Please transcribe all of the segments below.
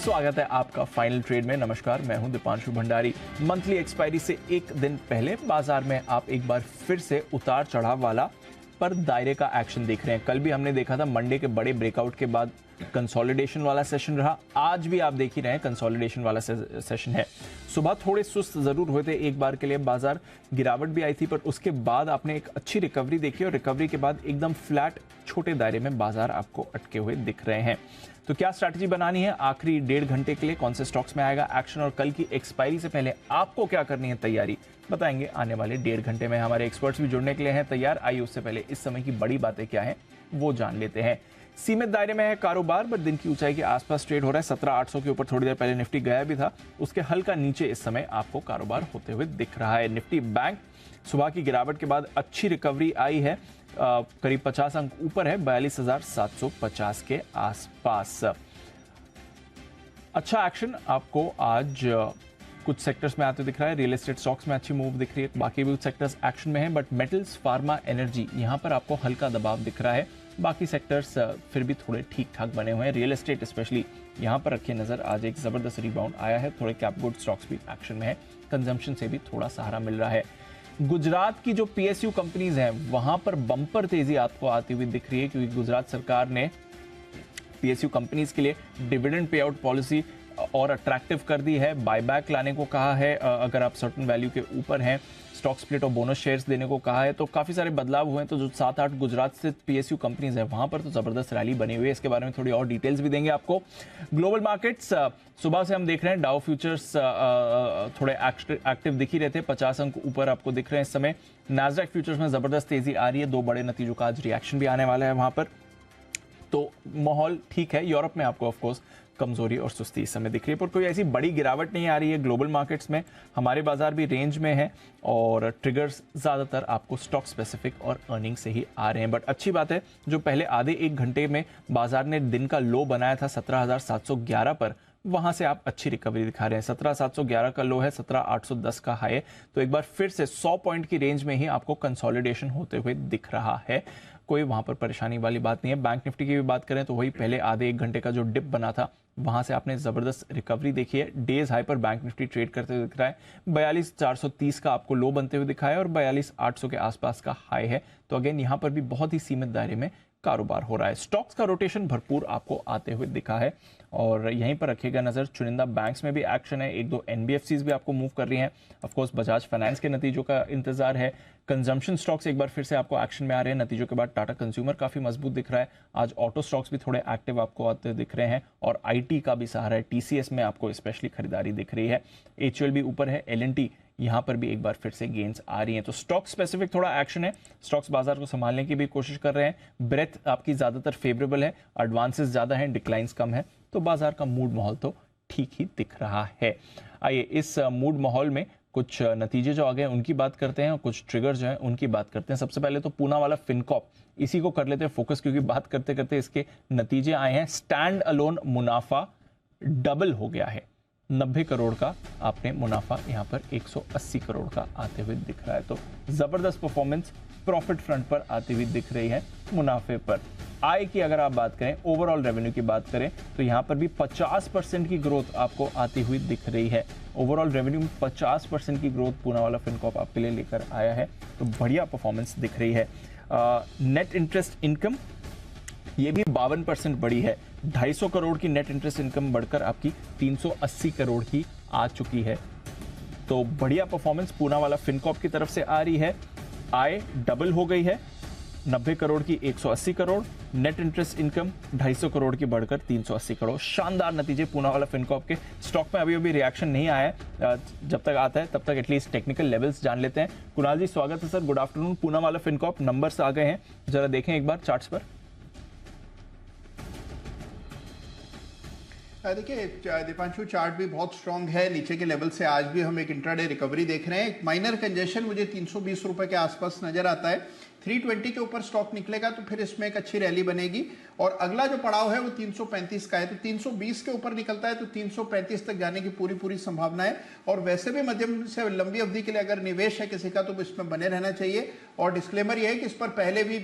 स्वागत है आपका फाइनल ट्रेड में। नमस्कार, मैं हूं दीपांशु भंडारी। मंथली एक्सपायरी से एक दिन पहले बाजार में आप एक बार फिर से उतार चढ़ाव वाला पर दायरे का एक्शन देख रहे हैं। कल भी हमने देखा था मंडे के बड़े ब्रेकआउट के बाद कंसोलिडेशन वाला सेशन रहा। आज भी आप देख ही रहे हैं कंसोलिडेशन वाला सेशन है। सुबह थोड़े सुस्त जरूर हुए थे, एक बार के लिए बाजार गिरावट भी आई थी, पर उसके बाद आपने एक अच्छी रिकवरी देखी और रिकवरी के बाद एकदम फ्लैट छोटे दायरे में बाजार आपको अटके हुए दिख रहे हैं। तो क्या स्ट्रैटेजी बनानी है आखिरी 1.5 घंटे के लिए, कौन से स्टॉक्स में आएगा एक्शन और कल की एक्सपायरी से पहले आपको क्या करनी है तैयारी, बताएंगे आने वाले 1.5 घंटे में। हमारे एक्सपर्ट्स भी जुड़ने के लिए हैं तैयार। आइए उससे पहले इस समय की बड़ी बातें क्या हैं वो जान लेते हैं। सीमित दायरे में है कारोबार, बट दिन की ऊंचाई के आसपास ट्रेड हो रहा है। 17,800 के ऊपर थोड़ी देर पहले निफ्टी गया भी था, उसके हल्का नीचे इस समय आपको कारोबार होते हुए दिख रहा है। निफ्टी बैंक सुबह की गिरावट के बाद अच्छी रिकवरी आई है, करीब 50 अंक ऊपर है, 42,750 के आसपास। अच्छा एक्शन आपको आज कुछ सेक्टर्स में आते दिख रहा है। रियल एस्टेट स्टॉक्स में अच्छी मूव दिख रही है, बाकी भी सेक्टर्स एक्शन में हैं, बट मेटल्स, फार्मा, एनर्जी यहां पर आपको हल्का दबाव दिख रहा है। बाकी सेक्टर्स फिर भी थोड़े ठीक ठाक बने हुए हैं। रियल एस्टेट स्पेशली यहां पर रखिए नजर, आज एक जबरदस्त रिबाउंड आया है। थोड़े कैप गुड स्टॉक्स भी एक्शन में है, कंजम्पशन से भी थोड़ा सहारा मिल रहा है। गुजरात की जो पीएसयू कंपनीज हैं वहां पर बंपर तेजी आपको आती हुई दिख रही है, क्योंकि गुजरात सरकार ने पीएसयू कंपनीज के लिए डिविडेंड पे आउट पॉलिसी और अट्रैक्टिव कर दी है। बायबैक लाने को कहा है, अगर आप सर्टेन वैल्यू के ऊपर हैं, स्टॉक स्प्लिट और बोनस शेयर्स देने को कहा है। तो काफी सारे बदलाव हुए हैं। तो जो 7-8 गुजरात स्थित पीएसयू कंपनीज है वहां पर तो जबरदस्त रैली बनी हुई है। इसके बारे में थोड़ी और डिटेल्स भी देंगे आपको। ग्लोबल मार्केट्स सुबह से हम देख रहे हैं, डाउ फ्यूचर्स थोड़े एक्टिव दिख ही रहे थे, 50 अंक ऊपर आपको दिख रहे हैं इस समय। नैस्डैक फ्यूचर्स में जबरदस्त तेजी आ रही है, 2 बड़े नतीजों का आज रिएक्शन भी आने वाला है वहां पर। तो माहौल ठीक है। यूरोप में आपको ऑफकोर्स कमजोरी और सुस्ती इस समय दिख रही है, पर कोई ऐसी बड़ी गिरावट नहीं आ रही है ग्लोबल मार्केट्स में। हमारे बाजार भी रेंज में है और ट्रिगर्स ज्यादातर आपको स्टॉक स्पेसिफिक और अर्निंग से ही आ रहे हैं। बट अच्छी बात है, जो पहले आधे 1 घंटे में बाजार ने दिन का लो बनाया था 17,711 पर, वहां से आप अच्छी रिकवरी दिखा रहे हैं। 17,711 का लो है, 17,810 का हाई है। तो एक बार फिर से 100 पॉइंट की रेंज में ही आपको कंसोलिडेशन होते हुए दिख रहा है। कोई वहां पर परेशानी वाली बात नहीं है। बैंक निफ्टी की भी बात करें तो वही पहले आधे 1 घंटे का जो डिप बना था वहां से आपने जबरदस्त रिकवरी देखी है। डेज हाई पर बैंक निफ्टी ट्रेड करते हुए दिख रहा है। 42,430 का आपको लो बनते हुए दिखा है और 42,800 के आसपास का हाई है। तो अगेन यहां पर भी बहुत ही सीमित दायरे में कारोबार हो रहा है। स्टॉक्स का रोटेशन भरपूर आपको आते हुए दिखा है और यहीं पर रखिएगा नजर। चुनिंदा बैंक्स में भी एक्शन है, 1-2 एनबीएफसीज भी आपको मूव कर रही हैं। ऑफ कोर्स बजाज फाइनेंस के नतीजों का इंतजार है। कंजम्पशन स्टॉक्स एक बार फिर से आपको एक्शन में आ रहे हैं। नतीजों के बाद टाटा कंज्यूमर काफी मजबूत दिख रहा है। आज ऑटो स्टॉक्स भी थोड़े एक्टिव आपको आते दिख रहे हैं और आईटी का भी सहारा है। टीसीएस में आपको स्पेशली खरीदारी दिख रही है। एचयूएल भी ऊपर है, एलएनटी यहां पर भी एक बार फिर से गेन्स आ रही हैं। तो स्टॉक स्पेसिफिक थोड़ा एक्शन है। स्टॉक्स बाजार को संभालने की भी कोशिश कर रहे हैं। ब्रेथ आपकी ज्यादातर फेवरेबल है, एडवांसेस ज्यादा हैं, डिक्लाइंस कम है। तो बाजार का मूड माहौल तो ठीक ही दिख रहा है। आइए इस मूड माहौल में कुछ नतीजे जो आ गए उनकी बात करते हैं और कुछ ट्रिगर जो हैं उनकी बात करते हैं। सबसे पहले तो पूना वाला फिनकॉप, इसी को कर लेते हैं फोकस, क्योंकि बात करते करते इसके नतीजे आए हैं। स्टैंड अलोन मुनाफा डबल हो गया है, 90 करोड़ का आपने मुनाफा यहां पर 180 करोड़ का आते हुए दिख रहा है। तो जबरदस्त परफॉर्मेंस प्रॉफिट फ्रंट पर आती हुई दिख रही है। मुनाफे पर आय की अगर आप बात करें, ओवरऑल रेवेन्यू की बात करें तो यहां पर भी 50% की ग्रोथ आपको आती हुई दिख रही है। ओवरऑल रेवेन्यू में 50% की ग्रोथ पूना वाला फिनकॉप आपके लिए लेकर आया है। तो बढ़िया परफॉर्मेंस दिख रही है। नेट इंटरेस्ट इनकम ये भी 52% बढ़ी है। 250 करोड़ की नेट इंटरेस्ट इनकम बढ़कर आपकी 380 करोड़ की आ चुकी है। तो बढ़िया परफॉर्मेंस पूना वाला फिनकॉप की तरफ से आ रही है। आय डबल हो गई है, 90 करोड़ की 180 crore, net interest income 250 crore की बढ़कर 380 करोड़। शानदार नतीजे पूना वाला फिनकॉप के। स्टॉक में अभी अभी रिएक्शन नहीं आया है, जब तक आता है तब तक एटलीस्ट टेक्निकल लेवल्स जान लेते हैं। कुणाल जी स्वागत है सर, गुड आफ्टरनून। पूना वाला फिनकॉप नंबर्स आ गए हैं, जरा देखें एक बार चार्ट्स पर। देखिए दीपांशु, चार्ट भी बहुत स्ट्रांग है। नीचे के लेवल से आज भी हम एक इंट्राडे रिकवरी देख रहे हैं। एक माइनर कंजेशन मुझे 320 रुपए के आसपास नजर आता है। 320 के ऊपर स्टॉक निकलेगा तो फिर इसमें एक अच्छी रैली बनेगी और अगला जो पड़ाव है वो 335 का है, तो 320 के ऊपर निकलता है तो 335 तक जाने की पूरी संभावना है। और वैसे भी मध्यम से लंबी अवधि के लिए अगर निवेश है किसी का तो इसमें बने रहना चाहिए। और डिस्क्लेमर यह है कि इस पर पहले भी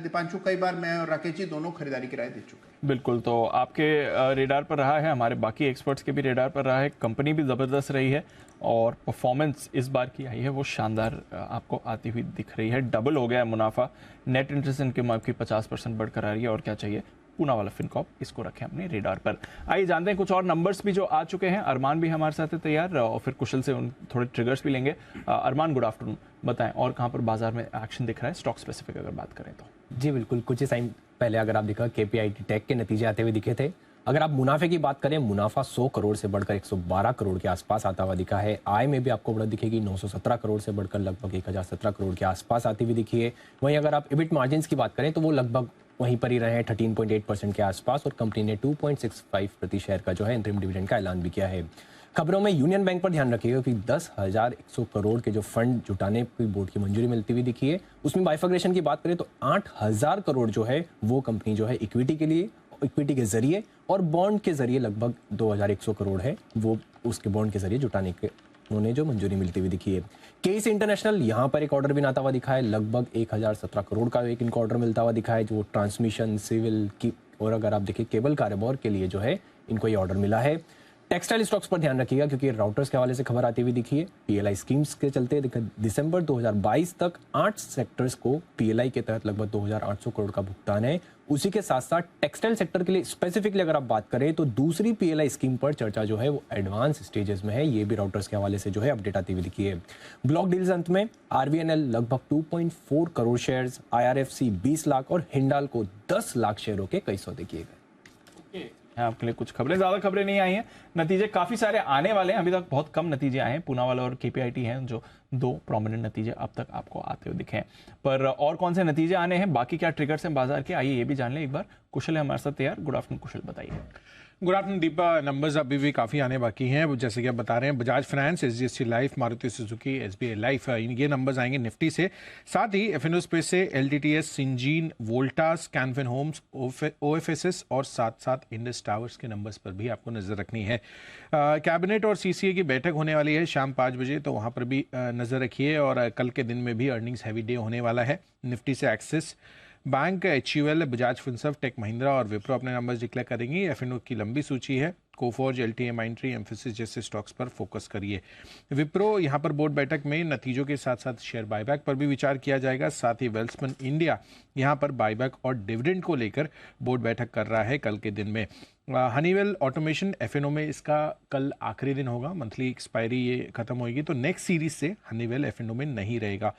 दीपांशु कई बार मैं और राकेश जी दोनों खरीदारी की राय दे चुके हैं। बिल्कुल, तो आपके रेडार पर रहा है, हमारे बाकी एक्सपर्ट्स के भी रेडार पर रहा है, कंपनी भी ज़बरदस्त रही है और परफॉर्मेंस इस बार की आई है वो शानदार आपको आती हुई दिख रही है। डबल हो गया है मुनाफा, नेट इंटरेस्ट इनकम आपकी 50% बढ़कर आ रही है और क्या चाहिए। पूना वाला फिनकॉप, इसको रखें अपने रेडार पर। आइए जानते हैं कुछ और नंबर्स भी जो आ चुके हैं। अरमान भी हमारे साथ है तैयार और फिर कुशल से उन थोड़े ट्रिगर्स भी लेंगे। अरमान, गुड आफ्टरनून, बताएं और कहाँ पर बाजार में एक्शन दिख रहा है स्टॉक स्पेसिफिक अगर बात करें तो। जी बिल्कुल, कुछ ही टाइम पहले अगर आप देखा केपीआईटी टेक के नतीजे आते हुए दिखे थे। अगर आप मुनाफे की बात करें, मुनाफा 100 करोड़ से बढ़कर 112 करोड़ के आसपास आता हुआ दिखा है। आय में भी आपको बढ़त दिखेगी, 917 करोड़ से बढ़कर लगभग 1017 करोड़ के आसपास आती हुई दिखी है। वहीं अगर आप इबिट मार्जिन्स की बात करें तो वो लगभग वहीं पर ही रहे हैं 13.8% के आसपास, और कंपनी ने 2.65 प्रति शेयर का जो है इंटरिम डिविडेंड का ऐलान भी किया है। खबरों में यूनियन बैंक पर ध्यान रखिएगा कि 10,100 करोड़ के जो फंड जुटाने की बोर्ड की मंजूरी मिलती हुई दिखी है। उसमें बाइफर्ग्रेशन की बात करें तो 8,000 करोड़ जो है वो कंपनी जो है इक्विटी के लिए, इक्विटी के जरिए और बॉन्ड के जरिए लगभग 2,100 करोड़ है वो उसके बॉन्ड के जरिए जुटाने के उन्होंने जो मंजूरी मिलती हुई दिखी है। केस इंटरनेशनल यहाँ पर एक ऑर्डर भी आता हुआ दिखा है, लगभग 1,017 करोड़ का एक इनको ऑर्डर मिलता हुआ दिखा है, जो ट्रांसमिशन, सिविल की, और अगर आप देखिए केबल कारोबार के लिए जो है इनको ये ऑर्डर मिला है। टेक्सटाइल स्टॉक्स पर ध्यान रखिएगा क्योंकि राउटर्स के हवाले से खबर आती हुई दिखी है। पीएलआई स्कीम्स के चलते दिसंबर 2022 तक 8 सेक्टर्स को पीएलआई के तहत लगभग 2,800 करोड़ का भुगतान है। उसी के साथ साथ टेक्सटाइल सेक्टर के लिए स्पेसिफिकली अगर आप बात करें तो दूसरी पीएलआई स्कीम पर चर्चा जो है वो एडवांस स्टेजेस में है। ये भी राउटर्स के हवाले से जो है अपडेट आती हुई दिखी है। ब्लॉक डील्स अंत में आरवीएनएल लगभग 2.4 करोड़ शेयर्स, आईआरएफसी 20 लाख और हिंडाल को 10 लाख शेयरों के कई सौदे किए गए। आपके लिए कुछ खबरें, ज्यादा खबरें नहीं आई हैं, नतीजे काफी सारे आने वाले हैं। अभी तक बहुत कम नतीजे आए हैं, पूना वाला और केपीआईटी हैं जो 2 प्रोमिनेंट नतीजे अब तक आपको आते हुए दिखे हैं। पर और कौन से नतीजे आने हैं, बाकी क्या ट्रिगर्स हैं बाजार के, आइए ये भी जान लें एक बार। कुशल है हमारे साथ तैयार। गुड आफ्टरनून कुशल, बताइए। Good afternoon Deepa. नंबर्स अभी भी काफ़ी आने बाकी हैं, जैसे कि आप बता रहे हैं। Bajaj Finance, HDFC Life, Maruti Suzuki, SBI Life, ये नंबर्स आएंगे निफ्टी से। साथ ही एफएनओ स्पेस से LTTS, Syngene, Voltas, Canfin Homes, OFSS और साथ साथ इंडस टावर्स के नंबर्स पर भी आपको नजर रखनी है। कैबिनेट और सीसीए की बैठक होने वाली है शाम 5 बजे, तो वहाँ पर भी नजर रखिए। और कल के दिन में भी अर्निंग्स हैवी डे होने वाला है। निफ्टी से Axis Bank, HUL, Bajaj Finserv, Tech Mahindra और विप्रो अपने नंबर्स डिक्लेयर करेंगी। एफएनओ की लंबी सूची है। कोफोर्ज, एलटीए, माइंट्री, एम्फेसिस जैसे स्टॉक्स पर फोकस करिए। विप्रो यहाँ पर बोर्ड बैठक में नतीजों के साथ साथ शेयर बायबैक पर भी विचार किया जाएगा। साथ ही वेल्समन इंडिया यहाँ पर बायबैक और डिविडेंड को लेकर बोर्ड बैठक कर रहा है कल के दिन में। हनीवेल ऑटोमेशन, एफएनओ में इसका कल आखिरी दिन होगा, मंथली एक्सपायरी ये खत्म होगी, तो नेक्स्ट सीरीज से हनीवेल एफएनओ में नहीं रहेगा।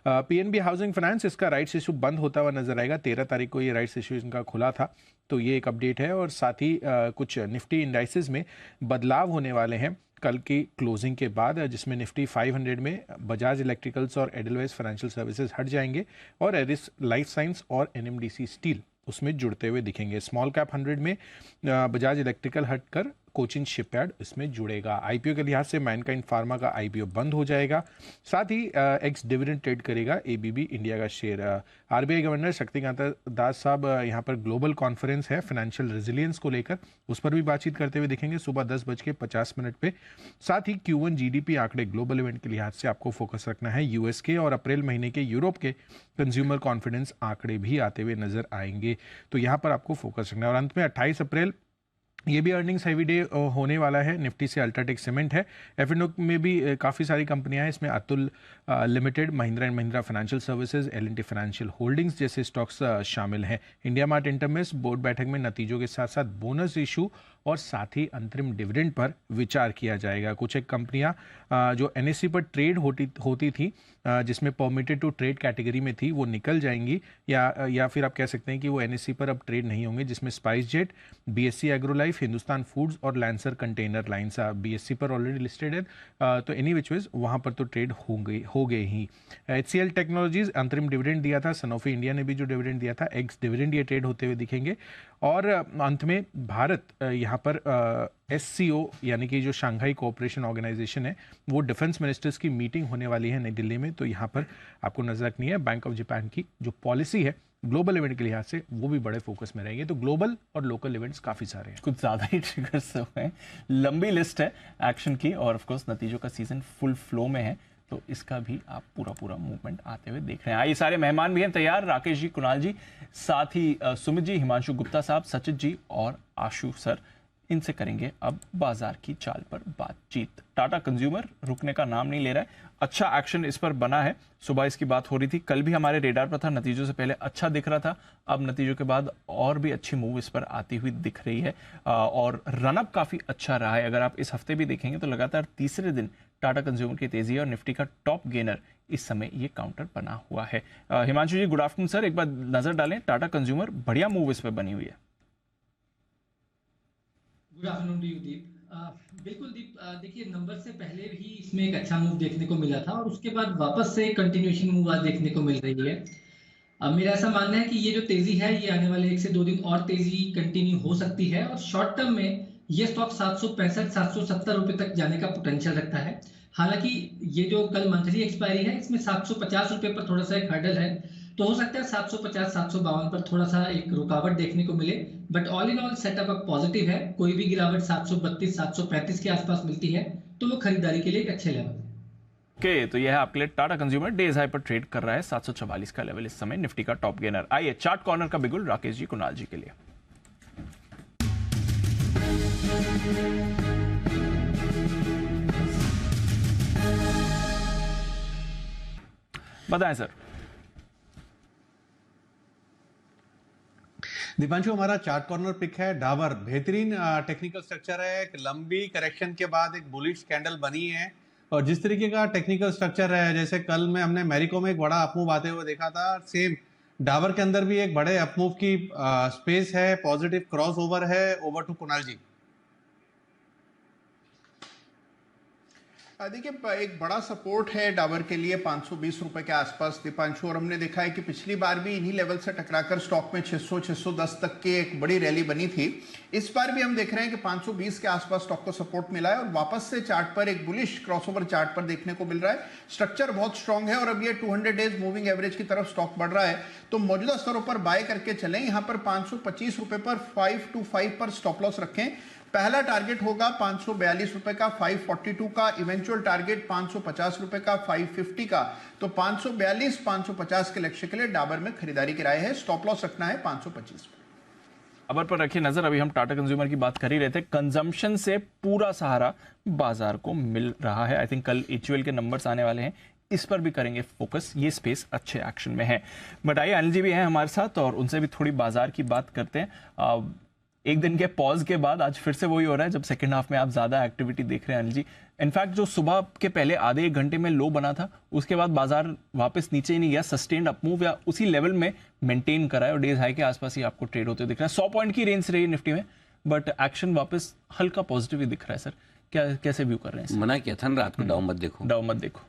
पीएनबी हाउसिंग फाइनेंस, इसका राइट्स इशू बंद होता हुआ नजर आएगा। 13 तारीख को ये राइट्स इशू इनका खुला था, तो ये एक अपडेट है। और साथ ही कुछ निफ्टी इंडाइसेस में बदलाव होने वाले हैं कल की क्लोजिंग के बाद, जिसमें निफ्टी 500 में बजाज इलेक्ट्रिकल्स और एडलवाइस फाइनेंशियल सर्विसेज हट जाएंगे और एरिस लाइफ साइंस और एनएमडीसी स्टील उसमें जुड़ते हुए दिखेंगे। स्मॉल कैप 100 में बजाज इलेक्ट्रिकल हटकर कोचिन शिपयार्ड इसमें जुड़ेगा। आईपीओ के लिहाज से मैनकाइंड फार्मा का आईपीओ बंद हो जाएगा। साथ ही एक्स डिविडेंड ट्रेड करेगा एबीबी इंडिया का share. RBI governor Shaktikanta Das साहब यहाँ पर ग्लोबल कॉन्फ्रेंस है फाइनेंशियल रेजिलियंस को लेकर, उस पर भी बातचीत करते हुए दिखेंगे सुबह 10:50 पे। साथ ही Q1 जीडीपी आंकड़े ग्लोबल इवेंट के लिहाज से आपको फोकस रखना है। यूएस के और अप्रैल महीने के यूरोप के कंज्यूमर कॉन्फिडेंस आंकड़े भी आते हुए नजर आएंगे, तो यहाँ पर आपको फोकस रखना है। और अंत में 28 अप्रैल ये भी अर्निंग्स हैवी डे होने वाला है। निफ्टी से अल्ट्राटेक सीमेंट है। एफएनओ में भी काफ़ी सारी कंपनियां हैं, इसमें Atul limited, Mahindra and Mahindra financial services, L&T financial holdings जैसे स्टॉक्स शामिल हैं। इंडिया मार्ट इंटरमेश बोर्ड बैठक में नतीजों के साथ साथ बोनस इशू और साथ ही अंतरिम डिविडेंड पर विचार किया जाएगा। कुछ एक कंपनियां जो एनएससी पर ट्रेड होती थी, जिसमें परमिटेड टू ट्रेड कैटेगरी में थी, वो निकल जाएंगी, या फिर आप कह सकते हैं कि वो एनएससी पर अब ट्रेड नहीं होंगे, जिसमें SpiceJet, BSC Agrolife, Hindustan foods और लैंसर कंटेनर लाइन्स बीएससी पर ऑलरेडी लिस्टेड है, तो एनी विच वेज वहाँ पर तो ट्रेड हो गए ही। एचसीएल टेक्नोलॉजीज अंतरिम डिविडेंड दिया था, सनोफी इंडिया ने भी जो डिविडेंड दिया था, एक्स डिविडेंड ये ट्रेड होते हुए दिखेंगे। और अंत में भारत यहाँ पर एससीओ यानी कि जो शंघाई कोऑपरेशन ऑर्गेनाइजेशन है, वो डिफेंस मिनिस्टर्स की मीटिंग होने वाली है नई दिल्ली में, तो यहाँ पर आपको नजर रखनी है बैंक ऑफ जापान की जो पॉलिसी है ग्लोबल इवेंट के लिहाज से वो भी बड़े फोकस में रहेंगे। तो ग्लोबल और लोकल इवेंट्स काफ़ी सारे हैं। कुछ ज़्यादा ही ट्रिगर्स हुए हैं, लंबी लिस्ट है एक्शन की, और ऑफ कोर्स नतीजों का सीजन फुल फ्लो में है, तो इसका भी आप पूरा मूवमेंट आते हुए देख रहे हैं। आइए, सारे मेहमान भी हैं तैयार, राकेश जी, कुणाल जी, साथ ही सुमित जी, हिमांशु गुप्ता साहब, सचित जी और आशु सर, इनसे करेंगे अब बाजार की चाल पर बातचीत। टाटा कंज्यूमर रुकने का नाम नहीं ले रहा है, अच्छा एक्शन इस पर बना है। सुबह इसकी बात हो रही थी, कल भी हमारे रेडार पर था, नतीजों से पहले अच्छा दिख रहा था, अब नतीजों के बाद और भी अच्छी मूव इस पर आती हुई दिख रही है, और रनअप काफी अच्छा रहा है। अगर आप इस हफ्ते भी देखेंगे तो लगातार तीसरे दिन टाटा कंज्यूमर की तेजी है और निफ्टी का टॉप गेनर इस समय ये काउंटर बना हुआ है। हिमांशु जी, गुड आफ्टरनून सर, एक बार नजर डालें, टाटा कंज्यूमर बढ़िया मूव इस पर बनी हुई है। गुड आफ्टरनून टू यू दीप। बिल्कुल दीप, देखिए नंबर से पहले भी इसमें एक अच्छा मूव देखने को मिला था और उसके बाद वापस से कंटिन्यूएशन मूव आज देखने को मिल रही है। मेरा ऐसा मानना है कि ये जो तेजी है ये आने वाले 1 से 2 दिन और तेजी कंटिन्यू हो सकती है और शॉर्ट टर्म में ये स्टॉक 765-770 रुपए तक जाने का पोटेंशियल रखता है। हालांकि ये जो कल मंथली एक्सपायरी है इसमें 750 रुपए पर थोड़ा सा एक हर्डल है, तो हो सकता है 750-752 पर थोड़ा सा एक रुकावट देखने को मिले, but all in all setup अब पॉजिटिव है। कोई भी गिरावट 732-735 के आसपास मिलती है तो वो खरीदारी के लिए एक अच्छे लेवल है। ओके, तो यह है आपके लिए टाटा कंज्यूमर डेज हाई पर ट्रेड कर रहा है, 744 का लेवल इस समय, निफ्टी का टॉप गेनर। आइए चार्ट कॉर्नर का बिगुल राकेश जी, कुणाल जी के लिए। बताएं सर। दीपांशु, हमारा चार्ट कॉर्नर पिक है डाबर। बेहतरीन टेक्निकल स्ट्रक्चर है, एक लंबी करेक्शन के बाद एक बुलिश कैंडल बनी है, और जिस तरीके का टेक्निकल स्ट्रक्चर है, जैसे कल में हमने मैरिको में एक बड़ा अपमूव आते हुए देखा था, सेम डाबर के अंदर भी एक बड़े अपमूव की स्पेस है, पॉजिटिव क्रॉस ओवर है। Over to Kunal ji. देखिए, एक बड़ा सपोर्ट है डाबर के लिए 520 रुपए के आसपास दीपांशु, और हमने देखा है कि पिछली बार भी इन्हीं लेवल से टकराकर स्टॉक में 600-610 तक की एक बड़ी रैली बनी थी। इस बार भी हम देख रहे हैं कि 520 के आसपास स्टॉक को सपोर्ट मिला है और वापस से चार्ट पर एक बुलिश क्रॉसओवर चार्ट पर देखने को मिल रहा है। स्ट्रक्चर बहुत स्ट्रांग है और अब ये 200 डेज मूविंग एवरेज की तरफ स्टॉक बढ़ रहा है, तो मौजूदा स्तरों पर बाय करके चलें। यहाँ पर 525 रुपए पर 525 पर स्टॉप लॉस रखें। पहला टारगेट होगा 542 रुपए का, 542 का, इवेंचुअल टारगेट 550 रुपए का, 550 का, तो 542-550 के लक्ष्य के लिए डाबर में खरीदारी की राय है। स्टॉप लॉस रखना है 525 खबर पर रखिए नजर। अभी हम टाटा कंज्यूमर की बात कर ही रहे थे, कंजम्पशन से पूरा सहारा बाजार को मिल रहा है। आई थिंक कल HUL के नंबर्स आने वाले हैं, इस पर भी करेंगे फोकस, ये स्पेस अच्छे एक्शन में है। बट आइए, अनिल जी भी हैं हमारे साथ और उनसे भी थोड़ी बाजार की बात करते हैं। एक दिन के पॉज के बाद आज फिर से वही हो रहा है जब सेकंड हाफ में आप ज्यादा एक्टिविटी देख रहे हैं अनिल जी। इनफैक्ट जो सुबह के पहले आधे एक घंटे में लो बना था, उसके बाद बाजार वापस नीचे ही नहीं गया, सस्टेन्ड अपमूव या उसी लेवल में मेंटेन करा है और डेज हाई के आसपास ही आपको ट्रेड होते दिख रहा है। 100 पॉइंट की रेंज रही निफ्टी में, बट एक्शन वापस हल्का पॉजिटिव ही दिख रहा है। सर क्या, कैसे व्यू कर रहे हैं? मना किया था ना रात को, डाउन मत देखो, डाउन मत देखो।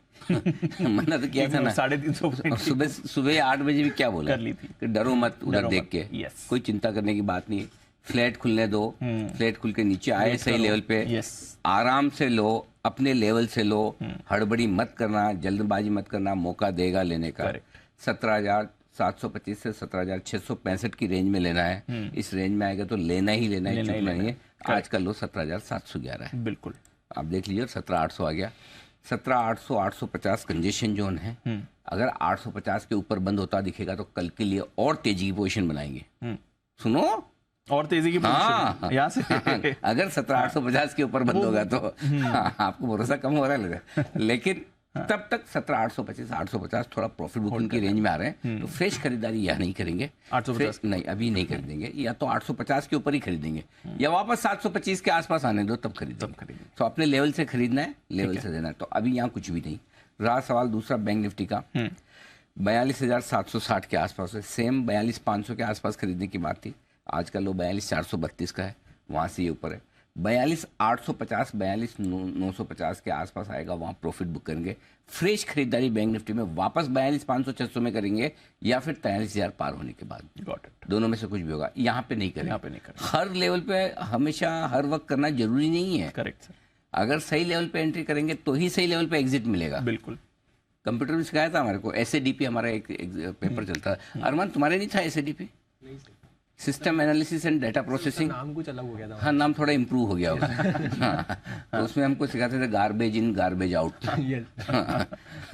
मना तो किया था ना 350 सुबह 8 बजे भी क्या बोला कर ली थी कि डरो मत उधर डरो देख मत, के। yes। कोई चिंता करने की बात नहीं है, फ्लैट खुलने दो, फ्लैट खुल के नीचे आए सही लेवल पे, yes। आराम से लो, अपने लेवल से लो, हड़बड़ी मत करना, जल्दबाजी मत करना, मौका देगा लेने का। 17,725 से 17,665 की रेंज में लेना है। इस रेंज में आएगा तो लेना ही लेना है, चुकना नहीं है। आज का लो 17,711 है, बिल्कुल। आप देख लीजिए 17,800 आ गया। 17,800 850 कंजेशन जोन है। अगर 850 के ऊपर बंद होता दिखेगा तो कल के लिए और तेजी की पोजीशन बनाएंगे। सुनो, और तेजी की हाँ, यहाँ से अगर 17,850 के ऊपर बंद होगा तो आपको भरोसा कम हो रहा है लगा, लेकिन तब तक 17,825 850 थोड़ा प्रॉफिट बुकिंग की रेंज में आ रहे हैं, तो फ्रेश खरीदारी या नहीं करेंगे, 850 नहीं अभी नहीं खरीदेंगे, या तो 850 के ऊपर ही खरीदेंगे या वापस 725 के आसपास आने दो तब खरीदेंगे। तो अपने लेवल से खरीदना है, लेवल से देना है। तो अभी यहाँ कुछ भी नहीं रहा। सवाल दूसरा बैंक निफ्टी का 42,760 के आसपास है, सेम 42,500 के आसपास खरीदने की बात थी। आज का लो 42,432 का है, वहाँ से ये ऊपर है। 42,850 42,950 के आसपास आएगा, वहाँ प्रॉफिट बुक करेंगे। फ्रेश खरीदारी बैंक निफ्टी में वापस 42,500-600 में करेंगे या फिर 43,000 पार होने के बाद, दोनों में से कुछ भी होगा। यहाँ पे नहीं करेंगे, हर लेवल पे हमेशा हर वक्त करना जरूरी नहीं है। Correct sir. अगर सही लेवल पे एंट्री करेंगे तो ही सही लेवल पे एग्जिट मिलेगा। बिल्कुल। कंप्यूटर में सिखाया था हमारे को, एसएडीपी हमारा एक पेपर चलता है। अरमान तुम्हारे नहीं था SADP? System analysis and data processing. नाम कुछ अलग हो गया था। हाँ, नाम थोड़ा इम्प्रूव हो गया उसमें। हाँ, तो उसमें हमको सिखाते थे गार्बेज इन गार्बेज आउट।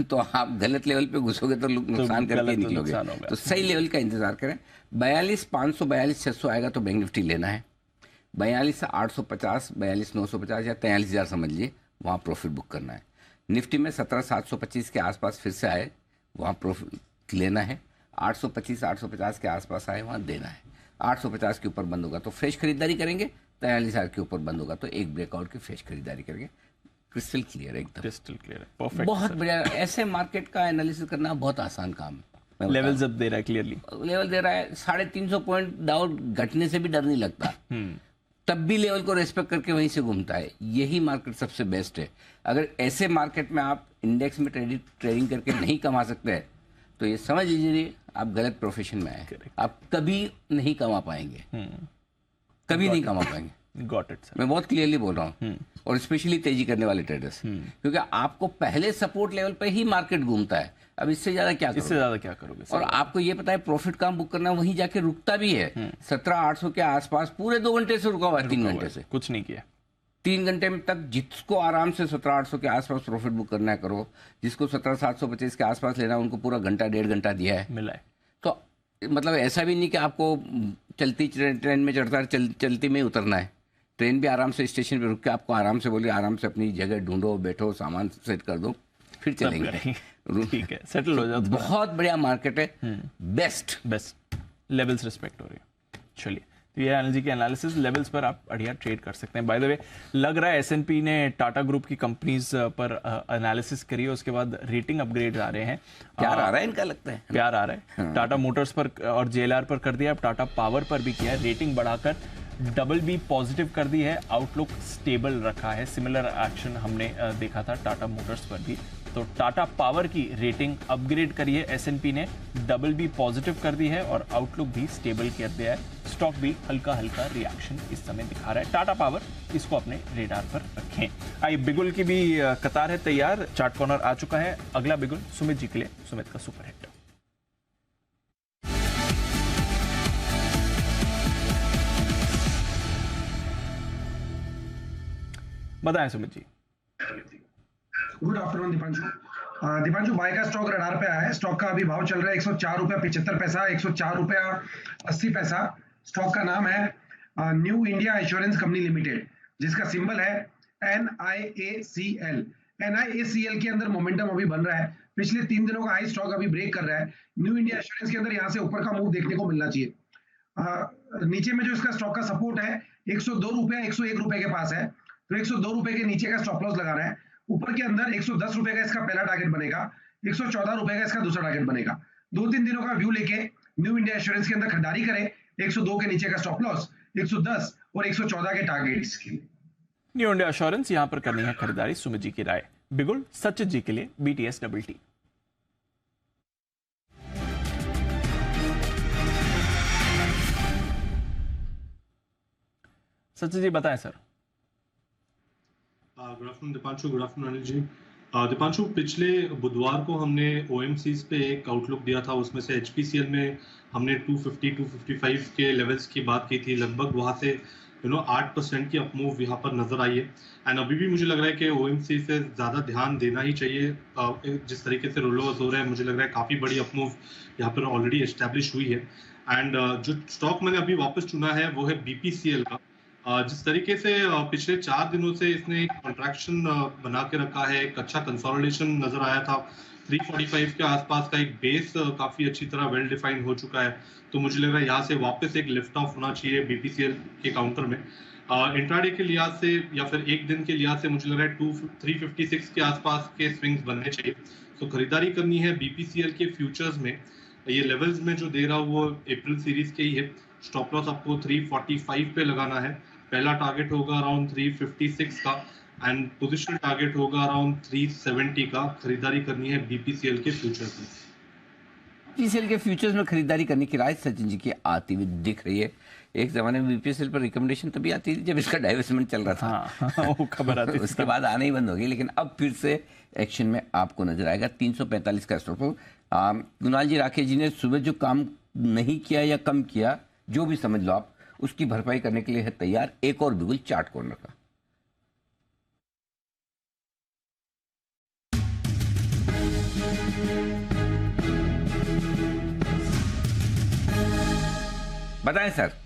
तो आप गलत लेवल पे घुसोगे तो नुकसान करके निकलोगे, तो सही लेवल का इंतजार करें। 42,500 42,600 आएगा तो बैंक निफ्टी लेना है। 42,850 42,950 या 43,000 समझ लीजिए, वहाँ प्रॉफिट बुक करना है। निफ्टी में 17,725 के आसपास फिर से आए, वहाँ प्रॉफिट लेना है। 825 850 के आसपास आए, वहाँ देना है। 850 के ऊपर बंद होगा तो फ्रेश खरीदारी करेंगे, 43,000 के ऊपर बंद होगा तो एक ब्रेकआउट की फ्रेश खरीदारी करेंगे। क्रिस्टल क्लियर है एकदम, क्रिस्टल क्लियर है, परफेक्ट। बहुत बढ़िया। ऐसे मार्केट का एनालिसिस करना बहुत आसान काम है। लेवल्स अब दे रहा है क्लियरली, लेवल दे रहा है। 350 पॉइंट डाउन घटने से भी डर नहीं लगता, तब भी लेवल को रेस्पेक्ट करके वहीं से घूमता है। यही मार्केट सबसे बेस्ट है। अगर ऐसे मार्केट में आप इंडेक्स में ट्रेडिंग करके नहीं कमा सकते हैं तो ये समझ लीजिए आप गलत प्रोफेशन में आए। आप कभी नहीं कमा पाएंगे, कभी नहीं कमा पाएंगे। गॉट इट सर, मैं बहुत क्लियरली बोल रहा हूँ, और स्पेशली तेजी करने वाले ट्रेडर्स, क्योंकि आपको पहले सपोर्ट लेवल पे ही मार्केट घूमता है। अब इससे ज्यादा क्या करोगे? इससे ज्यादा क्या करोगे? और आपको ये पता है प्रॉफिट कहाँ बुक करना, वहीं जाके रुकता भी है। 17,800 के आसपास पूरे 2 घंटे से रुका हुआ है, 3 घंटे से कुछ नहीं किया। 3 घंटे में तक जिसको आराम से 17,800 के आसपास प्रॉफिट बुक करना है करो, जिसको 17,725 के आसपास लेना है उनको पूरा घंटा 1.5 घंटा दिया है, मिला है। तो मतलब ऐसा भी नहीं कि आपको चलती ट्रेन में चढ़ता है, चलती में ही उतरना है। ट्रेन भी आराम से स्टेशन पे रुक के आपको आराम से बोलिए, आराम से अपनी जगह ढूंढो, बैठो, सामान सेट कर दो, फिर चलेंगे। ठीक है, सेटल हो जाओ। बहुत बढ़िया मार्केट है, बेस्ट लेवल्स रिस्पेक्ट हो रही है। चलिए, तो ये एनर्जी के एनालिसिस लेवल्स पर आप बढ़िया ट्रेड कर सकते हैं। बाय द वे, लग रहा है एसएनपी ने टाटा ग्रुप की कंपनीज पर एनालिसिस करी है, उसके बाद रेटिंग अपग्रेड आ रहे हैं। प्यार आ रहा है इनका, लगता है प्यार आ रहा है। टाटा मोटर्स पर और जेएलआर पर कर दिया, अब टाटा पावर पर भी किया है। रेटिंग बढ़ाकर BB पॉजिटिव कर दी है, आउटलुक स्टेबल रखा है। सिमिलर एक्शन हमने देखा था टाटा मोटर्स पर भी। तो टाटा पावर की रेटिंग अपग्रेड करी है एसएनपी ने, BB पॉजिटिव कर दी है और आउटलुक भी स्टेबल कर दिया है। स्टॉक भी हल्का हल्का रिएक्शन इस समय दिखा रहा है। टाटा पावर, इसको अपने रेडार पर रखें। आई बिगुल की भी कतार है तैयार, चार्ट कॉर्नर आ चुका है। अगला बिगुल सुमित जी के लिए, सुमित का सुपर हिट। बताएं Sumit ji. Good afternoon Deepanshu. Deepanshu, buy का स्टॉक रडार पे आया है। स्टॉक का अभी भाव चल रहा है 104 रुपया 75 पैसा, 104 रुपया 80 पैसा। स्टॉक का नाम है new India insurance company limited, जिसका सिंबल है NIACL। NIACL के अंदर मोमेंटम अभी बन रहा है। पिछले 3 दिनों का हाई स्टॉक अभी ब्रेक कर रहा है। न्यू इंडिया इंश्योरेंस के अंदर यहाँ से ऊपर का मूव देखने को मिलना चाहिए। नीचे में जो इसका स्टॉक का सपोर्ट है 102 रुपया 101 रुपए के पास है, तो 102 रुपए के नीचे का स्टॉप लॉस लगाना है। ऊपर के अंदर 110 रुपए का इसका पहला टारगेट बनेगा, 114 रुपए का इसका दूसरा टारगेट बनेगा। 2-3 दिनों का व्यू लेके न्यू इंडिया इंश्योरेंस के अंदर खरीदारी करें। 102 के नीचे का स्टॉप लॉस, 110 और 114 के टारगेट इसके लिए। न्यू इंडिया इंश्योरेंस यहां पर करनी है खरीदारी, सुमित जी की राय। बिगुल सचित जी के लिए BTS BT। सचित जी बताएं sir. Good afternoon Deepanshu, good afternoon Anil ji. Deepanshu, पिछले बुधवार को हमने OMCs पे एक आउटलुक दिया था, उसमें से HPCL में हमने 250-255 के लेवल्स की बात की थी। लगभग वहां से 8% की अपमूव यहाँ पर नजर आई है। एंड अभी भी मुझे लग रहा है कि OMC से ज्यादा ध्यान देना ही चाहिए। जिस तरीके से रोलोवर्स हो रहे हैं, मुझे लग रहा है काफी बड़ी अपमूव यहाँ पर ऑलरेडी एस्टेब्लिश हुई है। एंड जो स्टॉक मैंने अभी वापस चुना है वो है BPCL का। जिस तरीके से पिछले 4 दिनों से इसने एक कॉन्ट्रैक्शन बना के रखा है, एक अच्छा कंसोलिडेशन नजर आया था। 345 के आसपास का एक बेस काफी अच्छी तरह वेल डिफाइन हो चुका है, तो मुझे लग रहा है यहाँ से वापस एक लिफ्ट ऑफ होना चाहिए BPCL के काउंटर में। इंट्राडे के लिहाज से या फिर एक दिन के लिहाज से मुझे लग रहा है 356 के आसपास के स्विंग्स बनने चाहिए। तो खरीदारी करनी है BPCL के फ्यूचर्स में। ये लेवल्स में जो दे रहा हूँ वो अप्रैल सीरीज के ही है। स्टॉप लॉस आपको 345 पे लगाना है। पहला टारगेट होगा अराउंड 356 का एंड पोजीशन टारगेट होगा अराउंड 370 का। खरीदारी करनी है BPCL के फ्यूचर्स में। BPCL के फ्यूचर्स में खरीदारी करने की राय सचिन जी की आती हुई दिख रही है। एक जमाने में बीपीएसएल पर रिकमेंडेशन तभी आती थी जब इसका डाइवर्समेंट चल रहा था। हाँ, वो खबर आती थी। उसके बाद आना ही बंद हो गई, लेकिन अब फिर से एक्शन में आपको नजर आएगा। 345 का स्टॉप लॉस। कुणाल जी, राकेश जी ने सुबह जो काम नहीं किया या कम किया, जो भी समझ लो आप, उसकी भरपाई करने के लिए है तैयार। एक और बिगुल चार्ट कॉर्नर का। बताएं सर।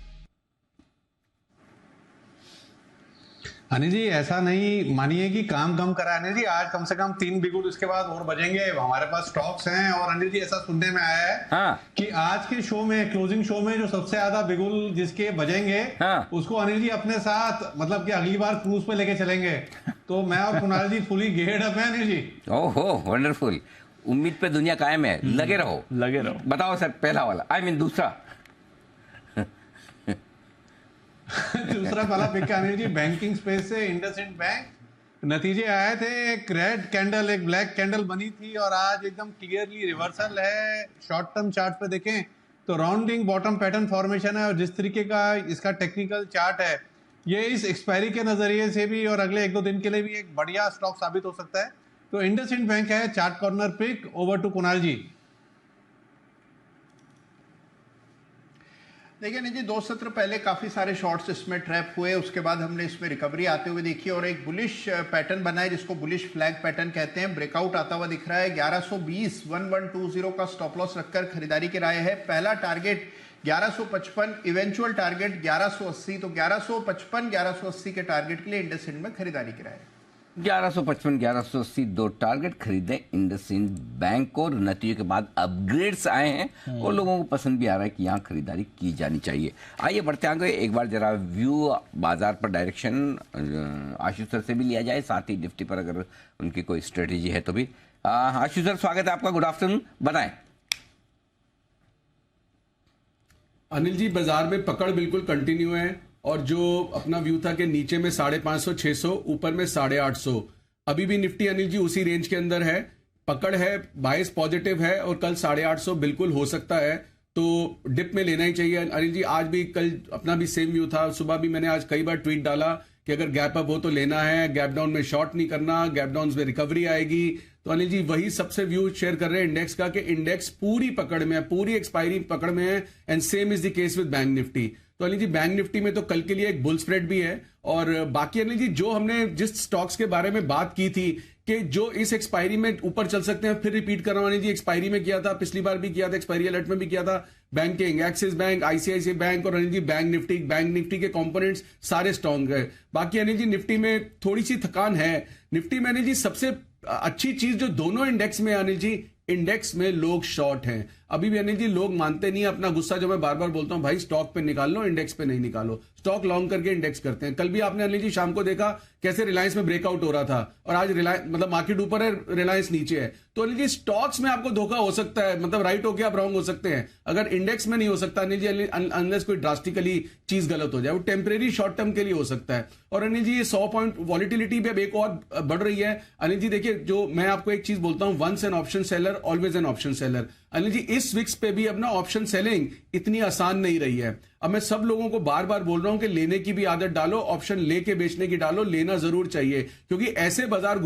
अनिल जी, ऐसा नहीं मानिए कि काम कम करा है अनिल जी। आज कम से कम 3 बिगुल उसके बाद और बजेंगे, हमारे पास स्टॉक्स हैं। और अनिल जी, ऐसा सुनने में आया है हाँ। कि आज के शो में, क्लोजिंग शो में, जो सबसे ज्यादा बिगुल जिसके बजेंगे, हाँ। उसको अनिल जी अपने साथ, मतलब कि अगली बार क्रूज पे लेके चलेंगे। तो मैं और कुणाल जी फुली गेयर्ड अप है अनिल जी। ओहो, वंडरफुल। उम्मीद पे दुनिया कायम है, लगे रहो। लगे रहो। बताओ सर, पहला वाला, आई मीन दूसरा। दूसरा वाला pick Anil ji, banking space से इंडसइंड बैंक। नतीजे आए थे, एक रेड कैंडल, एक ब्लैक कैंडल बनी थी, और आज एकदम क्लियरली रिवर्सल है। शॉर्ट टर्म चार्ट पे देखें तो राउंडिंग बॉटम पैटर्न फॉर्मेशन है, और जिस तरीके का इसका टेक्निकल चार्ट है, ये इस एक्सपायरी के नजरिए से भी और अगले 1-2 दिन के लिए भी एक बढ़िया स्टॉक साबित हो सकता है। तो इंडसइंड बैंक है chart corner pick. Over to Kunal ji. देखिए नहीं जी, 2 सत्र पहले काफी सारे शॉर्ट्स इसमें ट्रैप हुए, उसके बाद हमने इसमें रिकवरी आते हुए देखी और एक बुलिश पैटर्न बना है, जिसको बुलिश फ्लैग पैटर्न कहते हैं। ब्रेकआउट आता हुआ दिख रहा है। 1120 1120 का स्टॉप लॉस रखकर खरीदारी की राय है। पहला टारगेट 1155, इवेंचुअल टारगेट 1180। तो 1155 1180 के टारगेट के लिए इंडसइंड में खरीदारी की राय है। 1155 1180 दो टारगेट खरीदे इंडसइंड बैंक को। नतीजों के बाद अपग्रेड्स आए हैं और लोगों को पसंद भी आ रहा है कि यहाँ खरीदारी की जानी चाहिए। आइए बढ़ते आगे, एक बार जरा व्यू बाजार पर डायरेक्शन आशु सर से भी लिया जाए, साथ ही निफ्टी पर अगर उनकी कोई स्ट्रेटेजी है तो भी। आशु सर, स्वागत है आपका, गुड आफ्टरनून, बताएं। अनिल जी, बाजार में पकड़ बिल्कुल कंटिन्यू है, और जो अपना व्यू था कि नीचे में 550 600, ऊपर में 850, अभी भी निफ्टी अनिल जी उसी रेंज के अंदर है। पकड़ है, बायस पॉजिटिव है, और कल 850 बिल्कुल हो सकता है, तो डिप में लेना ही चाहिए अनिल जी। आज भी, कल अपना भी सेम व्यू था, सुबह भी मैंने आज कई बार ट्वीट डाला कि अगर गैप अप हो तो लेना है, गैप डाउन में शॉर्ट नहीं करना, गैप डाउन में रिकवरी आएगी। तो अनिल जी वही सबसे व्यू शेयर कर रहे हैं इंडेक्स का, कि इंडेक्स पूरी पकड़ में है, पूरी एक्सपायरी पकड़ में है, and same is the case with bank Nifty. तो अनिल जी बैंक निफ्टी में तो कल के लिए एक बुल स्प्रेड भी है। और बाकी अनिल जी, जो हमने जिस स्टॉक्स के बारे में बात की थी कि जो इस एक्सपायरी में ऊपर चल सकते हैं, फिर रिपीट कर रहा हूं अनिल जी, एक्सपायरी में किया था, पिछली बार भी किया था, एक्सपायरी अलर्ट में भी किया था। Banking, axis bank, ICICI bank और अनिल जी बैंक निफ्टी के कंपोनेंट्स सारे स्ट्रॉन्ग है। बाकी अनिल जी निफ्टी में थोड़ी सी थकान है। निफ्टी में अनिल जी सबसे अच्छी चीज जो दोनों इंडेक्स में अनिल जी, इंडेक्स में लोग शॉर्ट हैं। अभी भी अनिल जी लोग मानते नहीं, अपना गुस्सा जो मैं बार बार बोलता हूं, भाई स्टॉक पे निकाल लो, इंडेक्स पे नहीं निकालो। स्टॉक लॉन्ग करके इंडेक्स करते हैं। कल भी आपने अनिल जी शाम को देखा कैसे रिलायंस में ब्रेकआउट हो रहा था, और आज रिलायंस, मतलब मार्केट ऊपर है, रिलायंस नीचे है। तो अनिल जी स्टॉक्स में आपको धोखा हो सकता है, मतलब राइट होके आप रॉन्ग हो सकते हैं, अगर इंडेक्स में नहीं हो सकता अनिल जी, अनलेस कोई ड्रास्टिकली चीज गलत हो जाए। वो टेम्परेरी शॉर्ट टर्म के लिए हो सकता है। और अनिल जी ये 100 पॉइंट वॉलिटिलिटी भी अब एक और बढ़ रही है। अनिल जी देखिए, जो मैं आपको एक चीज बोलता हूं, once an option seller always an option seller. Anil ji इस विक्स पे भी अब ना ऑप्शन सेलिंग इतनी आसान नहीं रही है। अब मैं सब लोगों को बार बार बोल रहा हूं कि लेने की भी आदत डालो, ऑप्शन लेके बेचने की डालो, लेना जरूर चाहिए, क्योंकि ऐसे बाजार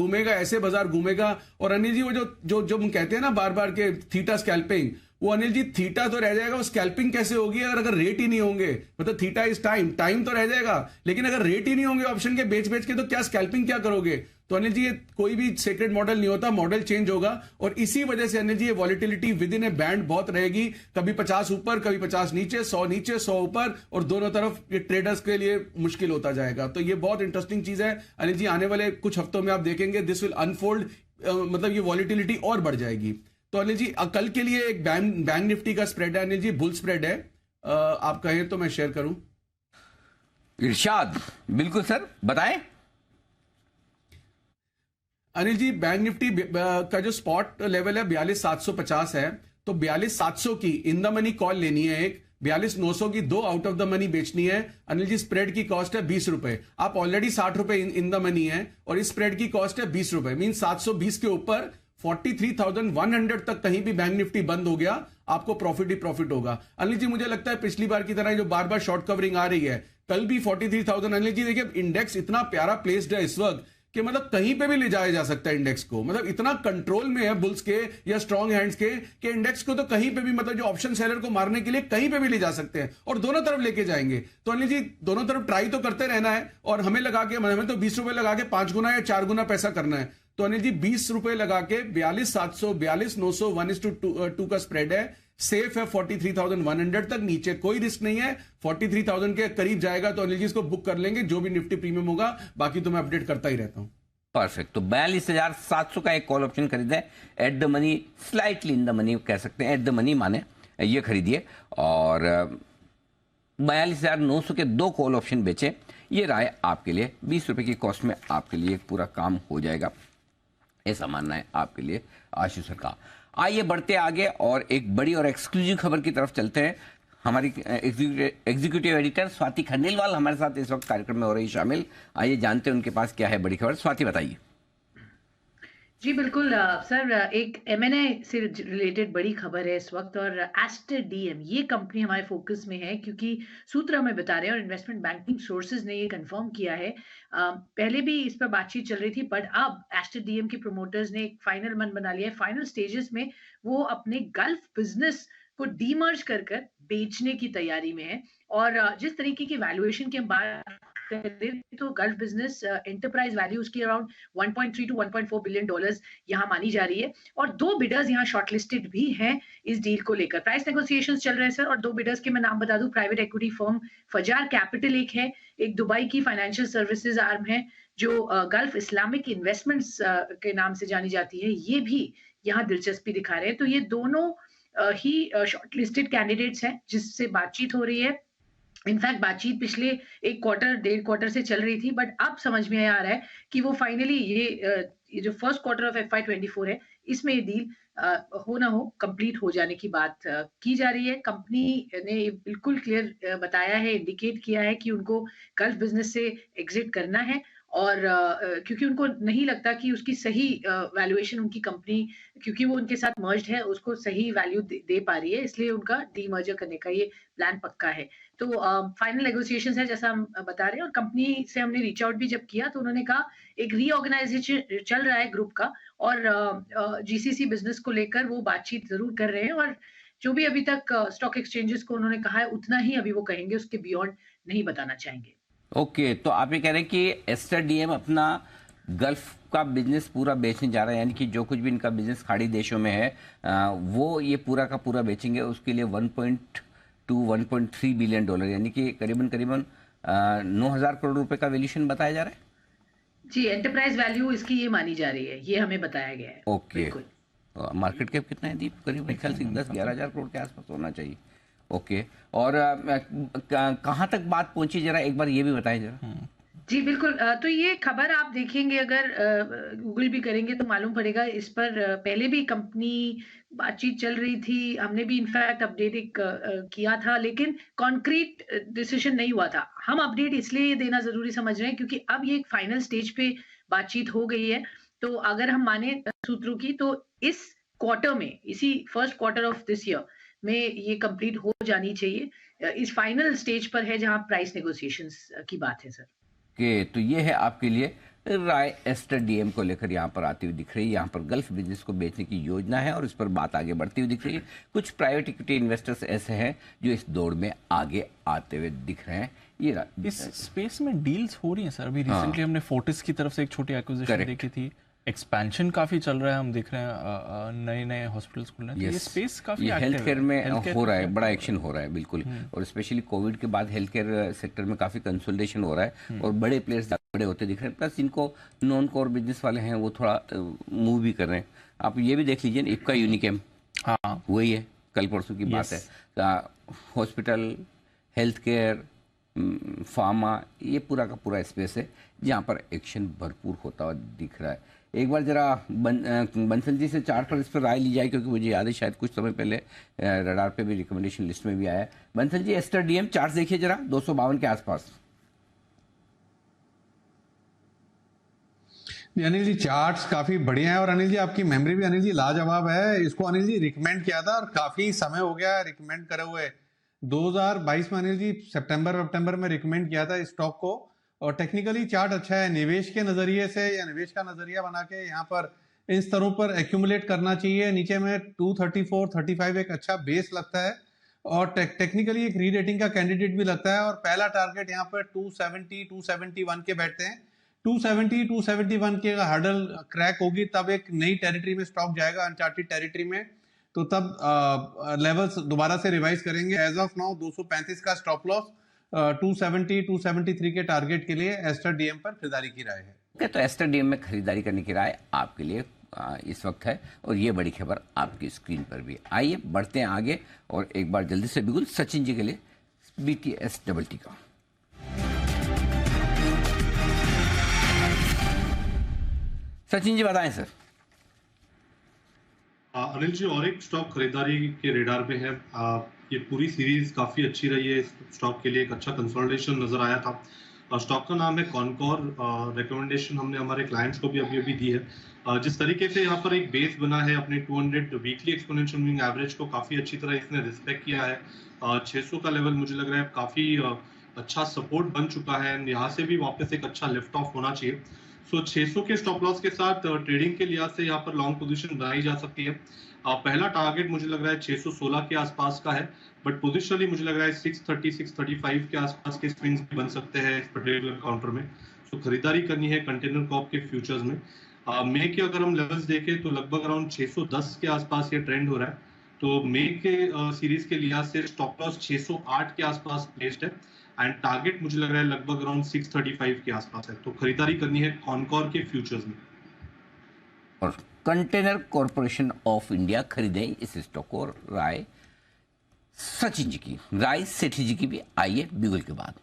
घूमेगा। और अनिल जी वो जो हम कहते हैं ना बार बार के थीटा स्कैल्पिंग, वो अनिल जी थीटा तो रह जाएगा, वो स्कैल्पिंग कैसे होगी अगर रेट ही नहीं होंगे। मतलब थीटा इज टाइम तो रह जाएगा, लेकिन अगर रेट ही नहीं होंगे ऑप्शन के बेच के, तो क्या स्कैल्पिंग क्या करोगे। तो अनिल जी ये कोई भी सेक्रेट मॉडल नहीं होता, मॉडल चेंज होगा। और इसी वजह से अनिल जी ये volatility with in A band बहुत रहेगी, कभी 50 ऊपर, कभी 50 नीचे, 100 ऊपर, और दोनों तरफ ये ट्रेडर्स के लिए मुश्किल होता जाएगा। तो ये बहुत इंटरेस्टिंग चीज है अनिल जी, आने वाले कुछ हफ्तों में आप देखेंगे दिस विल अनफोल्ड, मतलब ये वॉलिटिलिटी और बढ़ जाएगी। तो अनिल जी कल के लिए एक बैंक निफ्टी का स्प्रेड है अनिल जी, बुल स्प्रेड है, आप कहें तो मैं शेयर करूं। इरशाद, बिल्कुल सर, बताएं। अनिल जी बैंक निफ्टी का जो स्पॉट लेवल है 42,750 है, तो 42,700 की इन द मनी कॉल लेनी है एक, 42,900 की 2 आउट ऑफ द मनी बेचनी है। अनिल जी स्प्रेड की कॉस्ट है 20 रुपए, आप ऑलरेडी 60 रुपए इन द मनी है, और इस स्प्रेड की कॉस्ट है 20 रुपए, मीन 720 के ऊपर 43,100 तक कहीं भी बैंक निफ्टी बंद हो गया, आपको प्रॉफिट ही प्रॉफिट होगा। अनिल जी, मुझे लगता है पिछली बार की तरह जो बार बार शॉर्ट कवरिंग आ रही है, कल भी 43,000। अनिल जी देखिए, इंडेक्स इतना प्यारा प्लेस्ड है इस वक्त कि मतलब कहीं पे भी ले जाया जा सकता है इंडेक्स को, मतलब इतना कंट्रोल में है बुल्स के या स्ट्रॉन्ग हैंड्स के कि इंडेक्स को तो कहीं पे भी, मतलब जो ऑप्शन सेलर को मारने के लिए कहीं पे भी ले जा सकते हैं और दोनों तरफ लेके जाएंगे। तो अनिल जी, दोनों तरफ ट्राई तो करते रहना है और हमें लगा के, हमें तो 20 रुपए लगा के 5 गुना या 4 गुना पैसा करना है। तो अनिल जी 20 रुपए लगा के 42,700 42,900 1:2 का स्प्रेड है, सेफ है 43,100 तक, नीचे कोई रिस्क नहीं है। 43,000 के करीब जाएगा तो अनिल जी इसको बुक कर लेंगे, जो भी निफ्टी प्रीमियम होगा, बाकी तो मैं अपडेट करता ही रहता हूं। परफेक्ट। तो 42,700 का एक कॉल ऑप्शन खरीदे, at the money, slightly in the money कह सकते हैं, एट द मनी माने ये खरीदिए, और 42,900 के 2 कॉल ऑप्शन बेचे। ये राय आपके लिए 20 रुपए की कॉस्ट में आपके लिए पूरा काम हो जाएगा, ऐसा मानना है आपके लिए आशीष सर का। आइए बढ़ते आगे और एक बड़ी और एक्सक्लूसिव खबर की तरफ चलते हैं। हमारी एग्जीक्यूटिव एडिटर स्वाति खंडेलवाल हमारे साथ इस वक्त कार्यक्रम में हो रही शामिल। आइए जानते हैं उनके पास क्या है बड़ी खबर। स्वाति, बताइए। जी बिल्कुल सर, एक M&A से रिलेटेड बड़ी खबर है इस वक्त, और एस्टर डीएम ये कंपनी हमारे फोकस में है क्योंकि सूत्र हमें बता रहे हैं और इन्वेस्टमेंट बैंकिंग सोर्सेज ने ये कंफर्म किया है। पहले भी इस पर बातचीत चल रही थी, बट अब एस्टर डीएम के प्रोमोटर्स ने एक फाइनल मन बना लिया है। फाइनल स्टेजेस में वो अपने गल्फ बिजनेस को डीमर्ज कर बेचने की तैयारी में है। और जिस तरीके की वैल्यूएशन की हम बात करें तो गल्फ बिजनेस एंटरप्राइज वैल्यू उसकी अराउंड 1.3 to 1.4 बिलियन डॉलर्स यहाँ मानी जा रही है, और 2 बिडर्स यहाँ शॉर्टलिस्टेड भी हैं इस डील को लेकर। प्राइस नेगोशिएशंस चल रहे हैं सर, और 2 बिडर्स के मैं नाम बता दूं, प्राइवेट इक्विटी फर्म फजार कैपिटल एक है, एक दुबई की फाइनेंशियल सर्विसेज आर्म है जो गल्फ इस्लामिक इन्वेस्टमेंट्स के नाम से जानी जाती है, ये भी यहाँ दिलचस्पी दिखा रहे हैं। तो ये दोनों ही शॉर्टलिस्टेड कैंडिडेट्स हैं जिससे बातचीत हो रही है। इनफैक्ट बातचीत पिछले 1-1.5 क्वार्टर से चल रही थी, बट अब समझ में आ रहा है कि वो फाइनली ये जो फर्स्ट क्वार्टर ऑफ FY24 है, इसमें ये डील हो ना हो कंप्लीट हो जाने की बात की जा रही है। कंपनी ने बिल्कुल क्लियर बताया है, इंडिकेट किया है कि उनको गल्फ बिजनेस से एग्जिट करना है, और क्योंकि उनको नहीं लगता कि उसकी सही वैल्यूएशन उनकी कंपनी, क्योंकि वो उनके साथ मर्ज्ड है, उसको सही वैल्यू दे पा रही है, इसलिए उनका डीमर्जर करने का ये प्लान पक्का है। तो फाइनल नेगोशिएशंस है जैसा हम बता रहे हैं, और कंपनी से हमने रीच आउट भी जब किया तो उन्होंने कहा एक रीऑर्गेनाइजेशन चल रहा है ग्रुप का, और जीसीसी बिजनेस को लेकर वो बातचीत जरूर कर रहे हैं, और जो भी अभी तक स्टॉक एक्सचेंजेस को उन्होंने कहा है उतना ही अभी वो कहेंगे, उसके बियॉन्ड नहीं बताना चाहेंगे। ओके, तो आप ये कह रहे हैं कि एस्टर डीएम अपना गल्फ का बिजनेस पूरा बेचने जा रहा है, यानी कि जो कुछ भी इनका बिजनेस खाड़ी देशों में है वो ये पूरा का पूरा बेचेंगे। उसके लिए 1.2 1.3 बिलियन डॉलर, यानी कि करीबन 9,000 करोड़ रुपए का वैल्यूएशन बताया जा रहा है। जी, एंटरप्राइज वैल्यू इसकी ये मानी जा रही है, ये हमें बताया गया है। ओके, मार्केट कैप कितना है दीप? करीब मेरे ख्याल से 10-11 हज़ार करोड़ के आसपास होना चाहिए। ओके, और कहाँ तक बात पहुंची, जरा एक बार ये भी बताएं जरा। जी बिल्कुल, तो ये खबर आप देखेंगे, अगर गूगल भी करेंगे तो मालूम पड़ेगा। इस पर पहले भी कंपनी बातचीत चल रही थी, हमने भी इनफैक्ट अपडेट एक किया था, लेकिन कॉन्क्रीट डिसीजन नहीं हुआ था। हम अपडेट इसलिए देना जरूरी समझ रहे हैं क्योंकि अब ये एक फाइनल स्टेज पे बातचीत हो गई है। तो अगर हम माने सूत्रों की तो इस क्वार्टर में, इसी first quarter of this year में ये कंप्लीट हो जानी चाहिए। इस फाइनल स्टेज पर है जहां प्राइस नेगोशिएशंस की बात है सर। ओके, तो ये है आपके लिए राय एस्टर डीएम को लेकर यहाँ पर आती हुई दिख रही है। यहाँ पर गल्फ बिजनेस को बेचने की योजना है और इस पर बात आगे बढ़ती हुई दिख रही है। कुछ प्राइवेट इक्विटी इन्वेस्टर्स ऐसे हैं जो इस दौड़ में आगे आते हुए दिख रहे हैं। ये इस स्पेस में डील्स हो रही हैं सर। अभी रिसेंटली हमने फोर्टिस की तरफ से एक छोटी एक्विजिशन देखी थी। एक्सपेंशन काफी चल रहा है, हम देख रहे हैं नए हॉस्पिटल्स खुल रहे हैं। ये स्पेस काफी हेल्थ केयर में हो रहा है, बड़ा एक्शन हो रहा है बिल्कुल। और स्पेशली कोविड के बाद हेल्थ केयर सेक्टर में काफी कंसोलिडेशन हो रहा है और बड़े प्लेयर्स बड़े होते दिख रहे हैं। प्लस जिनको नॉन कोर बिजनेस वाले हैं वो थोड़ा मूव भी कर रहे हैं। आप ये भी देख लीजिए, इफ्का यूनिकेम, हाँ वही है, कल परसों की बात है। हॉस्पिटल, हेल्थ केयर, फार्मा, ये पूरा का पूरा स्पेस है जहाँ पर एक्शन भरपूर होता हुआ दिख रहा है। एक बार जरा बंसल जी से चार्ट पर इस पर राय ली जाए, क्योंकि मुझे याद है शायद कुछ समय पहले रडार पे भी रिकमेंडेशन लिस्ट में भी आया है। Bansal ji, Aster DM chart देखिए जरा, 252 के आसपास। जी अनिल जी, चार्ट्स काफी बढ़िया है और अनिल जी आपकी मेमोरी भी अनिल जी लाजवाब है। इसको अनिल जी रिकमेंड किया था और काफी समय हो गया रिकमेंड करे हुए। 2022 में अनिल जी सितंबर में रिकमेंड किया था इस स्टॉक को। और टेक्निकली चार्ट अच्छा है, निवेश के नजरिए से या निवेश का नजरिया बना के यहाँ पर इन स्तरों पर एक्यूमुलेट करना चाहिए। नीचे में 234 35 एक अच्छा बेस लगता है और टेक्निकली एक री रेटिंग का कैंडिडेट भी लगता है। और पहला टारगेट यहाँ पर 270 271 के बैठते हैं। 270 271 के हर्डल क्रैक होगी तब एक नई टेरिटरी में स्टॉक जाएगा, अनचार्टेड टेरिटरी में, तो तब लेवल्स दोबारा से रिवाइज करेंगे। एज ऑफ नाउ 235 का स्टॉप लॉस, 270 273 के टारगेट के लिए एस्टर डीएम पर खरीदारी की राय है। ओके, तो एस्टर डीएम में खरीदारी करने की राय आपके लिए इस वक्त है और ये बड़ी खबर आपकी स्क्रीन पर भी। आइए बढ़ते हैं आगे और एक बार जल्दी से बिल्कुल सचिन जी के लिए BTS डबल टी का। सचिन जी बताएं सर। अनिल जी, और एक स्टॉक खरीदारी के रेडार पे है। ये पूरी सीरीज काफी अच्छी रही है। इस स्टॉक के लिए एक अच्छा कंसोलिडेशन नजर आया था। स्टॉक का नाम है कॉनकोर। रिकमेंडेशन हमने हमारे क्लाइंट्स को भी अभी दी है। जिस तरीके से यहाँ पर एक बेस बना है अपने 200 वीकली एक्सपोनेंशियल मूविंग एवरेज को काफी अच्छी तरह इसने रिस्पेक्ट किया है। 600 का लेवल मुझे लग रहा है काफी अच्छा सपोर्ट बन चुका है। यहाँ से भी वापस एक अच्छा लिफ्ट ऑफ होना चाहिए। सो 600 के स्टॉप लॉस के साथ ट्रेडिंग के लिहाज से यहाँ पर लॉन्ग पोजीशन बनाई जा सकती है। पहला टारगेट मुझे लग रहा है 616 के आसपास का है, बट पोजिशनली मुझे लग रहा है 630 635 के आसपास के स्विंग्स भी बन सकते हैं इस पर्टिकुलर काउंटर में। सो खरीदारी करनी है कंटेनर कॉर्प के फ्यूचर्स में। मे के अगर हम लेवल्स देखें तो लगभग अराउंड 610 के आसपास ये ट्रेंड हो रहा है। तो मे के सीरीज के लिहाज से स्टॉप लॉस 608 के आसपास प्लेस्ड है एंड टारगेट मुझे लग रहा है लगभग अराउंड 635 के आसपास है। तो खरीदारी करनी है कॉनकोर के फ्यूचर्स में। और कंटेनर कॉरपोरेशन ऑफ इंडिया खरीदें इस स्टॉक को। राय सचिन जी की, राय सेठी जी की भी। आइए बिगुल के बाद।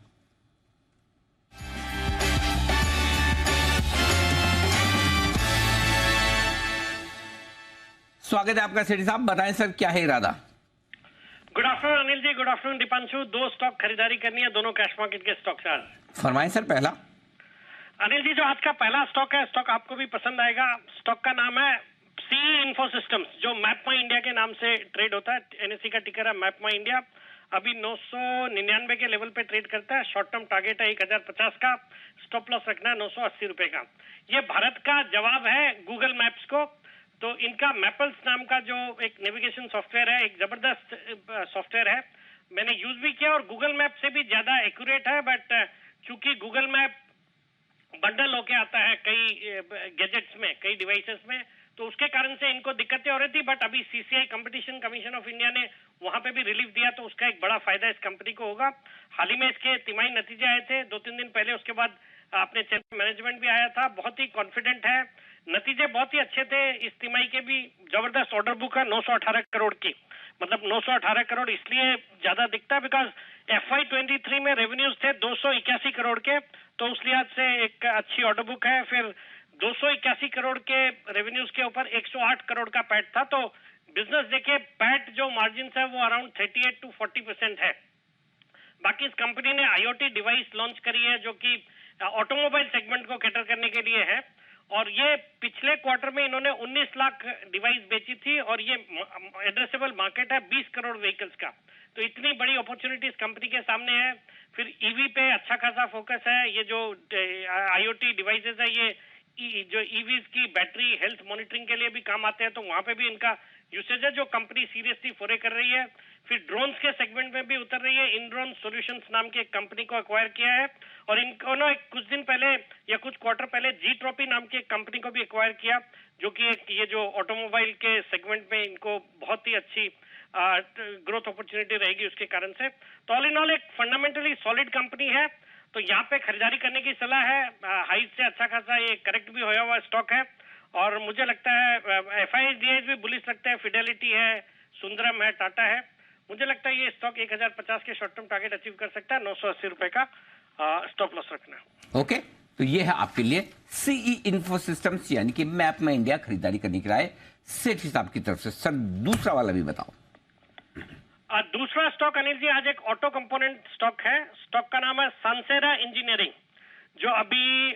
स्वागत है आपका सेठी साहब, बताएं सर क्या है इरादा। गुड आफ्टरनून अनिल जी, गुड आफ्टरनून दीपांशु। 2 स्टॉक खरीदारी करनी है, दोनों कैश मार्केट के स्टॉक आज। फरमाएं सर। पहला अनिल जी, जो आज का पहला स्टॉक है, स्टॉक आपको भी पसंद आएगा। स्टॉक का नाम है सीई इंफो सिस्टम्स, जो मैपमा इंडिया के नाम से ट्रेड होता है। एनएससी का टिकर है मैपमा इंडिया। अभी 999 के लेवल पे ट्रेड करता है। शॉर्ट टर्म टारगेट है 1050 का। स्टॉप लॉस रखना है 980 रुपए का। ये भारत का जवाब है गूगल मैप्स को। तो इनका मैपल्स नाम का जो एक नेविगेशन सॉफ्टवेयर है, एक जबरदस्त सॉफ्टवेयर है। मैंने यूज भी किया और गूगल मैप से भी ज्यादा एक्यूरेट है। बट चूंकि गूगल मैप बंडल होके आता है कई गैजेट्स में, कई डिवाइसेस में, तो उसके कारण से इनको दिक्कतें हो रही थी। बट अभी CCI competition commission of India ने वहां पे भी रिलीफ दिया, तो उसका एक बड़ा फायदा इस कंपनी को होगा। हाल ही में इसके तिमाही नतीजे आए थे 2-3 दिन पहले। उसके बाद अपने चेयर मैनेजमेंट भी आया था। बहुत ही कॉन्फिडेंट है, नतीजे बहुत ही अच्छे थे। इस तिमाही के भी जबरदस्त ऑर्डर बुक है 918 करोड़ की। मतलब 918 करोड़ इसलिए ज्यादा दिखता है बिकॉज FY23 में रेवेन्यूज थे 281 करोड़ के, तो उस लिहाज से एक अच्छी ऑर्डर बुक है। फिर 281 करोड़ के रेवेन्यूज के ऊपर 108 करोड़ का पैट था। तो बिजनेस देखिए, पैट जो मार्जिन है वो अराउंड 38 to 40% है। बाकी इस कंपनी ने IoT डिवाइस लॉन्च करी है जो कि ऑटोमोबाइल सेगमेंट को कैटर करने के लिए है। और ये पिछले क्वार्टर में इन्होंने 19 लाख डिवाइस बेची थी और ये एड्रेसेबल मार्केट है 20 करोड़ व्हीकल्स का। तो इतनी बड़ी अपॉर्चुनिटी इस कंपनी के सामने है। फिर ईवी पे अच्छा खासा फोकस है। ये जो IoT डिवाइसेस है, ये जो ईवीज की बैटरी हेल्थ मॉनिटरिंग के लिए भी काम आते हैं, तो वहां पे भी इनका यूसेज है, जो कंपनी सीरियसली फोरे कर रही है। फिर ड्रोन्स के सेगमेंट में भी उतर रही है। इनड्रोन सॉल्यूशंस नाम की एक कंपनी को एक्वायर किया है और इनको ना कुछ दिन पहले या कुछ क्वार्टर पहले Gtropy नाम की एक कंपनी को भी एक्वायर किया, जो कि एक ये जो ऑटोमोबाइल के सेगमेंट में इनको बहुत ही अच्छी ग्रोथ अपॉर्चुनिटी रहेगी उसके कारण से। तो ऑल इन ऑल एक फंडामेंटली सॉलिड कंपनी है, तो यहाँ पे खरीदारी करने की सलाह है। हाई से अच्छा खासा ये करेक्ट भी होया हुआ स्टॉक है और मुझे लगता है FIDs भी बुलिश लगता है। फिडेलिटी है, सुंदरम है, टाटा है। मुझे लगता है ये स्टॉक 1050 के शॉर्ट टर्म टारगेट अचीव कर सकता है। 980 रुपए का स्टॉप लॉस रखना। ओके, तो ये है आपके लिए सीई इंफो सिस्टम्स यानी कि मैप में इंडिया खरीदारी करने की राय सेठ साहब की तरफ से। सर दूसरा वाला भी बताओ। दूसरा स्टॉक अनिल जी आज एक ऑटो कंपोनेंट स्टॉक है। स्टॉक का नाम है सानसेरा इंजीनियरिंग, जो अभी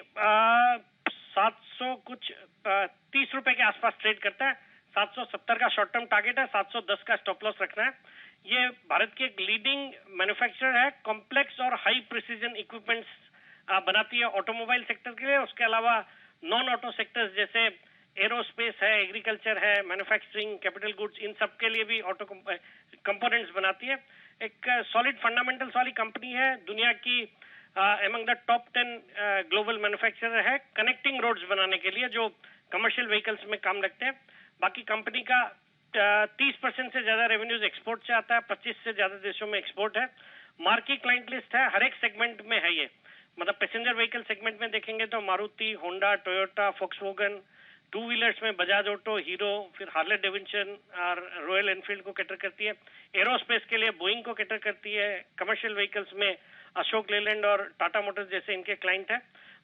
700 कुछ 30 रुपए के आसपास ट्रेड करता है। 770 का शॉर्ट टर्म टारगेट है, 710 का स्टॉप लॉस रखना है। ये भारत की एक लीडिंग मैन्युफैक्चरर है, कॉम्प्लेक्स और हाई प्रिसीजन इक्विपमेंट्स बनाती है ऑटोमोबाइल सेक्टर के लिए। उसके अलावा नॉन ऑटो सेक्टर्स जैसे एरोस्पेस है, एग्रीकल्चर है, मैन्युफैक्चरिंग, कैपिटल गुड्स, इन सब के लिए भी ऑटो कंपोनेंट्स बनाती है। एक सॉलिड फंडामेंटल्स वाली कंपनी है, दुनिया की among the top 10 global manufacturer है कनेक्टिंग रोड्स बनाने के लिए, जो कमर्शियल व्हीकल्स में काम लगते हैं। बाकी कंपनी का 30% से ज्यादा रेवेन्यूज एक्सपोर्ट से आता है, 25 से ज्यादा देशों में एक्सपोर्ट है। मार्की क्लाइंट लिस्ट है, हर एक सेगमेंट में है ये, मतलब पैसेंजर व्हीकल सेगमेंट में देखेंगे तो Maruti, Honda, Toyota, Volkswagen, two wheelers में बजाज ऑटो, हीरो, फिर हार्ले डेविडसन और रॉयल एनफील्ड को कैटर करती है। एरोस्पेस के लिए बोइंग को कैटर करती है। कमर्शियल व्हीकल्स में अशोक लेलैंड और टाटा मोटर्स जैसे इनके क्लाइंट है।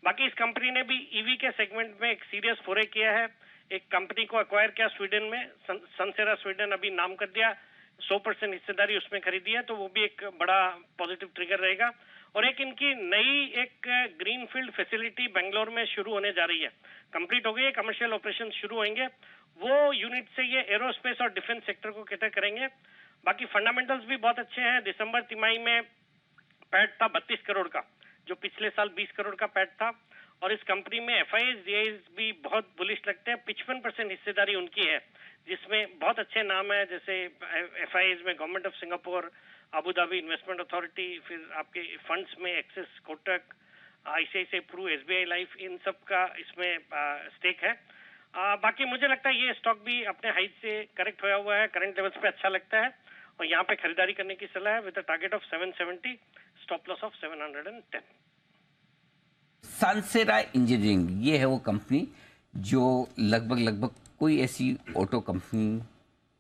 बाकी इस कंपनी ने भी ईवी के सेगमेंट में एक सीरियस फोरे किया है। एक कंपनी को एक्वायर किया स्वीडन में, सनसेरा स्वीडन अभी नाम कर दिया, 100% हिस्सेदारी उसमें खरीदी है, तो वो भी एक बड़ा पॉजिटिव ट्रिगर रहेगा। और एक इनकी नई एक ग्रीनफील्ड फैसिलिटी बेंगलोर में शुरू होने जा रही है, कंप्लीट हो गई है, कमर्शियल ऑपरेशन शुरू होंगे। वो यूनिट से ये एरोस्पेस और डिफेंस सेक्टर को कैटर करेंगे। बाकी फंडामेंटल्स भी बहुत अच्छे हैं। दिसंबर तिमाही में पैट था 32 करोड़ का, जो पिछले साल 20 करोड़ का पैट था। और इस कंपनी में एफआईएस डीआईएस भी बहुत बुलिश लगते हैं। 55% हिस्सेदारी उनकी है, जिसमें बहुत अच्छे नाम है, जैसे एफआईएस में government of Singapore, Abu Dhabi investment authority, फिर आपके फंड्स में Axis, Kotak, ICICI Pru, SBI life, इन सब का इसमें स्टेक है। बाकी मुझे लगता है ये स्टॉक भी अपने हाइट से करेक्ट होया हुआ है, करंट लेवल्स पे अच्छा लगता है, और यहाँ पे खरीदारी करने की सलाह है with a target of 770, stop loss of 710। Sansera engineering, ये है वो कंपनी जो लगभग कोई ऐसी auto company,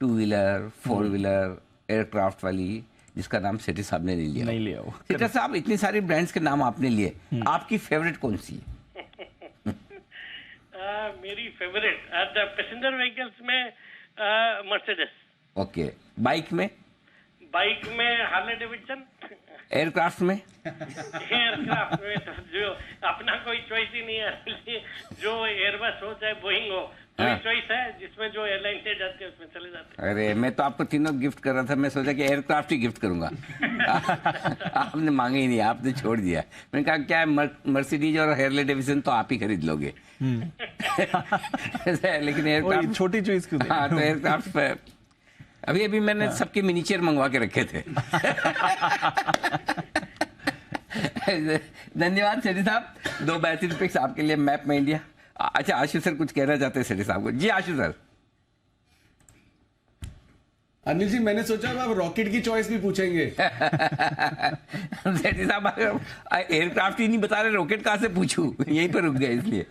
two wheeler, four wheeler, aircraft वाली, जिसका नाम सेठी साहब ने नहीं लिया हो। सेठी साहब, इतनी सारी ब्रांड्स के नाम आपने लिए, आपकी फेवरेट कौन सी है? मेरी फेवरेट पैसेंजर व्हीकल्स में मर्सिडीज। ओके। बाइक में हार्ले डेविडसन। एयरक्राफ्ट में तो जो अपना कोई चॉइस ही नहीं है, जो एयरबस हो चाहे बोइंग हो, कोई चॉइस है जिसमें जो एयरलाइन से जाते हैं उसमें चले जाते हैं। अरे मैं तो आपको तीनों गिफ्ट कर रहा था, मैं सोचा कि एयरक्राफ्ट ही गिफ्ट करूंगा। आपने मांगे ही नहीं, आपने छोड़ दिया। मैंने कहा क्या मर्सिडीज और हार्ले डेविडसन तो आप ही खरीद लोगे। लेकिन एयरक्राफ्ट छोटी चॉइस क्यों? हाँ, तो एयरक्राफ्ट अभी मैंने सबके मिनीचर मंगवा के रखे थे। धन्यवाद सेठी साहब, 2 बेहतरीन पिक्स आपके लिए मैप में इंडिया। अच्छा, आशु सर कुछ कहना चाहते हैं सेठी साहब को? जी आशु सर। अनिल जी, मैंने सोचा आप रॉकेट की चॉइस भी पूछेंगे। सेठी साहब एयरक्राफ्ट ही नहीं बता रहे, रॉकेट कहां से पूछूं, यहीं पर रुक गए, इसलिए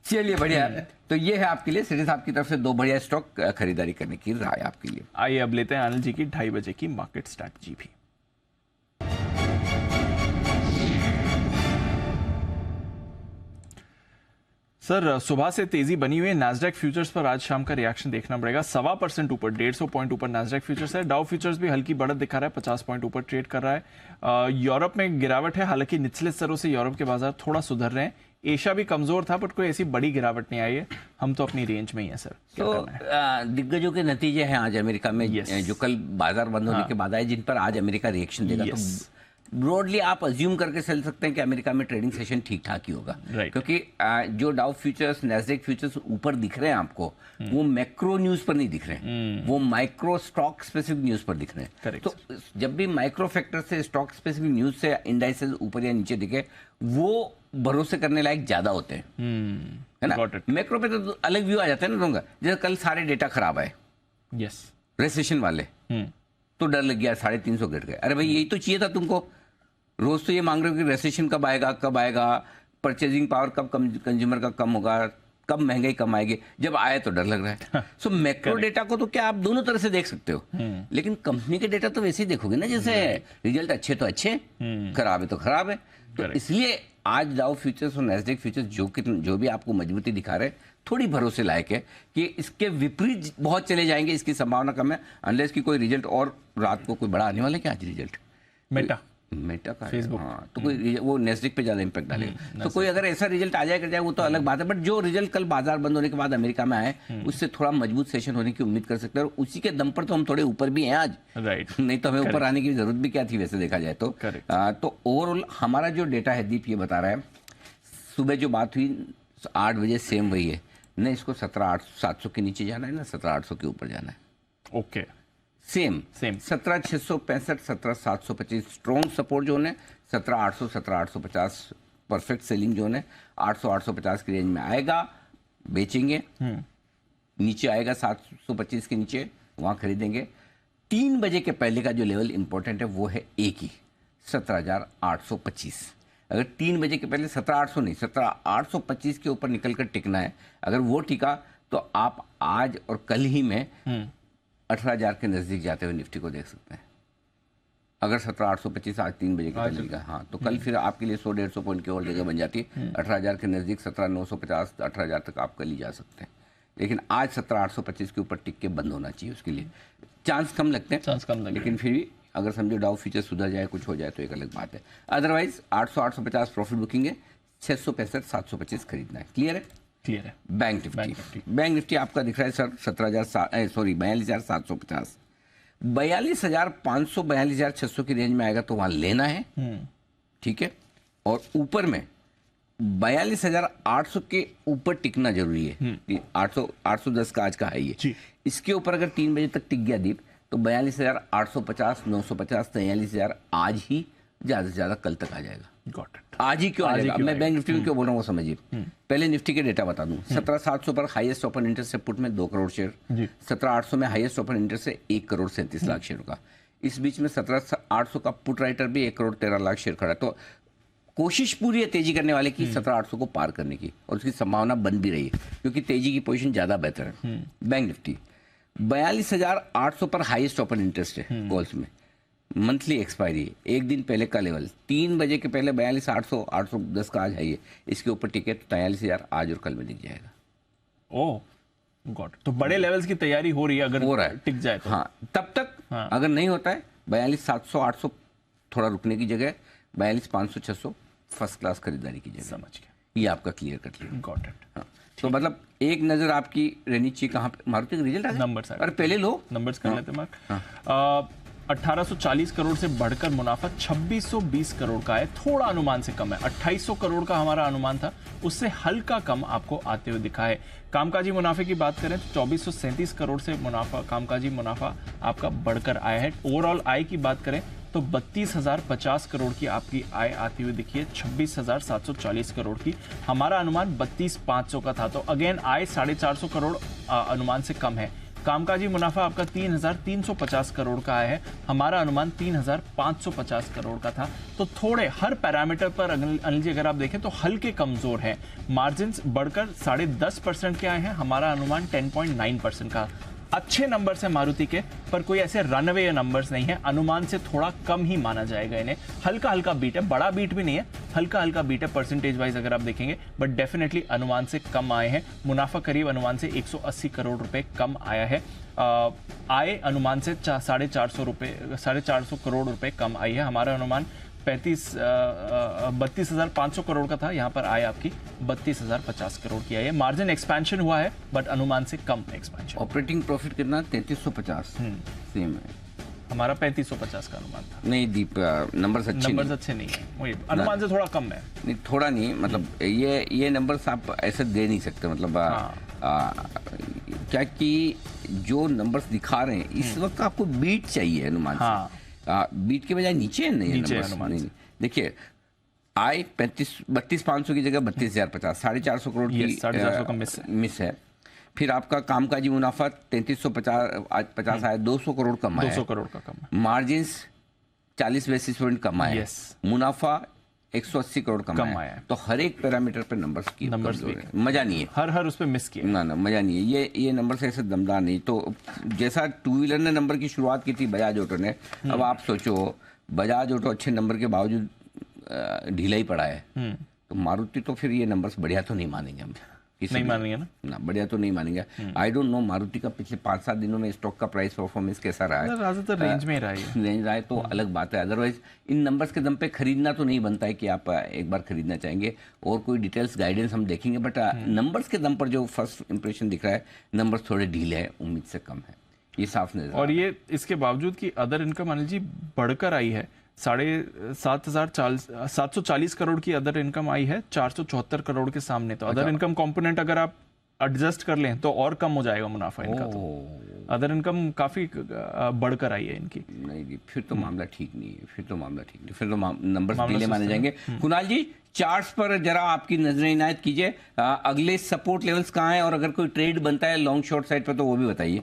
चलिए बढ़िया। तो ये है आपके लिए सेठी साहब की तरफ से 2 बढ़िया स्टॉक खरीदारी करने की राय आपके लिए। आइए अब लेते हैं अनिल जी की 2:30 बजे की मार्केट स्ट्रैटेजी भी। सर, सुबह से तेजी बनी हुई है। नैस्डैक फ्यूचर्स पर आज शाम का रिएक्शन देखना पड़ेगा। 1.25% ऊपर, 150 पॉइंट ऊपर नैस्डैक फ्यूचर्स है। डाउ फ्यूचर्स भी हल्की बढ़त दिखा रहा है, 50 पॉइंट ऊपर ट्रेड कर रहा है। यूरोप में गिरावट है, हालांकि निचले स्तरों से यूरोप के बाजार थोड़ा सुधर रहे हैं। एशिया भी कमजोर था, बट कोई ऐसी बड़ी गिरावट नहीं आई है। हम तो अपनी रेंज में ही है सर। तो दिग्गजों के नतीजे हैं आज अमेरिका में, जो कल बाजार बंद होने के बाद आए, जिन पर आज अमेरिका रिएक्शन देगा। तो ब्रॉडली आप अज्यूम करके चल सकते हैं कि अमेरिका में ट्रेडिंग सेशन ठीक ठाक ही होगा, क्योंकि जो डाउ फ्यूचर्स, नैस्डैक फ्यूचर्स ऊपर दिख रहे हैं आपको, वो मैक्रो न्यूज पर नहीं दिख रहे हैं, वो माइक्रो स्टॉक स्पेसिफिक न्यूज पर दिख रहे हैं। तो जब भी माइक्रो फैक्टर से स्टॉक स्पेसिफिक न्यूज से इंडाइसेस ऊपर या नीचे दिखे, वो भरोसे करने लायक ज्यादा होते हैं, है ना। मैक्रो पे तो अलग व्यू आ जाता है ना लोगों का। जैसे कल सारे डेटा खराब आए, रेसेशन वाले, तो डर लग गया, 350 गिर गए। अरे भाई, यही तो चाहिए था तुमको। रोज तो ये मांग रहे हो कि रेसेशन कब आएगा, परचेजिंग पावर कब कंज्यूमर का कम होगा, कब महंगाई कम आएगी। जब आए तो डर लग रहा है। सो मैक्रो डेटा को तो क्या आप दोनों तरह से देख सकते हो, लेकिन कंपनी के डेटा तो वैसे ही देखोगे ना, जैसे रिजल्ट अच्छे तो अच्छे, खराब है तो खराब है। तो इसलिए आज डाउ फ्यूचर्स और नैस्डैक फ्यूचर्स जो भी आपको मजबूती दिखा रहे हैं, थोड़ी भरोसे लायक है कि इसके विपरीत बहुत चले जाएंगे, इसकी संभावना कम है, अनलेस की कोई रिजल्ट और रात को कोई बड़ा आने वाला है। क्या आज रिजल्ट? मेटा का Facebook। हाँ, तो कोई वो नेस्डेक पे ज्यादा इम्पैक्ट डालेगा। तो कोई अगर ऐसा रिजल्ट आ जाए कर जाए वो तो अलग बात है, बट जो रिजल्ट कल बाजार बंद होने के बाद अमेरिका में आए उससे थोड़ा मजबूत सेशन होने की उम्मीद कर सकते हैं, और उसी के दम पर तो हम थोड़े ऊपर भी हैं आज, राइट। नहीं तो हमें ऊपर आने की जरूरत भी क्या थी वैसे देखा जाए तो। तो ओवरऑल हमारा जो डेटा है दीप ये बता रहा है, सुबह जो बात हुई 8 बजे सेम वही है, न इसको 17,700 के नीचे जाना है ना 17,800 के ऊपर जाना है। Okay, same 17,665 17,725 strong support zone है, 17,800 17,850 परफेक्ट सेलिंग जोन है, 800 850 की रेंज में आएगा बेचेंगे, नीचे आएगा 725 के नीचे वहां खरीदेंगे। 3 बजे के पहले का जो लेवल इंपॉर्टेंट है वो है एक ही 17,825। अगर 3 बजे के पहले 17,800 नहीं 17,825 के ऊपर निकलकर टिकना है, अगर वो टिका तो आप आज और कल ही में 18,000 के नजदीक जाते हुए निफ्टी को देख सकते हैं। अगर 17,825 आज 3 बजे के पहले निकला, हाँ तो कल फिर आपके लिए 100-150 पॉइंट की और जगह बन जाती है। 18,000 के नजदीक 17,950 18,000 तक आप कल ही जा सकते हैं, लेकिन आज 17,825 के ऊपर टिक के बंद होना चाहिए, उसके लिए चांस कम लगते हैं, लेकिन फिर भी अगर समझो डाउ फ्यूचर सुधर जाए कुछ हो जाए तो एक अलग बात है। अदरवाइज 800 850 प्रॉफिट बुकिंग है, 665 725 खरीदना है। क्लियर है? क्लियर है। बैंक निफ्टी आपका दिख रहा है सर 42,750, 42,500 42,600 की रेंज में आएगा तो वहां लेना है, ठीक है। और ऊपर में 42,800 के ऊपर टिकना जरूरी है। 810 का आज का हाई है, इसके ऊपर अगर 3 बजे तक टिक गया दीप तो 42,850 950 43,000 आज ही ज्यादा से ज्यादा कल तक आ जाएगा। आज ही क्यों आ जाएगा? मैं बैंक निफ्टी में क्यों बोल रहा हूँ वो समझिए। पहले निफ्टी के डेटा बता दूं। 17,700 पर हाईएस्ट ओपन इंटरेस्ट से पुट में 2 करोड़ शेयर, 17,800 में हाईएस्ट ओपन इंटरेस्ट से 1 करोड़ 37 लाख शेयर का, इस बीच में 17,800 का पुट राइटर भी 1 करोड़ 13 लाख शेयर खड़ा है। तो कोशिश पूरी है तेजी करने वाले की 17,800 को पार करने की, और उसकी संभावना बन भी रही है क्योंकि तेजी की पोजीशन ज्यादा बेहतर है। बैंक निफ्टी 42,800 पर हाईएस्ट ओपन इंटरेस्ट है कॉल्स में, मंथली एक्सपायरी है, एक दिन पहले का लेवल 3 बजे के पहले 42,800 810 का आज है, इसके ऊपर टिकट 43,000 आज और कल में दिख जाएगा। ओह गॉड, तो बड़े लेवल्स की तैयारी हो रही है, अगर हो रहा है टिक जाए तो। हाँ तब तक अगर नहीं होता है 42,700 800 थोड़ा रुकने की जगह, 42,500 600 फर्स्ट क्लास खरीदारी की जगह। समझ गया, ये आपका क्लियर कर लिया। Got it. तो मतलब एक नजर आपकी रहनी चाहिए कहाँ पे मारुति का रिजल्ट आ गया, नंबर्स और पहले लो नंबर्स कर लेते मार्क। 1840 करोड़ से बढ़कर मुनाफा 2620 करोड़ का है, थोड़ा अनुमान से कम है। 2800 करोड़ का हमारा अनुमान था, उससे हल्का कम आपको आते हुए दिखा है। कामकाजी मुनाफे की बात करें तो 2437 करोड़ से मुनाफा कामकाजी मुनाफा आपका बढ़कर आया है। ओवरऑल आय की बात करें तो 32,050 करोड़ की आपकी आय आती हुई दिखी है, 26,740 करोड़ की। हमारा अनुमान 32,500 का था, तो अगेन आय 450 करोड़ अनुमान से कम है। कामकाजी मुनाफा आपका 3,350 करोड़ का आया है, हमारा अनुमान 3,550 करोड़ का था। तो थोड़े हर पैरामीटर पर अनिल जी अगर आप देखें तो हल्के कमजोर हैं। मार्जिन्स बढ़कर 10.5% के आए हैं, हमारा अनुमान 10.9% का। अच्छे नंबर्स हैं मारुति के, पर कोई ऐसे रनअवे नंबर्स नहीं है, अनुमान से थोड़ा कम ही माना जाएगा इन्हें। हल्का हल्का बीट है, बड़ा बीट भी नहीं है, हल्का हल्का बीट है परसेंटेज वाइज अगर आप देखेंगे, बट डेफिनेटली अनुमान से कम आए हैं। मुनाफा करीब अनुमान से 180 करोड़ रुपए कम आया है। आय अनुमान से 450 करोड़ रुपए कम आई है। हमारा अनुमान 32,500 करोड़ का था, यहाँ पर आय आपकी 32,050 करोड़ की आई है। मार्जिन एक्सपेंशन हुआ है, बट अनुमान से कम एक्सपेंशन। ऑपरेटिंग प्रॉफिट कितना? 3350 सेम है, हमारा 3550 का अनुमान था। नहीं दीप नंबर्स अच्छे नहीं है, वही अनुमान से थोड़ा कम है। नहीं थोड़ा नहीं, मतलब ये नंबर्स आप ऐसे दे नहीं सकते, मतलब क्या कि जो नंबर्स दिखा रहे हैं इस वक्त आपको बीट चाहिए अनुमान से। बीट के बजाय नीचे नहीं। देखिए आय 32,500 की जगह 32,050, 450 करोड़ की मिस है। फिर आपका कामकाजी मुनाफा 3350 आया, 200 करोड़ कम आया, 200 करोड़ का कम। मार्जिन्स 40 बेसिस पॉइंट कम आया, मुनाफा 180 करोड़ कम आया। तो हर एक पैरामीटर पे नंबर्स मजा नहीं है, हर उस पे मिस किया ना मजा नहीं है। ये नंबर ऐसे दमदार नहीं। तो जैसा 2 व्हीलर ने नंबर की शुरुआत की थी बजाज ऑटो ने, अब आप सोचो बजाज ऑटो अच्छे नंबर के बावजूद ढीला ही पड़ा है, तो मारुति तो फिर ये नंबर्स बढ़िया तो नहीं मानेंगे हम। नहीं मानेंगे ना बढ़िया तो नहीं मानेंगे। आई डोंट नो मारुति का पिछले 5-7 दिनों में स्टॉक का प्राइस परफॉर्मेंस कैसा रहा है। ज्यादातर रेंज में रहा है, रेंज रहा है तो अलग बात है। अदरवाइज इन नंबर्स के दम पे खरीदना तो नहीं बनता है कि आप एक बार खरीदना चाहेंगे। और कोई डिटेल्स गाइडेंस हम देखेंगे, बट नंबर्स के दम पर जो फर्स्ट इंप्रेशन दिख रहा है, नंबर्स थोड़े ढीले है, उम्मीद से कम है, ये साफ नजर। और ये इसके बावजूद कि अदर इनकम अनिल जी बढ़कर आई है, 740 करोड़ की अदर इनकम आई है 474 करोड़ के सामने। तो अदर इनकम कंपोनेंट अगर आप एडजस्ट कर लें तो और कम हो जाएगा मुनाफा इनका। तो अदर इनकम काफी बढ़कर आई है इनकी। नहीं जी, फिर तो मामला ठीक नहीं है, फिर तो नंबर्स ढीले माने जाएंगे। कुणाल जी, चार्ट्स पर जरा आपकी नजरें इनायत कीजिए, अगले सपोर्ट लेवल्स कहाँ हैं और अगर कोई ट्रेड बनता है लॉन्ग शॉर्ट साइड पर तो वो भी बताइए।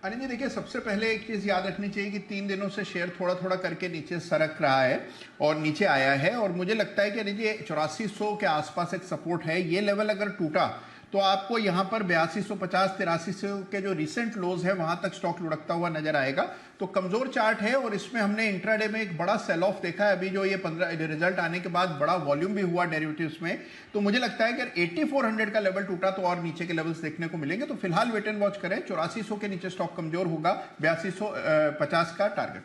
अनिल जी देखिए, सबसे पहले एक चीज़ याद रखनी चाहिए कि 3 दिनों से शेयर थोड़ा थोड़ा करके नीचे सरक रहा है और नीचे आया है, और मुझे लगता है कि अनिल जी 8400 के आसपास एक सपोर्ट है। ये लेवल अगर टूटा तो आपको यहाँ पर 8250 8300 के जो रिसेंट लोज है वहां तक स्टॉक लुढ़कता हुआ नजर आएगा। तो कमजोर चार्ट है और इसमें हमने इंट्राडे में एक बड़ा सेल ऑफ देखा है। अभी जो ये 15 रिजल्ट आने के बाद बड़ा वॉल्यूम भी हुआ डेरिवेटिव्स में। तो मुझे लगता है कि अगर 8400 का लेवल टूटा तो और नीचे के लेवल्स देखने को मिलेंगे। तो फिलहाल वेट एंड वॉच करें, 8400 के नीचे स्टॉक कमजोर होगा, 8250 का टारगेट।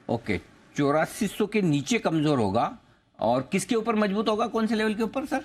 ओके, 8400 के नीचे कमजोर होगा और किसके ऊपर मजबूत होगा, कौन से लेवल के ऊपर सर?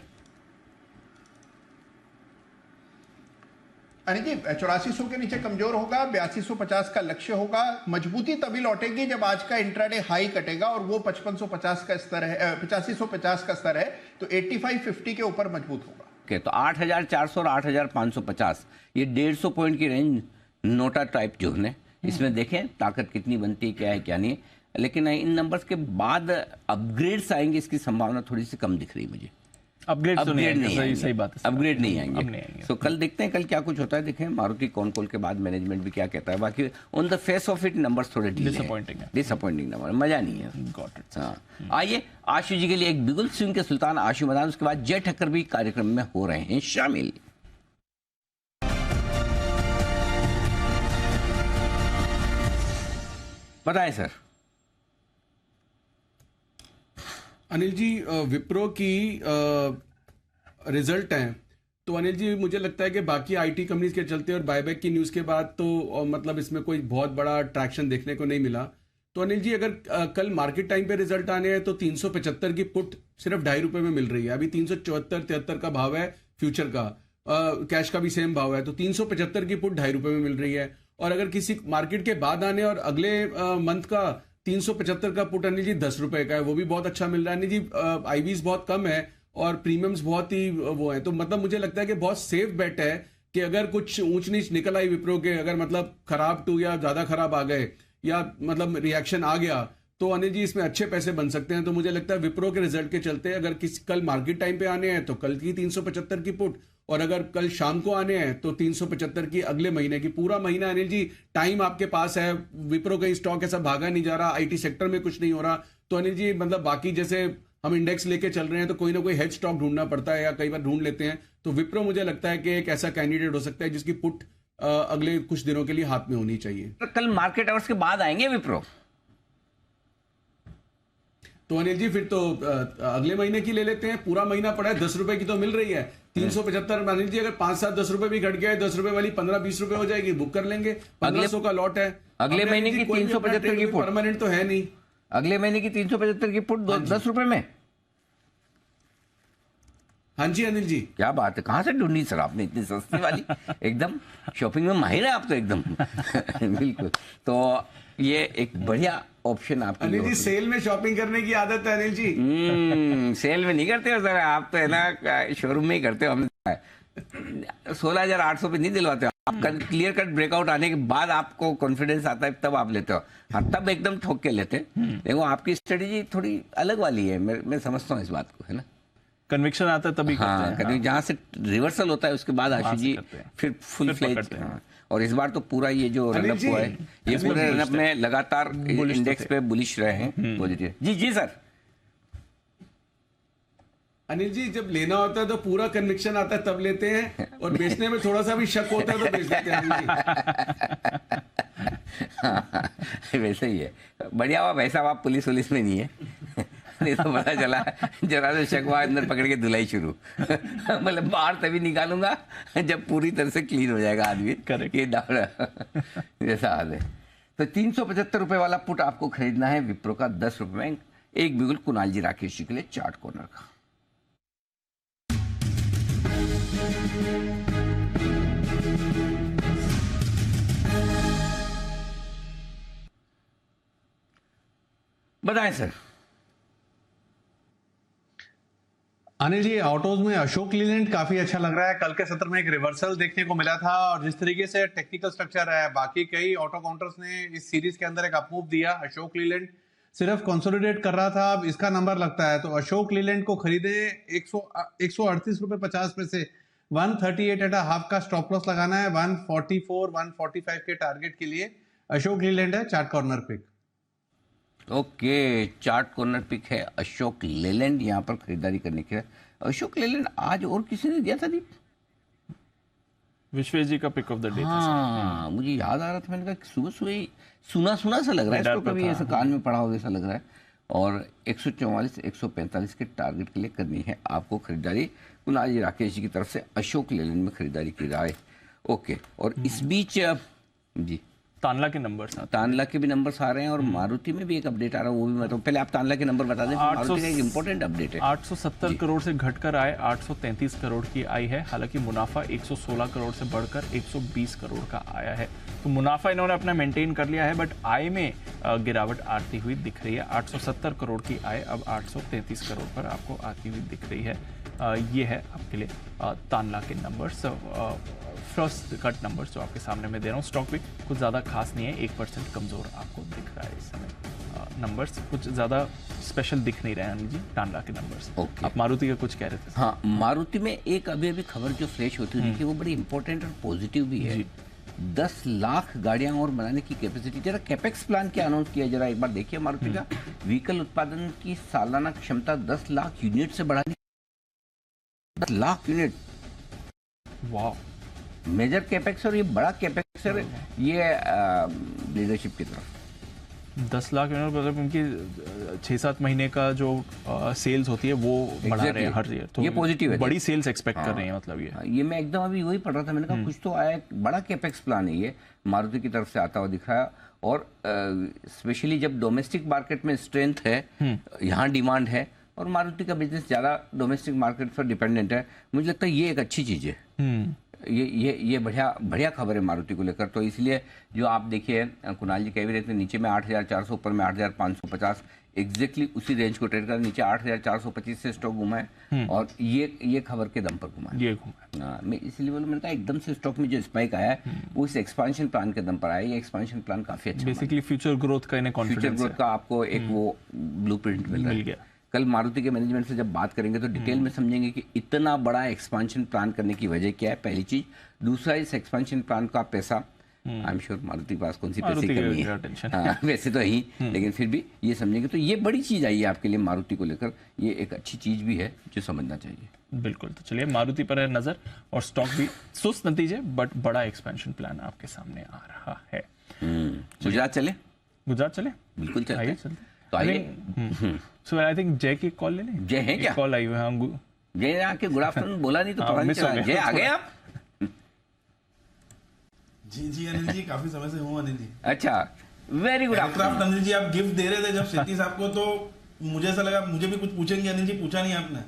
अनिल जी 8400 के नीचे कमजोर होगा, 8250 का लक्ष्य होगा। मजबूती तभी लौटेगी जब आज का इंट्राडे हाई कटेगा और वो 5550 का स्तर है, 8550 का स्तर है, तो 8550 के ऊपर मजबूत होगा। ओके, तो 8400 और 8550 ये 150 पॉइंट की रेंज नोटा टाइप जो है, इसमें देखें ताकत कितनी बनती है, क्या है क्या नहीं है। लेकिन इन नंबर्स के बाद अपग्रेड्स आएंगे, इसकी संभावना थोड़ी सी कम दिख रही है मुझे। अपग्रेड नहीं आएंगे, सही बात है, अपग्रेड नहीं आएंगे। सो कल देखते हैं कल क्या कुछ होता है। देखें मारुति कॉल के बाद मैनेजमेंट भी क्या कहता है। बाकी on the face of it numbers थोड़े डिसअपॉइंटिंग नंबर, मजा नहीं है। हाँ, आइए आशु जी के लिए एक बिगुल सिंह के सुल्तान आशु मदान, उसके बाद जय ठक्कर भी कार्यक्रम में हो रहे हैं शामिल। बताएं सर। अनिल जी, विप्रो की रिजल्ट हैं तो अनिल जी मुझे लगता है कि बाकी आईटी कंपनीज के चलते और बायबैक की न्यूज़ के बाद तो मतलब इसमें कोई बहुत बड़ा ट्रैक्शन देखने को नहीं मिला। तो अनिल जी अगर कल मार्केट टाइम पे रिजल्ट आने हैं तो 375 की पुट सिर्फ ₹2.5 में मिल रही है। अभी 374-73 का भाव है फ्यूचर का, कैश का भी सेम भाव है, तो 375 की पुट ₹2.5 में मिल रही है। और अगर किसी मार्केट के बाद आने और अगले मंथ का 375 का पुट अनिल जी ₹10 का है, वो भी बहुत अच्छा मिल रहा है। अनिल जी आईवीज बहुत कम है और प्रीमियम्स बहुत ही वो है, तो मतलब मुझे लगता है कि बहुत सेफ बेट है कि अगर कुछ ऊंच नीच निकल आई विप्रो के, अगर मतलब खराब टू या ज्यादा खराब आ गए या मतलब रिएक्शन आ गया तो अनिल जी इसमें अच्छे पैसे बन सकते हैं। तो मुझे लगता है विप्रो के रिजल्ट के चलते अगर कल मार्केट टाइम पे आने हैं तो कल की 375 की पुट, और अगर कल शाम को आने हैं तो 375 की अगले महीने की। पूरा महीना अनिल जी टाइम आपके पास है। विप्रो का स्टॉक ऐसा भागा नहीं जा रहा, आईटी सेक्टर में कुछ नहीं हो रहा। तो अनिल जी मतलब बाकी जैसे हम इंडेक्स लेके चल रहे हैं तो कोई ना कोई हेज स्टॉक ढूंढना पड़ता है या कई बार ढूंढ लेते हैं। तो विप्रो मुझे लगता है कि एक ऐसा कैंडिडेट हो सकता है जिसकी पुट अगले कुछ दिनों के लिए हाथ में होनी चाहिए। तो कल मार्केट आवर्स के बाद आएंगे विप्रो, तो अनिल जी फिर तो अगले महीने की ले लेते हैं। पूरा महीना पड़ा है, ₹10 की तो मिल रही है। 375 अनिल जी अगर 5-7 ₹10 भी घट गया, ₹10 वाली 15-20 रुपए हो जाएगी, बुक कर लेंगे। 1500 का लॉट है। अगले महीने की 375 की पुट परमानेंट तो है नहीं। अगले महीने की 375 की पुट ₹10 में। हाँ जी अनिल जी, क्या बात है, कहाँ से ढूंढी सर आपने इतनी सस्ती वाली? एकदम शॉपिंग में माहिर है आप तो एकदम। बिल्कुल, तो ये एक बढ़िया ऑप्शन आपके अनिल जी। सेल में शॉपिंग करने की आदत है अनिल जी। सेल में नहीं करते हो सर आप, तो है ना शोरूम में ही करते हो। हमने 16,800 पे नहीं दिलवाते हो आप। क्लियर कट ब्रेकआउट आने के बाद आपको कॉन्फिडेंस आता है तब आप लेते हो। हाँ, तब एकदम ठोक के लेते। देखो आपकी स्ट्रेटेजी थोड़ी अलग वाली है, मैं समझता हूँ इस बात को, है ना। कन्विक्शन आता है तभी हाँ, करते हैं। जहाँ से रिवर्सल होता है उसके बाद आशीष जी फिर फुल फ्लेज। और इस बार तो पूरा ये जो रनअप हुआ है, ये पूरे रनअप में लगातार इंडेक्स पे बुलिश रहे हैं, पॉजिटिव। जी सर। अनिल जी जब लेना होता है तो पूरा कन्विक्शन आता है तब लेते हैं, और बेचने में थोड़ा सा भी शक होता है तो बेच देते हैं अनिल जी। वैसे ही है, बढ़िया हुआ वैसा आप पुलिस में नहीं है। नहीं तो पता चला जरा से शक हुआ अंदर पकड़ के धुलाई शुरू। मतलब बाहर तभी निकालूंगा जब पूरी तरह से क्लीन हो जाएगा आदमी। करेक्ट, ये जैसा हाल है। तो 375 रुपए वाला पुट आपको खरीदना है विप्रो का 10 रुपए में। एक बिगुल कुणाल जी राकेश जी के लिए चार्ट कॉर्नर का। बताएं सर। अनिल जी, ऑटोज में अशोक लीलैंड काफी अच्छा लग रहा है। कल के सत्र में एक रिवर्सल देखने को मिला था और जिस तरीके से टेक्निकल स्ट्रक्चर है, बाकी कई ऑटो काउंटर्स ने इस सीरीज के अंदर एक अपमूव दिया। अशोक लीलैंड सिर्फ कंसोलिडेट कर रहा था, अब इसका नंबर लगता है। तो अशोक लीलैंड को खरीदे 138 रुपए 50 पैसे, 138.5 का स्टॉप लॉस लगाना है, 144 145 के टारगेट के लिए अशोक लीलैंड है chart corner pick. Okay, chart corner pick है अशोक लेलैंड यहाँ पर खरीदारी करने के लिए। अशोक लेलैंड आज और किसी ने दिया था दीप? विश्वेश जी का पिक ऑफ द डे। हाँ, मुझे याद आ रहा था, मैंने कहा सुबह सुबह ही सुना सुना सा लग रहा है इसको, कभी ऐसा कान में पड़ा होगा ऐसा लग रहा है। और 144 145 के टारगेट के लिए करनी है आपको खरीदारी। कुणाल जी राकेश जी की तरफ से अशोक लेलैंड में खरीदारी की राय। ओके, और इस बीच जी तानला के नंबर्स, तानला के भी नंबर्स आ रहे हैं और मारुति में भी एक अपडेट आ रहा है, वो भी मैं तो पहले आप तानला के नंबर बता दें। मारुति का एक इंपॉर्टेंट अपडेट है। 870 करोड़ से घटकर आए 833 करोड़ की आई है। हालांकि मुनाफा 116 करोड़ से बढ़कर 120 करोड़ का आया है। तो मुनाफा इन्होंने अपना मेंटेन कर लिया है, बट आय में गिरावट आती हुई दिख रही है। 870 करोड़ की आय अब 833 करोड़ पर आपको आती हुई दिख रही है। ये है आपके लिए तानला के नंबर्स, फर्स्ट कट नंबर्स जो आपके सामने मैं दे रहा हूँ। स्टॉक भी कुछ ज़्यादा खास नहीं है, 1% कमज़ोर आपको दिख रहा है इस समय। नंबर्स कुछ ज़्यादा स्पेशल दिख नहीं रहे हैं अनिल जी, तानला के नंबर्स। आप मारुति का कुछ कह रहे थे? हाँ, मारुति में एक अभी खबर जो फ्रेश होती है देखिए, वो बड़ी इंपॉर्टेंट और पॉजिटिव भी है। 10 लाख गाड़ियां और बनाने की कैपेसिटी। जरा कैपेक्स प्लान क्या अनाउंस किया, जरा एक बार देखिए। मारुति का व्हीकल उत्पादन की सालाना क्षमता 10 लाख यूनिट से बढ़ानी। 10 लाख यूनिट, वाह, मेजर कैपेक्स। और ये बड़ा कैपेक्स है ये लीडरशिप की तरफ। 10 लाख यूनिट मतलब उनकी 6-7 महीने का जो सेल्स होती है वो बढ़ा रहे हैं हर ईयर। तो ये पॉजिटिव है, बड़ी सेल्स एक्सपेक्ट कर रहे हैं मतलब ये मैं एकदम अभी वही पढ़ रहा था, मैंने कहा कुछ तो आया, बड़ा कैपेक्स प्लान है ये मारुति की तरफ से आता हुआ दिख रहा है। और स्पेशली जब डोमेस्टिक मार्केट में स्ट्रेंथ है, यहाँ डिमांड है और मारुति का बिजनेस ज़्यादा डोमेस्टिक मार्केट पर डिपेंडेंट है, मुझे लगता है ये एक अच्छी चीज़ है। ये बढ़िया खबर है मारुति को लेकर। तो इसलिए जो आप देखिए, कुणाल जी कह भी रहे थे, नीचे में 8,400, ऊपर में 8,550, एग्जैक्टली उसी रेंज को ट्रेड कर, नीचे 8,425 से स्टॉक घुमा है और ये खबर के दम पर घुमा है। ये घुमा है, मैं इसलिए बोलूँ, मैंने कहा एकदम से स्टॉक में जो स्पाइक आया है वो इस एक्सपेंशन प्लान के दम पर आया। ये एक्सपेंशन प्लान काफी अच्छा, बेसिकली फ्यूचर ग्रोथ का इन्हें कॉन्फिडेंस, फ्यूचर ग्रोथ का आपको एक वो ब्लूप्रिंट मिल गया। कल मारुति के मैनेजमेंट से जब बात करेंगे तो डिटेल में समझेंगे कि इतना बड़ा एक्सपेंशन प्लान करने की वजह क्या है, पहली चीज। दूसरा, इस एक्सपेंशन प्लान का पैसा, आई एम श्योर मारुति के पास कौन सी पैसे की कमी है, हाँ, वैसे तो ही, लेकिन फिर भी ये समझेंगे तो ये बड़ी चीज आई है आपके लिए मारुति को लेकर। ये एक अच्छी चीज भी है जो समझना चाहिए। बिल्कुल, तो चलिए मारुति पर है नजर और स्टॉक भी सुस्त नतीजे बट बड़ा एक्सपेंशन प्लान आपके सामने आ रहा है। गुजरात चले? गुजरात चले, बिल्कुल चलते। सो आई थिंक जय की कॉल ले लें। जय है क्या? कॉल आई हुई है। हाँ, जय आके गुड आफ्टरनून बोला नहीं तो पता नहीं चला। जय आ गए आप? जी अनिल जी, काफी समय से हूँ अनिल जी। अच्छा, वेरी गुड आफ्टरनून। अनिल जी, आप गिफ्ट दे रहे थे जब सेठी साहब को, तो मुझे ऐसा लगा मुझे भी कुछ पूछेंगे अनिल जी, पूछा नहीं आपने।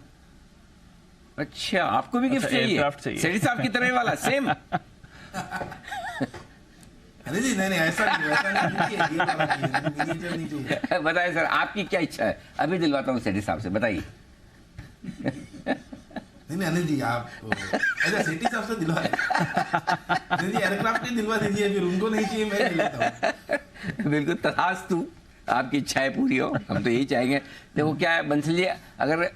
अच्छा, आपको भी गिफ्ट चाहिए सेठी साहब की तरह वाला सेम? अरे जी नहीं ऐसा नहीं बताइए सर, आपकी क्या इच्छा है? अभी दिलवाता हूँ सेठी साहब से, बताइए। नहीं अनिल जी, आप अच्छा सेठी साहब से दिलवा दीजिए, एयरक्राफ्ट ही दिलवा दीजिए, फिर उनको नहीं चाहिए, मैं ले लेता हूँ। बिल्कुल, तथास्तु, आपकी इच्छाएं पूरी हो, हम तो यही चाहेंगे। देखो क्या है बंसल जी, अगर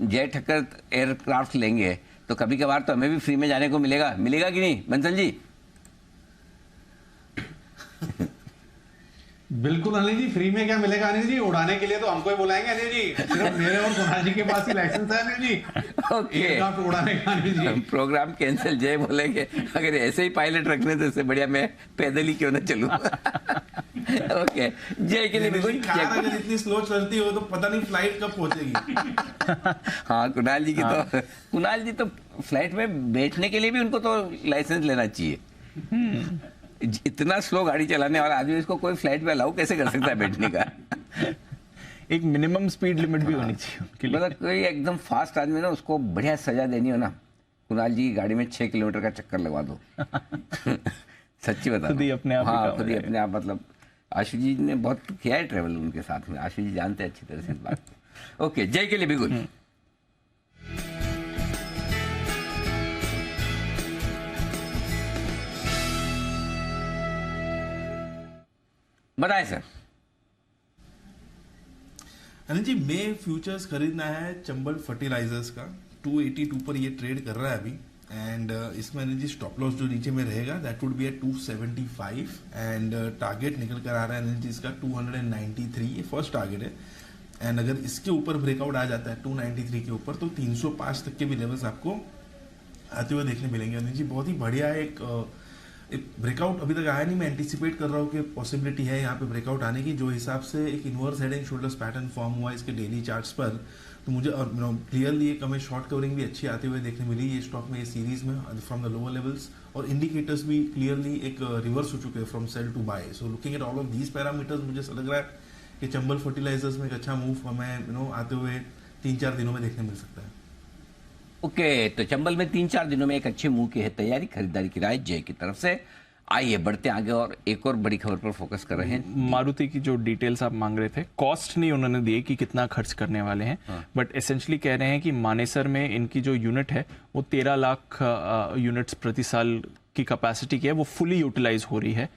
जय ठक्कर एयरक्राफ्ट लेंगे तो कभी कभार तो हमें भी फ्री में जाने को मिलेगा कि नहीं बंसल जी? बिल्कुल अनिल जी, फ्री में क्या मिलेगा अनिल जी, उड़ाने के लिए तो हमको ही बुलाएंगे अनिल जी। सिर्फ मेरे और कुणाल जी के पास ही लाइसेंस है अनिल जी। ओके, उड़ाने का अनिल जी। प्रोग्राम कैंसिल, जय बोलेंगे अगर ऐसे ही पायलट रखने तो इससे बढ़िया मैं पैदल ही क्यों ना चलूं। ओके, जय के लिए बिल्कुल। कार अगर इतनी स्लो चलती हो तो पता नहीं फ्लाइट कब पहुंचेगी। हाँ, कुणाल जी की तो कुणाल जी तो फ्लाइट में बैठने के लिए भी उनको तो लाइसेंस लेना चाहिए। इतना स्लो गाड़ी चलाने वाला आदमी इसको कोई फ्लाइट में अलाउ कैसे कर सकता है बैठने का? एक मिनिमम स्पीड लिमिट भी होनी चाहिए उनके लिए। मतलब कोई एकदम फास्ट आदमी ना, उसको बढ़िया सजा देनी हो ना, कुणाल जी की गाड़ी में 6 किलोमीटर का चक्कर लगवा दो। सच्ची बता, खुद ही अपने आप। हाँ, खुद ही अपने आप। मतलब आशु जी ने बहुत किया है ट्रेवल उनके साथ में, आशु जी जानते हैं अच्छी तरह से इस बात को। ओके, जय के लिए बिल्कुल। बताएं सर। अनिल जी, मैं फ्यूचर्स खरीदना है चंबल फर्टिलाइजर्स का। 282 पर ये ट्रेड कर रहा है अभी, एंड इसमें अनिल जी स्टॉप लॉस जो नीचे में रहेगा that would be at 275, and target निकल कर आ रहा है अनिल जी इसका 293, ये फर्स्ट टारगेट है। एंड अगर इसके ऊपर ब्रेकआउट आ जाता है 293 के ऊपर, तो 305 तक के भी लेवल्स आपको आते हुए देखने मिलेंगे अनिल जी। बहुत ही बढ़िया एक ब्रेकआउट अभी तक आया नहीं, मैं एंटिसिपेट कर रहा हूँ कि पॉसिबिलिटी है यहाँ पे ब्रेकआउट आने की। जो हिसाब से एक inverse head and shoulders pattern form हुआ इसके डेली चार्ट्स पर, तो मुझे और क्लियरली एक हमें शॉर्ट कवरिंग भी अच्छी आते हुए देखने मिली ये स्टॉक में, ये सीरीज में फ्रॉम द लोअर लेवल्स, और इंडिकेटर्स भी क्लियरली एक रिवर्स हो चुके हैं from sell to buy. So looking at all of these parameters, मुझे ऐसा लग रहा है कि चंबल फर्टिलाइजर्स में एक अच्छा मूव हमें आते हुए 3-4 दिनों में देखने मिल सकता है। ओके, तो चंबल में 3-4 दिनों में एक अच्छे मूव की है तैयारी, खरीदारी की राय जय की तरफ से। आइए बढ़ते आगे और एक और बड़ी खबर पर फोकस कर रहे हैं। मारुति की जो डिटेल्स आप मांग रहे थे, कॉस्ट नहीं उन्होंने दिए कि कितना खर्च करने वाले हैं, बट एसेंशियली कह रहे हैं कि मानेसर में इनकी जो यूनिट है वो 13 लाख यूनिट्स प्रति साल की कैपेसिटी की है, वो फुली यूटिलाइज हो रही है।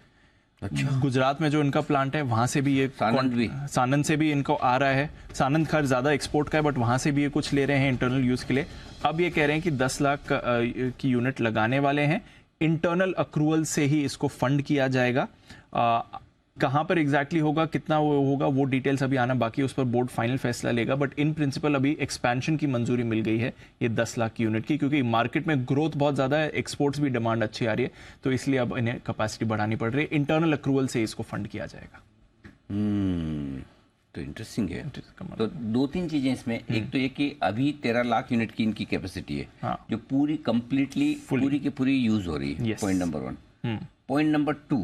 अच्छा। गुजरात में जो इनका प्लांट है वहां से भी ये सानंद से भी इनको आ रहा है। सानंद खैर ज्यादा एक्सपोर्ट का है, बट वहां से भी ये कुछ ले रहे हैं इंटरनल यूज के लिए। अब ये कह रहे हैं कि 10 लाख की यूनिट लगाने वाले हैं। इंटरनल अक्रूवल से ही इसको फंड किया जाएगा। कहां पर एग्जैक्टली होगा, कितना वो होगा, वो डिटेल्स अभी आना बाकी, उस पर बोर्ड फाइनल फैसला लेगा। बट इन प्रिंसिपल अभी एक्सपेंशन की मंजूरी मिल गई है ये 10 लाख की यूनिट की, क्योंकि मार्केट में ग्रोथ बहुत ज्यादा है, एक्सपोर्ट्स भी डिमांड अच्छी आ रही है, तो इसलिए अब इन्हें कैपेसिटी बढ़ानी पड़ रही है। इंटरनल अक्रूवल से इसको फंड किया जाएगा। तो इंटरेस्टिंग है। तो 2-3 चीजें इसमें, एक तो ये कि अभी 13 लाख यूनिट की इनकी कैपेसिटी है, हाँ, जो पूरी कंप्लीटली पूरी की पूरी यूज हो रही है। Point number 1। Point number 2,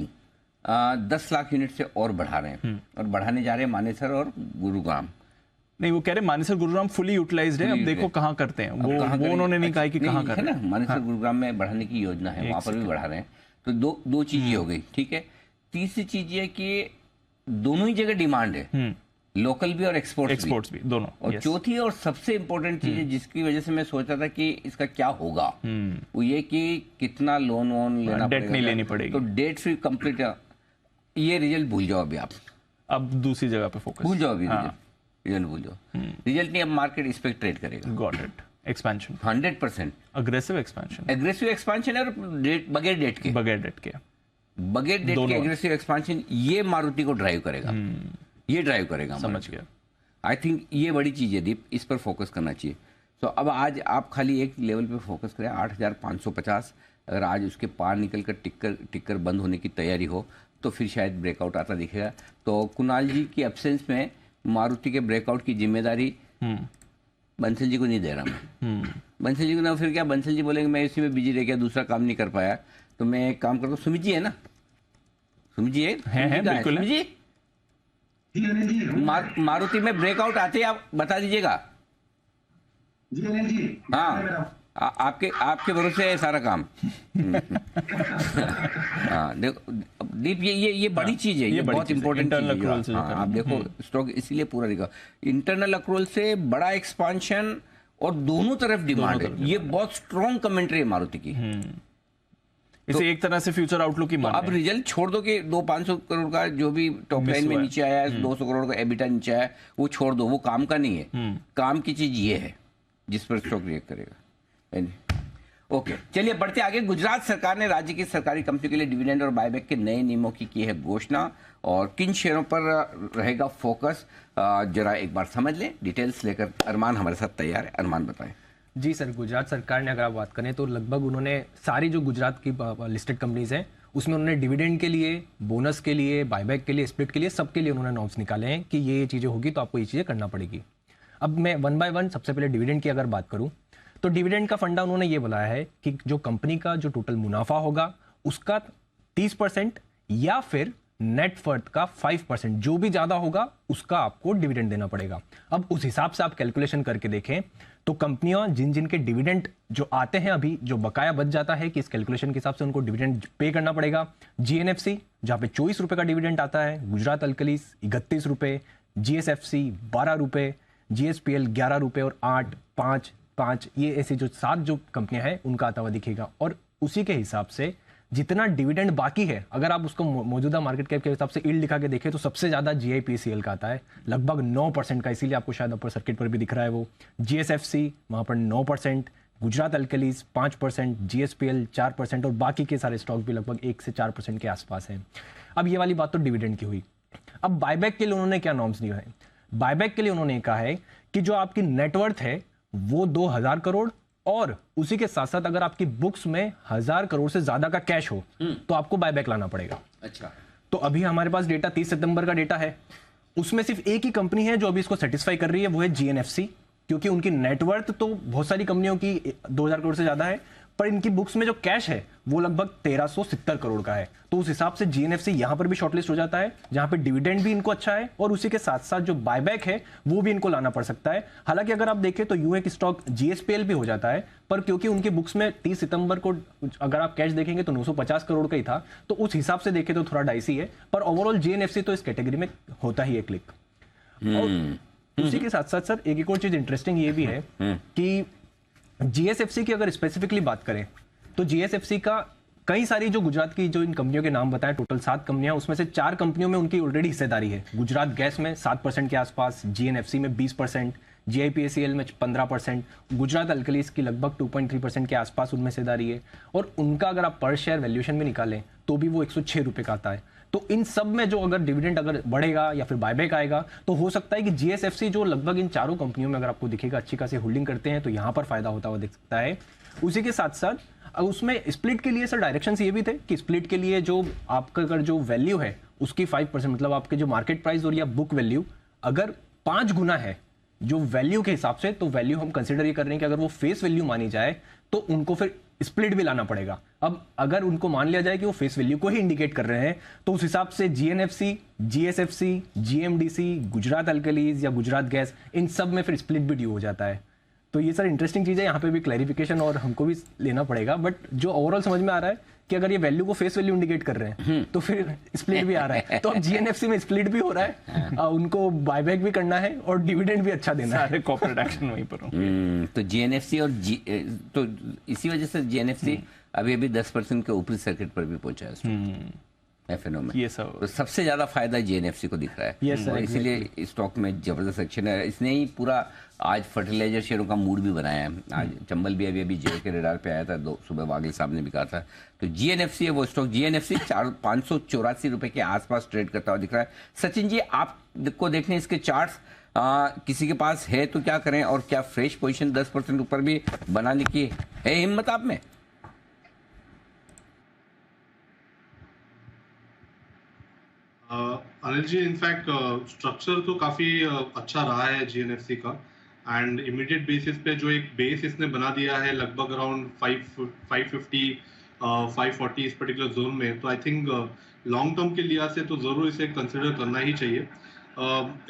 10 lakh unit से और बढ़ा रहे हैं, और बढ़ाने जा रहे हैं मानेसर और गुरुग्राम। नहीं, वो कह रहे मानेसर गुरुग्राम फुली यूटिलाइज्ड है, अब देखो कहाँ करते हैं वो उन्होंने नहीं कहा कि कहाँ कर रहे हैं। मानेसर गुरुग्राम में बढ़ाने की योजना है, वहां पर भी बढ़ा रहे हैं। तो दो चीजें हो गई, ठीक है। तीसरी चीज ये कि दोनों ही जगह डिमांड है, लोकल भी और एक्सपोर्ट्स भी दोनों। और चौथी और सबसे इंपॉर्टेंट चीज है जिसकी वजह से मैं सोच रहा था कि इसका क्या होगा, वो ये कि कितना लोन वोन लेना डेट नहीं लेनी पड़ेगी। तो डेट फ्री कंप्लीट, ये रिजल्ट भूल जाओ अभी आप, अब दूसरी जगह पे फोकस भूल जाओ अभी। रिजल्ट भूल जाओ, रिजल्ट नहीं, अब मार्केट इस पे ट्रेड करेगा। Got it. Expansion 100% aggressive expansion है, और बगैर डेट के एग्रेसिव एक्सपेंशन, ये मारुति को ड्राइव करेगा, ये ड्राइव करेगा। समझ गया। आई थिंक ये बड़ी चीज है दीप, इस पर फोकस करना चाहिए। तो अब आज आप खाली एक लेवल पे फोकस करें, 8,550। अगर आज उसके पार निकल कर टिक्कर बंद होने की तैयारी हो तो फिर शायद ब्रेकआउट आता दिखेगा। तो कुणाल जी की एब्सेंस में मारुति के ब्रेकआउट की जिम्मेदारी बंसल जी को नहीं दे रहा मैं। बंसल जी को ना, फिर क्या बंसल जी बोलेंगे मैं इसी में बिजी रह गया, दूसरा काम नहीं कर पाया। तो मैं एक काम करता हूँ, सुमित जी है ना, सुमित जी है बिल्कुल सुमित जी, मारुति में ब्रेकआउट आते ही आप बता दीजिएगा। जी अनिल जी, हाँ, आपके भरोसे है सारा काम। हाँ, देखो दीप, ये बड़ी चीज है, ये बहुत इंपॉर्टेंट चीज है। आप देखो स्टॉक इसीलिए पूरा दिखा, इंटरनल अक्रूवल से बड़ा एक्सपांशन और दोनों तरफ डिमांड है, ये बहुत स्ट्रॉन्ग कमेंट्री है मारुति की। इसे तो एक तरह से फ्यूचर आउटलुक की मान। अब रिजल्ट छोड़ दो कि 200-500 करोड़ का जो भी टॉप लाइन में नीचे आया है, 200 करोड़ का एबिटा नीचे आया, वो छोड़ दो, वो काम का नहीं है। काम की चीज ये है जिस पर स्टॉक रिएक्ट करेगा। ओके, चलिए बढ़ते आगे। गुजरात सरकार ने राज्य की सरकारी कंपनी के लिए डिविडेंड और बायबैक के नए नियमों की है घोषणा, और किन शेयरों पर रहेगा फोकस, जरा एक बार समझ लें। डिटेल्स लेकर अरमान हमारे साथ तैयार है। अरमान बताएं। जी सर, गुजरात सरकार ने अगर आप बात करें तो लगभग उन्होंने सारी जो गुजरात की लिस्टेड कंपनीज हैं उसमें उन्होंने डिविडेंड के लिए, बोनस के लिए, बायबैक के लिए, स्प्लिट के लिए, सबके लिए उन्होंने नॉर्म्स निकाले हैं कि ये चीज़ें होगी तो आपको ये चीज़ें करना पड़ेगी। अब मैं वन बाय वन सबसे पहले डिविडेंड की अगर बात करूँ तो डिविडेंड का फंडा उन्होंने ये बोला है कि जो कंपनी का जो टोटल मुनाफा होगा उसका 30% या फिर नेट वर्थ का 5%, जो भी ज्यादा होगा उसका आपको डिविडेंड देना पड़ेगा। अब उस हिसाब से आप कैलकुलेशन करके देखें तो कंपनियां जिन जिन के डिविडेंड जो आते हैं अभी जो बकाया बच जाता है कि इस कैलकुलेशन के हिसाब से उनको डिविडेंड पे करना पड़ेगा। जीएनएफसी जहां पे 24 रुपए का डिविडेंड आता है, गुजरात अल्कलीज 31 रुपए, जीएसएफसी 12 रुपए, जीएसपीएल 11 रुपए और 8, 5, 5 ये ऐसे जो 7 जो कंपनियां हैं उनका आता हुआ दिखेगा। और उसी के हिसाब से जितना डिविडेंड बाकी है, अगर आप उसको मौजूदा मार्केट कैप के हिसाब से यील्ड दिखा के देखें तो सबसे ज्यादा जीआईपीसीएल का आता है लगभग 9% का, इसीलिए आपको शायद अपर सर्किट पर भी दिख रहा है वो। जीएसएफसी वहां पर 9%, गुजरात अल्कलीज 5%, जीएसपीएल 4% और बाकी के सारे स्टॉक भी लगभग 1 से 4% के आसपास हैं। अब ये वाली बात तो डिविडेंड की हुई। अब बायबैक के लिए उन्होंने क्या नॉर्म्स दिए हैं? बायबैक के लिए उन्होंने कहा है कि जो आपकी नेटवर्थ है वो 2000 करोड़ और उसी के साथ साथ अगर आपकी बुक्स में 1000 करोड़ से ज्यादा का कैश हो तो आपको बायबैक लाना पड़ेगा। अच्छा, तो अभी हमारे पास डेटा 30 सितंबर का डेटा है, उसमें सिर्फ एक ही कंपनी है जो अभी इसको सेटिस्फाई कर रही है, वो है जीएनएफसी, क्योंकि उनकी नेटवर्थ तो बहुत सारी कंपनियों की 2000 करोड़ से ज्यादा है, पर इनकी बुक्स में जो कैश है वो लगभग 1370 करोड़ का है। तो उस हिसाब से जीएनएफसी यहां पर भी शॉर्टलिस्ट हो जाता है, जहां पे डिविडेंड भी इनको अच्छा है और उसी के साथ साथ जो बायबैक है वो भी इनको लाना पड़ सकता है। हालांकि अगर आप देखें तो यूए की स्टॉक जीएसपीएल भी हो जाता है, पर क्योंकि उनकी बुक्स में 30 सितंबर को अगर आप कैश देखेंगे तो 950 करोड़ का ही था, तो उस हिसाब से देखें तो थोड़ा डाइसी है, पर ओवरऑल जीएनएफसी तो इस कैटेगरी में होता ही है क्लिक। और उसी के साथ साथ सर एक और चीज इंटरेस्टिंग ये भी है कि जीएसएफसी की अगर स्पेसिफिकली बात करें तो जीएसएफसी का कई सारी जो गुजरात की जो इन कंपनियों के नाम बताएं, टोटल 7 कंपनियां, उसमें से 4 कंपनियों में उनकी ऑलरेडी हिस्सेदारी है। गुजरात गैस में 7% के आसपास, जीएनएफसी में 20%, जीआईपीएसीएल में 15%, गुजरात अल्कलीज की लगभग 2.3% के आसपास उनमें हिस्सेदारी है। और उनका अगर आप पर शेयर वैल्यूएशन में निकालें तो भी वो 106 रुपए का आता है। तो इन सब में जो अगर डिविडेंड अगर बढ़ेगा या फिर बायबैक आएगा तो हो सकता है कि जीएसएफसी जो लगभग इन चारों कंपनियों में अगर आपको दिखेगा अच्छी खासी होल्डिंग करते हैं तो यहां पर फायदा होता हुआ दिख सकता है। उसी के साथ साथ उसमें स्प्लिट के लिए सर डायरेक्शन ये भी थे कि स्प्लिट के लिए जो आपका अगर जो वैल्यू है उसकी 5%, मतलब आपके जो मार्केट प्राइस और या बुक वैल्यू अगर 5 गुना है जो वैल्यू के हिसाब से, तो वैल्यू हम कंसिडर ये कर रहे हैं कि अगर वो फेस वैल्यू मानी जाए तो उनको फिर स्प्लिट भी लाना पड़ेगा। अब अगर उनको मान लिया जाए कि वो फेस वैल्यू को ही इंडिकेट कर रहे हैं तो उस हिसाब से GNFC, GSFC, GMDC, Gujarat alkalis या गुजरात गैस, इन सब में फिर स्प्लिट भी ड्यू हो जाता है। तो ये सर इंटरेस्टिंग चीज है, यहाँ पे भी क्लैरिफिकेशन और हमको भी लेना पड़ेगा। बट जो ओवरऑल समझ में आ रहा है कि अगर ये वैल्यू को फेस वैल्यू इंडिकेट कर रहे हैं तो फिर स्प्लिट भी आ रहा है। तो अब जीएनएफसी में स्प्लिट भी हो रहा है, उनको बायबैक भी करना है और डिविडेंड भी अच्छा देना है। सारे कॉर्पोरेट एक्शन वहीं पर तो जीएनएफसी और तो इसी वजह से जीएनएफसी अभी 10% के ऊपरी सर्किट पर भी पहुंचा है एफएनओ में। ये सब तो सबसे ज्यादा फायदा जीएनएफसी को दिख रहा है। Yes, sir, और इसीलिए स्टॉक में जबरदस्त एक्शन है। इसने ही पूरा आज फर्टिलाइजर शेयरों का मूड भी बनाया है। आज चंबल भी अभी जियो के रडार पे आया था, सुबह वागिल साहब ने भी कहा था। तो जीएनएफसी है वो स्टॉक, जीएनएफसी 584 रुपए के आसपास ट्रेड करता हुआ दिख रहा है। सचिन जी, आपको देखने इसके चार्ट्स, किसी के पास है तो क्या करें, और क्या फ्रेश पोजीशन 10% ऊपर भी बनाने की है हिम्मत आप में? अनिल जी, इनफैक्ट स्ट्रक्चर तो काफी अच्छा रहा है जीएनएफसी का, एंड इमीडिएट बेसिस पे जो एक बेस इसने बना दिया है लगभग अराउंड 550 540 इस पर्टिकुलर जोन में, तो आई थिंक लॉन्ग टर्म के लिहाज से तो जरूर इसे कंसिडर करना ही चाहिए।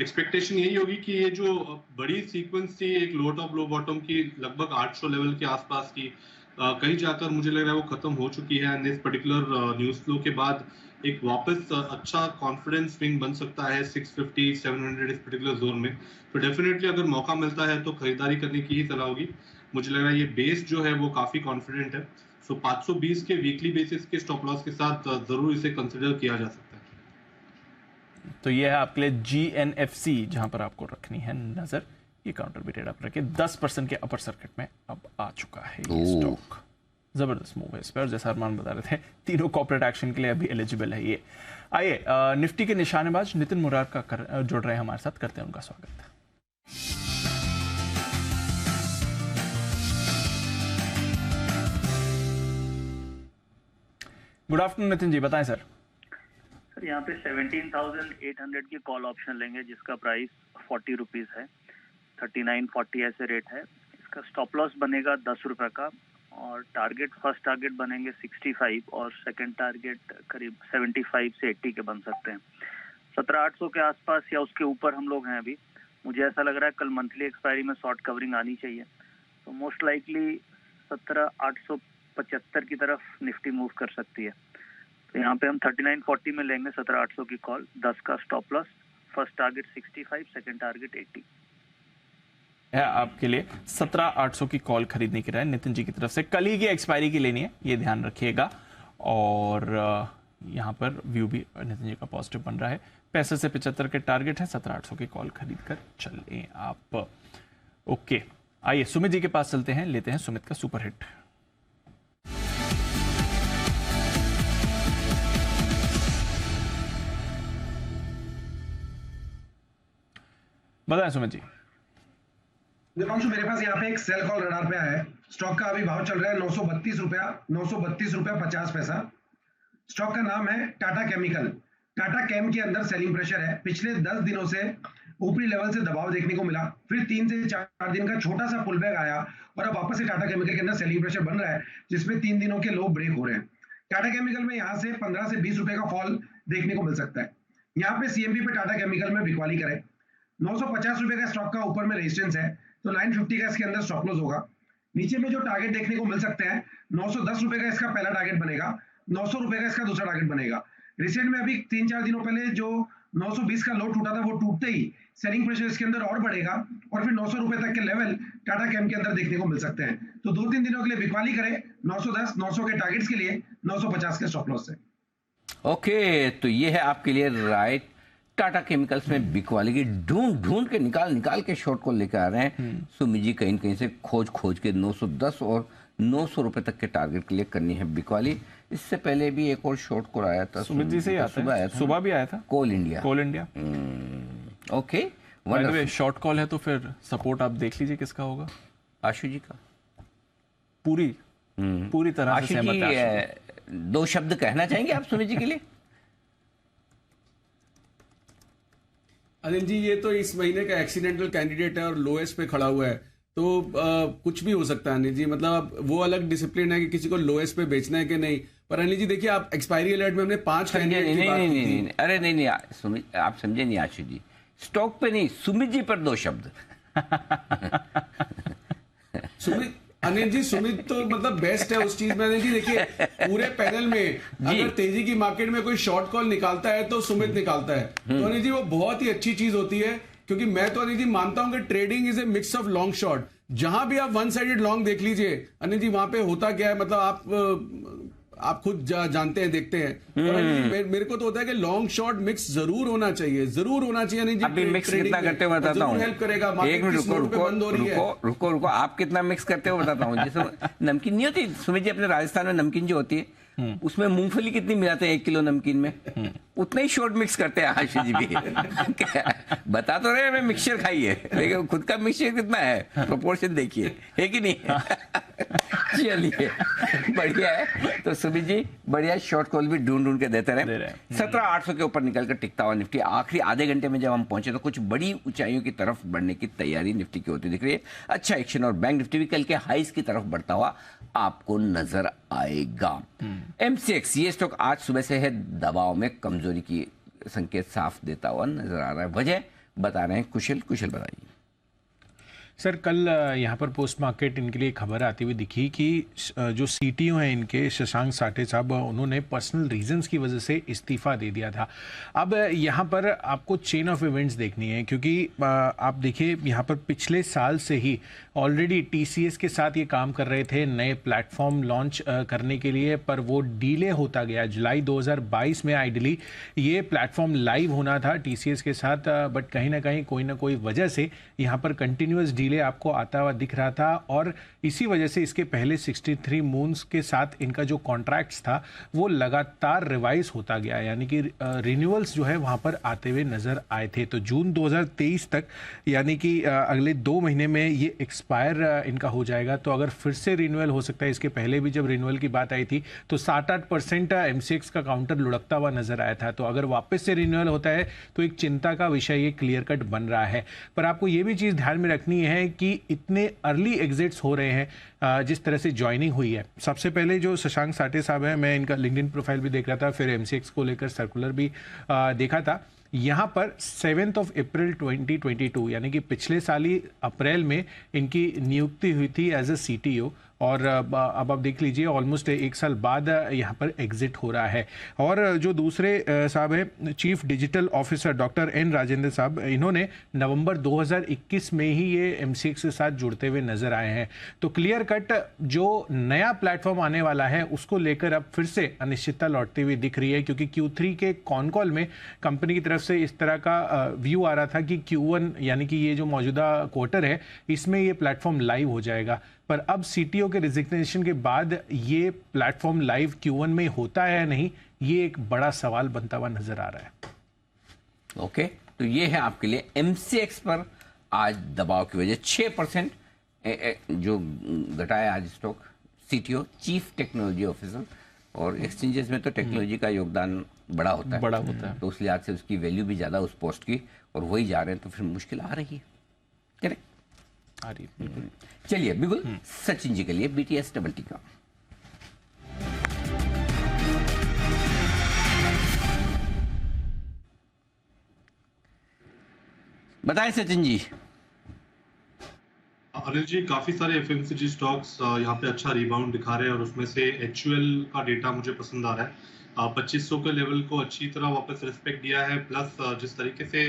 एक्सपेक्टेशन यही होगी कि ये जो बड़ी सीक्वेंस थी एक लो टॉप लो बॉटम की लगभग 800 लेवल के आसपास की, कहीं जाकर मुझे लग रहा है वो खत्म हो चुकी है। एंड इस पर्टिकुलर न्यूज फ्लो के बाद एक वापस अच्छा कॉन्फिडेंस स्विंग बन सकता है 650 700 इस पर्टिकुलर जोन में। तो डेफिनेटली अगर मौका मिलता है तो खरीदारी करने की ही सलाह होगी। मुझे लग रहा है ये बेस जो है वो काफी कॉन्फिडेंट है। सो 520 के वीकली बेसिस के स्टॉप लॉस के साथ जरूर इसे कंसिडर किया जा सकता है। तो ये है आपके लिए जीएनएफसी, जहां पर आपको रखनी है नजर। ये काउंटर भी ट्रेड आप रखे 10% के अपर सर्किट में अब आ चुका है ये स्टॉक। जबरदस्त मूव है इस पर, और जैसा अरमान बता रहे थे तीनों कॉर्पोरेट एक्शन के लिए अभी एलिजिबल है ये। आइए निफ्टी के निशानेबाज नितिन मुरार का जुड़ रहे हैं हमारे साथ, करते हैं उनका स्वागत। गुड आफ्टरनून नितिन जी, बताएं सर। सर यहाँ पे 17,800 की कॉल ऑप्शन लेंगे जिसका प्राइस 40 रुपीज है, 39.40 ऐसे रेट है। इसका स्टॉप लॉस बनेगा 10 रुपए का और टारगेट, फर्स्ट टारगेट बनेंगे 65 और सेकंड टारगेट करीब 75 से 80 के बन सकते हैं। 17,800 के आसपास या उसके ऊपर हम लोग हैं अभी। मुझे ऐसा लग रहा है कल मंथली एक्सपायरी में शॉर्ट कवरिंग आनी चाहिए, तो मोस्ट लाइकली 17,875 की तरफ निफ्टी मूव कर सकती है। तो यहाँ पे हम 39.40 में लेंगे 17,800 की कॉल, 10 का stop loss, first target 65, second target 80 है आपके लिए। 17,800 की कॉल खरीदने की राय नितिन जी की तरफ से। कल ही की एक्सपायरी की लेनी है, ये ध्यान रखिएगा। और यहाँ पर व्यू भी नितिन जी का पॉजिटिव बन रहा है। 65 से 75 के टारगेट है, 17,800 की कॉल खरीद कर चलें आप। ओके, आइए सुमित जी के पास चलते हैं, लेते हैं सुमित का सुपर हिट। बताएं सुमित जी। दीपांशु, मेरे पास यहाँ पे एक सेल कॉल रडार पे आया है। स्टॉक का अभी भाव चल रहा है 932 रुपया, 932 रुपया 50 पैसा। स्टॉक का नाम है टाटा केमिकल। टाटा केम के अंदर सेलिंग प्रेशर है। पिछले 10 दिनों से ऊपरी लेवल से दबाव देखने को मिला, फिर 3 से 4 दिन का छोटा सा पुल बैक आया और अब वापस से टाटा केमिकल के अंदर सेलिंग प्रेशर बन रहा है, जिसमें 3 दिनों के लो ब्रेक हो रहे हैं। टाटा केमिकल में यहाँ से 15 से 20 रुपए का फॉल देखने को मिल सकता है। यहाँ पे सीएमबी पे टाटा केमिकल में बिकवाली करे। 950 रुपए का स्टॉक का ऊपर में रेजिस्टेंस है, तो 950 का इसके अंदर स्टॉप लॉस होगा। नीचे में जो टारगेट देखने को मिल सकते हैं, 910 रुपए का इसका पहला टारगेट बनेगा, 900 रुपए का इसका दूसरा टारगेट बनेगा। रिसेंट में अभी 3-4 दिनों पहले जो 920 का लो टूटा था, वो टूटते ही सेलिंग प्रेशर इसके अंदर और बढ़ेगा और फिर 900 रुपए तक के लेवल टाटा केम के अंदर देखने को मिल सकते हैं। तो 2-3 दिनों के लिए बिकवाली करे 910, 900 के टारगेट्स के लिए 950 के स्टॉप लॉस से। ओके, तो ये है आपके लिए राइट। टाटा केमिकल्स में बिकवाली की ढूंढ के निकाल के शॉर्ट को लेकर आ रहे हैं। सुमित जी कहीं कहीं से खोज के 910 और 900 रुपए तक के टारगेट के लिए करनी है बिकवाली। इससे पहले भी एक और शॉर्ट को आया था सुमित जी से, सुबह भी आया था कोल इंडिया। ओके, शॉर्ट कॉल है तो फिर सपोर्ट आप देख लीजिए किसका होगा। आशु जी का पूरी तरह से सहमत हैं। 2 शब्द कहना चाहेंगे आप सुमित जी के लिए? अनिल जी, ये तो इस महीने का एक्सीडेंटल कैंडिडेट है और लोएस्ट पे खड़ा हुआ है, तो कुछ भी हो सकता है अनिल जी। मतलब वो अलग डिसिप्लिन है कि किसी को लोएस्ट पे बेचना है कि नहीं। पर अनिल जी देखिए, आप एक्सपायरी अलर्ट में हमने 5 कैंडिडेट की बात की थी। अरे नहीं सुमित, आप समझे नहीं आशु जी। स्टॉक पे नहीं, सुमित जी पर 2 शब्द। सुमित, अनिल जी सुमित तो मतलब बेस्ट है उस चीज में। अनिल जी देखिए, पूरे पैनल में अगर तेजी की मार्केट में कोई शॉर्ट कॉल निकालता है तो सुमित निकालता है। तो अनिल जी वो बहुत ही अच्छी चीज होती है, क्योंकि मैं तो अनिल जी मानता हूं कि trading is a mix of long short. जहां भी आप 1 साइडेड लॉन्ग देख लीजिए अनिल जी, वहां पे होता क्या है, मतलब आप खुद जानते हैं, देखते हैं। और मेरे को तो होता है कि लॉन्ग शॉर्ट मिक्स जरूर होना चाहिए अनिल जी। अभी मिक्स कितना करते हो बताता हूँ, हेल्प करेगा। एक मिनट रुको, आप कितना मिक्स करते हो बताता हूँ। जैसे नमकीन नहीं होती सुमित जी, अपने राजस्थान में नमकीन जो होती है उसमें मूंगफली कितनी मिलाते हैं 1 किलो नमकीन में? उतना ही शॉर्ट मिक्स करते हैं आशु जी भी। बता तो रहे हमें मिक्सचर खाइए, लेकिन खुद का मिक्सचर कितना है, प्रोपोर्शन देखिए, है कि नहीं? चलिए, बढ़िया है। तो सुमित जी बढ़िया शॉर्ट कॉल भी ढूंढ के देते रहे। 17,800 के ऊपर निकल कर टिकता हुआ निफ्टी आखिरी आधे घंटे में जब हम पहुंचे तो कुछ बड़ी ऊंचाइयों की तरफ बढ़ने की तैयारी निफ्टी की होती दिख रही है। अच्छा एक्शन, और बैंक निफ्टी भी कल के हाईज की तरफ बढ़ता हुआ आपको नजर आएगा। MCX ये स्टॉक आज सुबह से है दबाव में कमजोरी की संकेत साफ देता हुआ नजर आ रहा है। वजह बता रहे हैं कुशल बताइए। सर कल यहाँ पर पोस्ट मार्केट इनके लिए खबर आती हुई दिखी कि जो CTO हैं इनके शशांक साठे साहब, उन्होंने पर्सनल रीजंस की वजह से इस्तीफा दे दिया था। अब यहाँ पर आपको चेन ऑफ इवेंट्स देखनी है, क्योंकि आप देखिए यहाँ पर पिछले साल से ही ऑलरेडी TCS के साथ ये काम कर रहे थे नए प्लेटफॉर्म लॉन्च करने के लिए, पर वो डीले होता गया। जुलाई 2022 में आइडली ये प्लेटफॉर्म लाइव होना था TCS के साथ, बट कहीं ना कोई वजह से यहाँ पर कंटिन्यूस डिले आपको आता हुआ दिख रहा था और इसी वजह से इसके पहले 63 मून्स के साथ इनका जो कॉन्ट्रैक्ट्स था वो लगातार रिवाइज होता गया, यानी कि रिन्यूअल्स जो है वहाँ पर आते हुए नजर आए थे। तो जून 2023 तक यानी कि अगले 2 महीने में ये एक्सपायर इनका हो जाएगा। तो अगर फिर से रिन्यूअल हो सकता है, इसके पहले भी जब रिन्यूअल की बात आई थी तो 7-8% MCX का काउंटर लुढ़कता हुआ नजर आया था। तो अगर वापस से रिन्यूअल होता है तो एक चिंता का विषय ये क्लियर कट बन रहा है। पर आपको ये भी चीज़ ध्यान में रखनी है कि इतने अर्ली एग्जिट्स हो रहे हैं जिस तरह से ज्वाइनिंग हुई है। सबसे पहले जो शशांक साटे साहब हैं, मैं इनका लिंक्डइन प्रोफाइल भी देख रहा था, फिर MCX को लेकर सर्कुलर भी देखा था। यहाँ पर 7 अप्रैल 2022 यानी कि पिछले साल ही अप्रैल में इनकी नियुक्ति हुई थी एज अ CTO और अब आप देख लीजिए ऑलमोस्ट 1 साल बाद यहाँ पर एग्जिट हो रहा है। और जो दूसरे साहब है chief digital officer doctor N Rajendra साहब, इन्होंने नवंबर 2021 में ही ये MCX के साथ जुड़ते हुए नजर आए हैं। तो क्लियर कट जो नया प्लेटफॉर्म आने वाला है उसको लेकर अब फिर से अनिश्चितता लौटती हुई दिख रही है, क्योंकि Q3 के कॉन कॉल में कंपनी की तरफ से इस तरह का व्यू आ रहा था कि Q1 यानी कि ये जो मौजूदा क्वार्टर है इसमें ये प्लेटफॉर्म लाइव हो जाएगा। पर अब CTO के रिजिग्नेशन के बाद ये प्लेटफॉर्म लाइव Q1 में होता है या नहीं, ये एक बड़ा सवाल बनता हुआ नजर आ रहा है। ओके, तो ये है आपके लिए MCX पर आज दबाव की वजह 6% जो घटाया आज stock. CTO chief technology officer, और एक्सचेंजेस में तो टेक्नोलॉजी का योगदान बड़ा होता है, तो उस लिहाज से उसकी वैल्यू भी ज्यादा उस पोस्ट की, और वही जा रहे हैं तो फिर मुश्किल आ रही है। करेक्ट, आ रही है, बिल्कुल। चलिए बिल्कुल सचिन जी के लिए BTS डबल टी का बताएं सचिन जी। अनिल जी, काफी सारे FMCG स्टॉक्स यहाँ पे अच्छा रिबाउंड दिखा रहे हैं और उसमें से HUL का डेटा मुझे पसंद आ रहा है। 2500 के लेवल को अच्छी तरह वापस रिस्पेक्ट दिया है, प्लस जिस तरीके से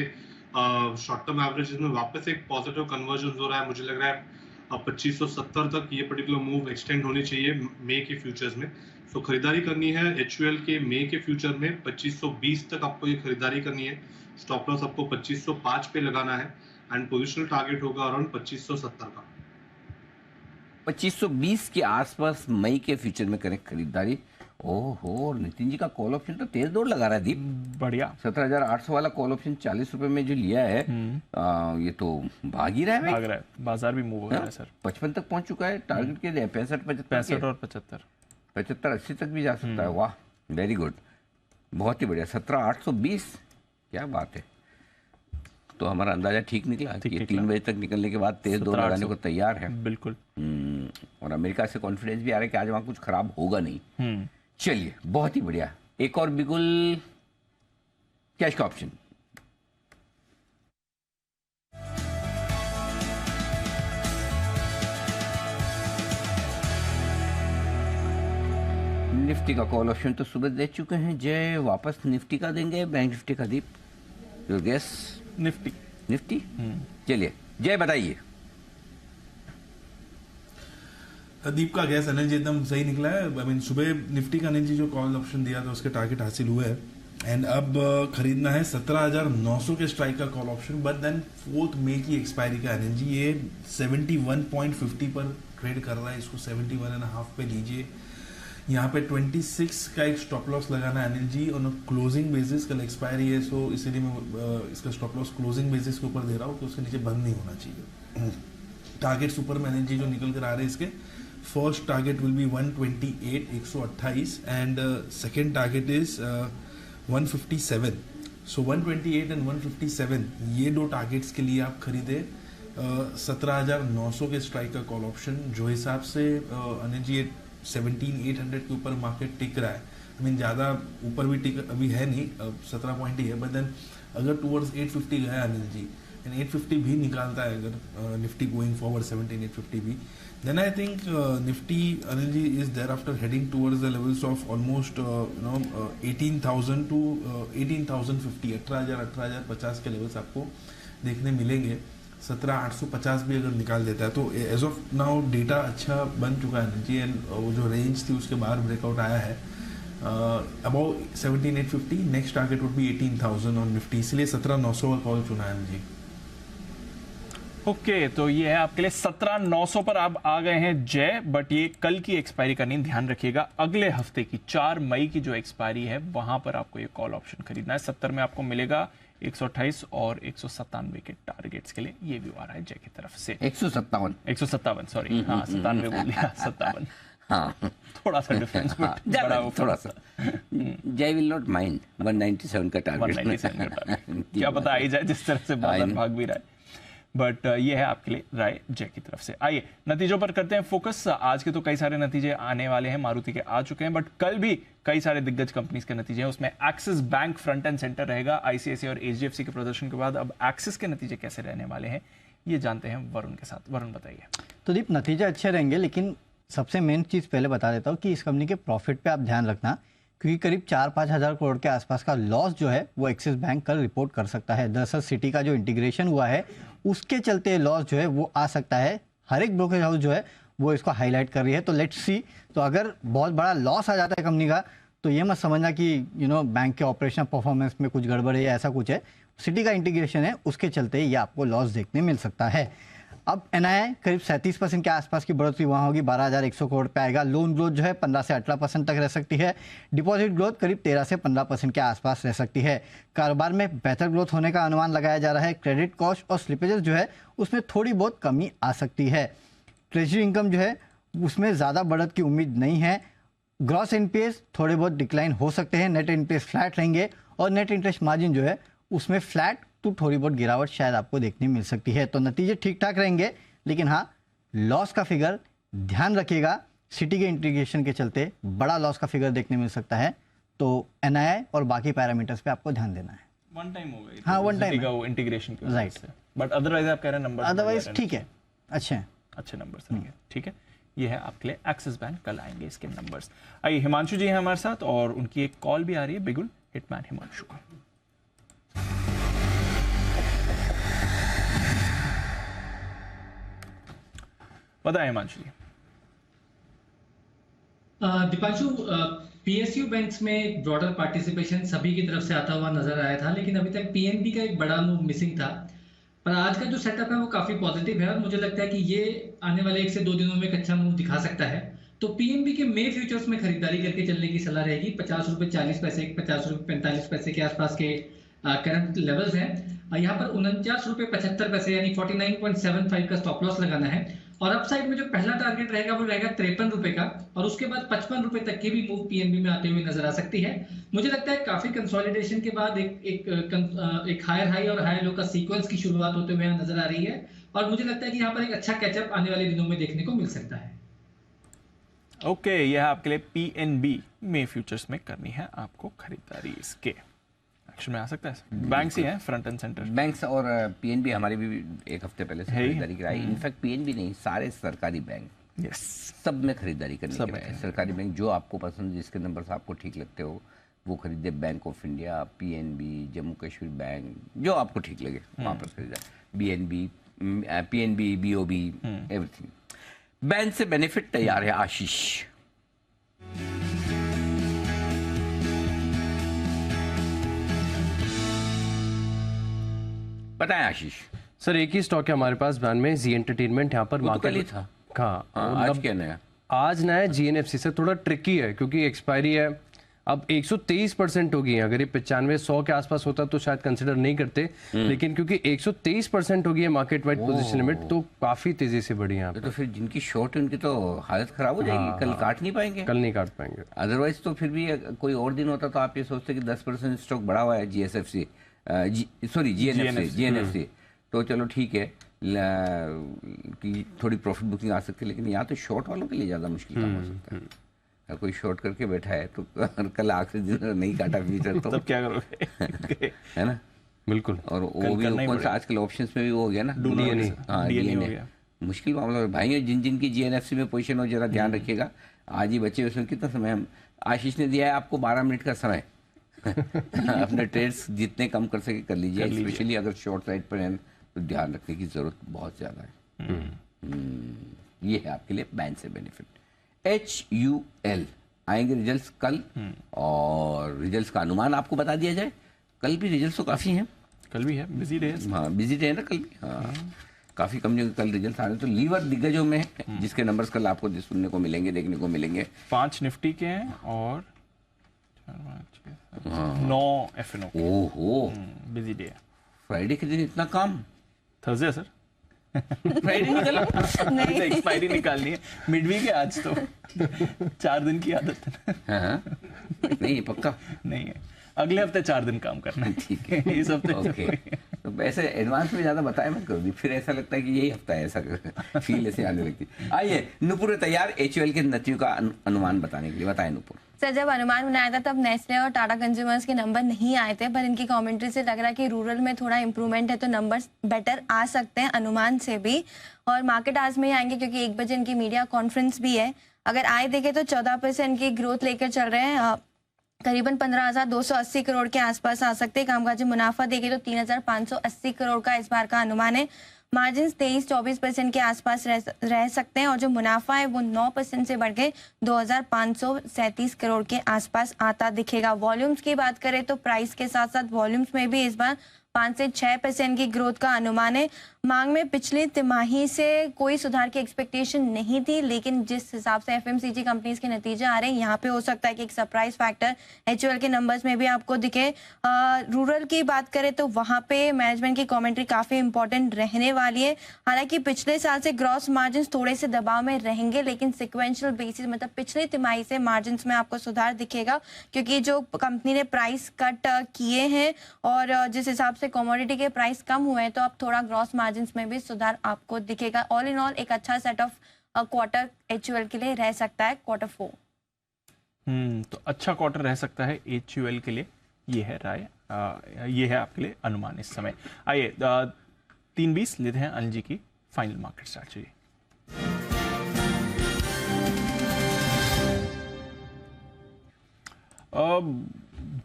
शॉर्ट टर्म एवरेजेस में वापस एक पॉजिटिव कन्वर्जन हो रहा है, मुझे लग रहा है 2570 तक ये पर्टिकुलर मूव एक्सटेंड होनी चाहिए मई के फ्यूचर्स में। तो खरीदारी करनी है HUL के मई के फ्यूचर में 2520 तक आपको ये खरीदारी करनी है। स्टॉप लॉस आपको 2505 पे लगाना है एंड पोजिशनल टारगेट होगा अराउंड 2570 का। 2520 के आसपास मई के फ्यूचर में करें खरीदारी। ओहो, नितिन जी का कॉल ऑप्शन तो तेज दौड़ लगा रहा है दीप। बढ़िया। 17,800 वाला कॉल ऑप्शन 40 रुपए में जो लिया है ये तो भाग ही रहा है, भाग रहा है, बाजार भी मूव हो रहा है सर। 55 तक पहुंच चुका है, टारगेट के लिए 65 और 75 80 तक भी जा सकता है। वाह, वेरी गुड, बहुत ही बढ़िया। 17,820, क्या बात है। तो हमारा अंदाजा ठीक निकला कि 3 बजे तक निकलने के बाद तेज दौड़ लगाने को तैयार है। बिल्कुल। और अमेरिका से कॉन्फिडेंस भी आ रहा है कि आज वहां कुछ खराब होगा नहीं। चलिए, बहुत ही बढ़िया। एक और बिल्कुल कैश का ऑप्शन। निफ्टी का कॉल ऑप्शन तो सुबह दे चुके हैं। जय वापस निफ्टी का देंगे, बैंक निफ्टी का दीप? Your guess? निफ्टी। चलिए जय बताइए। दीप का गैस अनिल जी एकदम सही निकला है। आई मीन सुबह निफ्टी का अनिल जी जो कॉल ऑप्शन दिया था उसके टारगेट हासिल हुए हैं एंड अब खरीदना है 17,900 के स्ट्राइक का कॉल ऑप्शन। बट देन 4 मई की एक्सपायरी का अनिल जी ये 71.50 पर ट्रेड कर रहा है, इसको 71.5 पे लीजिए। यहाँ पे 26 का एक स्टॉप लॉस लगाना है Anil ji on closing basis. कल एक्सपायरी है, सो इसीलिए मैं इसका स्टॉप लॉस क्लोजिंग बेसिस के ऊपर दे रहा हूँ कि उसके नीचे बंद नहीं होना चाहिए। टारगेट्स ऊपर में अनिल जी जो निकल कर आ रहे हैं इसके, first target will be 128 128 and second target is 157। So 128 and 157 ये दो टारगेट्स के लिए आप खरीदे 17,900 के स्ट्राइक का कॉल ऑप्शन। जो हिसाब से अनिल जी 17,800 के ऊपर मार्केट टिक रहा है, आई मीन ज़्यादा ऊपर भी टिक अभी है नहीं, 17 पॉइंट ही है। बट देन अगर टूवर्ड्स 850 गया अनिल जी एंड 850 भी निकालता है अगर निफ्टी गोइंग फॉरवर्ड 17,850 भी, then I think Nifty Anil ji is thereafter heading towards the levels of almost 18,000 to 18,050, 18,050 के लेवल्स आपको देखने मिलेंगे। 17,850 भी अगर निकाल देता है तो एज ऑफ नाउ डेटा अच्छा बन चुका है अनिल जी एंड वो जो रेंज थी उसके बाहर ब्रेकआउट आया है about 17,850। Next target would be 18,000 on Nifty, इसलिए 17,900 का कॉल चुना है अनिल जी। ओके तो ये है आपके लिए 17,900 पर आप आ गए हैं जय, बट ये कल की एक्सपायरी का नहीं, ध्यान रखिएगा अगले हफ्ते की 4 मई की जो एक्सपायरी है वहां पर आपको ये कॉल ऑप्शन खरीदना है। 70 में आपको मिलेगा 128 और 197 के टारगेट्स के लिए। ये व्यू आ रहा है जय की तरफ से। 157 सॉरी, हाँ 97 बोल दिया, 57। हाँ थोड़ा सा डिफरेंस, बट थोड़ा सा। जय विल नॉट माइंड 197 का टारगेट। 197 का टारगेट क्या पता आई जाए, जिस तरह से बाजार भाग भी रहा है। बट ये है आपके लिए राय जय की तरफ से। आइए नतीजों पर करते हैं फोकस। आज के तो कई सारे नतीजे आने वाले हैं, मारुति के आ चुके हैं, बट कल भी कई सारे दिग्गज कंपनीज के नतीजे हैं। उसमें axis bank front end centre रहेगा। आईसीआईसीआई और एचडीएफसी के प्रदर्शन के बाद अब एक्सिस के नतीजे कैसे रहने वाले हैं ये जानते हैं वरुण के साथ। वरुण बताइए। तो दीप नतीजे अच्छे रहेंगे, लेकिन सबसे मेन चीज़ पहले बता देता हूँ कि इस कंपनी के प्रॉफिट पे आप ध्यान रखना, क्योंकि करीब 4-5 हज़ार करोड़ के आसपास का लॉस जो है वो एक्सिस बैंक कल रिपोर्ट कर सकता है। दरअसल सिटी का जो इंटीग्रेशन हुआ है उसके चलते लॉस जो है वो आ सकता है। हर एक ब्रोकरेज हाउस जो है वो इसको हाईलाइट कर रही है। तो लेट्स सी, तो अगर बहुत बड़ा लॉस आ जाता है कंपनी का तो ये मत समझना कि बैंक के ऑपरेशनल परफॉर्मेंस में कुछ गड़बड़ है या ऐसा कुछ है। सिटी का इंटीग्रेशन है, उसके चलते ये आपको लॉस देखने मिल सकता है। अब एनआईआई करीब 37% के आसपास की बढ़ोतरी वहाँ होगी, 12,100 करोड़ पे आएगा। लोन ग्रोथ जो है 15 से 18% तक रह सकती है। डिपॉजिट ग्रोथ करीब 13 से 15% के आसपास रह सकती है। कारोबार में बेहतर ग्रोथ होने का अनुमान लगाया जा रहा है। क्रेडिट कॉस्ट और स्लिपेजेस जो है उसमें थोड़ी बहुत कमी आ सकती है। ट्रेजरी इनकम जो है उसमें ज़्यादा बढ़त की उम्मीद नहीं है। ग्रॉस एनपीएस थोड़े बहुत डिक्लाइन हो सकते हैं। नेट एनपीएस फ्लैट रहेंगे और नेट इंटरेस्ट मार्जिन जो है उसमें फ्लैट तो थोड़ी बहुत गिरावट शायद आपको देखने मिल सकती है। तो नतीजे ठीक ठाक रहेंगे, लेकिन हाँ लॉस का फिगर ध्यान रखिएगा। सिटी के इंटीग्रेशन के चलते बड़ा लॉस का फिगर देखने मिल सकता है। तो एनआईआई और बाकी पैरामीटर्स पे आपको ध्यान देना है। वन टाइम हो गई। हाँ वन टाइम वो इंटीग्रेशन की राइट, बट अदरवाइज आप कह रहे हैं नंबर अदरवाइज ठीक है, अच्छे नंबर्स रहेंगे। ठीक है, ये है आपके लिए एक्सिस बैंक, कल आएंगे इसके नंबर्स। आइए हिमांशु जी हैं हमारे साथ और उनकी एक कॉल भी आ रही है, बिगुल हिटमैन हिमांशु का। बताएं हिमांशु जी। दीपांशु, पीएसयू बैंक्स में ब्रॉडर पार्टिसिपेशन सभी की तरफ से आता हुआ नजर आया था, लेकिन अभी तक पीएनबी का एक बड़ा मूव मिसिंग था। पर आज का जो सेटअप है वो काफी पॉजिटिव है और मुझे लगता है कि ये आने वाले 1 से 2 दिनों में एक अच्छा मूव दिखा सकता है। तो पीएनबी के मे फ्यूचर्स में खरीदारी करके चलने की सलाह रहेगी। 50 रुपए 40 पैसे, 50 रुपए 45 पैसे के आसपास के करंट लेवल्स हैं। यहाँ पर 49 रुपए 75 पैसे यानी 49.75 का स्टॉप लॉस लगाना है। और अपसाइड में जो पहला टारगेट रहेगा वो रहेगा 53 रुपए का, और उसके बाद 55 रुपए तक की भी मूव पीएनबी में आते हुए नजर आ सकती है। मुझे लगता है काफी कंसोलिडेशन के बाद एक हायर हाई और हायर लो का सीक्वेंस की शुरुआत होते हुए नजर आ रही है, और मुझे लगता है कि यहाँ पर एक अच्छा कैचअप आने वाले दिनों में देखने को मिल सकता है। ओके, यह आपके लिए पीएनबी में फ्यूचर्स में करनी है आपको खरीदारी। इसके एक्शन में आ सकता है। बैंक्स ही हैं फ्रंट एंड सेंटर। बैंक्स और पीएनबी हमारी भी एक हफ्ते पहले से खरीदारी कराई। इनफैक्ट पीएनबी नहीं, सारे सरकारी बैंक सब में खरीदारी करने के लिए। सरकारी बैंक जो आपको पसंद, जिसके नंबर से आपको ठीक लगते हो वो खरीदे। Bank of India, PNB, Jammu Kashmir bank, जो आपको ठीक लगे वहाँ पर खरीदा। BNB, PNB, BOB, everything. Bank से बेनिफिट तैयार है आशीष। बताएं आशीष। सर एक ही स्टॉक है हमारे पास बैन में, जी एंटरटेनमेंट। यहाँ पर मार्केट ही था। हाँ, आज क्या नया? आज नया जीएनएफसी से थोड़ा ट्रिकी है क्योंकि एक्सपायरी है। अब 123% होगी। अगर ये 95-100 के आसपास होता तो शायद कंसिडर नहीं करते, लेकिन क्योंकि 123% होगी है मार्केट वाइड पोजीशन लिमिट, तो काफी तेजी से बढ़ी है। तो फिर जिनकी शॉर्ट है उनकी तो हालत खराब हो जाएगी। कल काट नहीं पाएंगे। कल नहीं काट पाएंगे। अदरवाइज तो फिर भी कोई और दिन होता तो आप ये सोचते कि 10% स्टॉक बढ़ा हुआ है जीएसएफसी, सॉरी जीएनएफसी, तो चलो ठीक है कि थोड़ी प्रॉफिट बुकिंग आ सकती है। लेकिन यहाँ तो शॉर्ट वालों के लिए ज़्यादा मुश्किल काम हो सकता है। अगर कोई शॉर्ट करके बैठा है तो कल आखिरी दिन नहीं काटा फ्यूचर तो तब क्या करोगे? है ना, बिल्कुल। और वो भी कौन सा आजकल ऑप्शंस में भी वो हो गया ना, डीएनए। मुश्किल मामला भाई। जिन जिन की जीएनएफसी में पोजीशन हो जरा ध्यान रखिएगा। आज ही बचे उसमें कितना समय आशीष ने दिया है आपको? 12 मिनट का समय। अपने ट्रेड्स जितने कम कर सके कर लीजिए। स्पेशली अगर शॉर्ट साइड पर हैं तो ध्यान रखने की जरूरत बहुत ज्यादा है। ये है आपके लिए बैंक से बेनिफिट। HUL आएंगे रिजल्ट्स कल, और रिजल्ट्स का अनुमान आपको बता दिया जाए। कल भी रिजल्ट्स तो काफी हैं। कल भी है, बिजी डे है। हाँ बिजी डे है ना कल भी। हाँ काफ़ी कंपनियों के कल रिजल्ट आ रहे हैं, तो लीवर दिग्गजों में है, जिसके नंबर्स कल आपको सुनने को मिलेंगे, देखने को मिलेंगे। 5 निफ्टी के हैं और 9 एफएनओ। ओहो, बिजी डे है। फ्राइडे के दिन इतना काम? Thursday sir. फ्राइडे निकला? नहीं, एक्सपायरी निकालनी है, मिडवीक है आज तो। 4 दिन की आदत है। हाँ, नहीं पक्का नहीं है, अगले हफ्ते 4 दिन काम करना है। ठीक है, इस हफ्ते ओके। तो वैसे एडवांस में ज्यादा बताया मत करो, फिर ऐसा लगता है कि यही हफ्ता है, ऐसा फील ऐसे आने लगती। आइए, नुपुर तैयार HUL के नतीजों का अनुमान बताने के लिए। बताएं नुपुर। सर, जब अनुमान बनाया था तब नेस्ले और टाटा कंज्यूमर्स के नंबर नहीं आए थे, पर इनकी कमेंट्री से लग रहा है कि रूरल में थोड़ा इंप्रूवमेंट है, तो नंबर्स बेटर आ सकते हैं अनुमान से भी। और मार्केट आज में ही आएंगे क्योंकि 1 बजे इनकी मीडिया कॉन्फ्रेंस भी है। अगर आए देखे तो 14% की ग्रोथ लेकर चल रहे हैं, करीबन 15,280 करोड़ के आसपास आ सकते हैं। कामकाजी मुनाफा देखे तो 3,580 करोड़ का इस बार का अनुमान है। मार्जिन 23-24% के आसपास रह सकते हैं और जो मुनाफा है वो 9% से बढ़ के 2,537 करोड़ के आसपास आता दिखेगा। वॉल्यूम्स की बात करें तो प्राइस के साथ साथ वॉल्यूम्स में भी इस बार 5 से 6% की ग्रोथ का अनुमान है। मांग में पिछली तिमाही से कोई सुधार की एक्सपेक्टेशन नहीं थी, लेकिन जिस हिसाब से FMCG कंपनीज के नतीजे आ रहे हैं, यहाँ पे हो सकता है कि एक सरप्राइज फैक्टर HUL के नंबर्स में भी आपको दिखे। रूरल की बात करें तो वहाँ पे मैनेजमेंट की कमेंट्री काफी इंपॉर्टेंट रहने वाली है। हालांकि पिछले साल से ग्रॉस मार्जिन थोड़े से दबाव में रहेंगे, लेकिन सिक्वेंशियल बेसिस मतलब पिछली तिमाही से मार्जिन में आपको सुधार दिखेगा, क्योंकि जो कंपनी ने प्राइस कट किए हैं और जिस हिसाब से कमोडिटी के प्राइस कम हुए हैं, तो अब थोड़ा ग्रॉस मार्जिन में भी सुधार आपको दिखेगा। ऑल इन ऑल एक अच्छा सेट ऑफ क्वार्टर HUL के लिए रह सकता है Q4। तो अच्छा क्वार्टर रह सकता है HUL के लिए, ये है राय, ये है आपके लिए अनुमान इस समय। आइए 3:20 लेते हैं अनिल जी की final market strategy.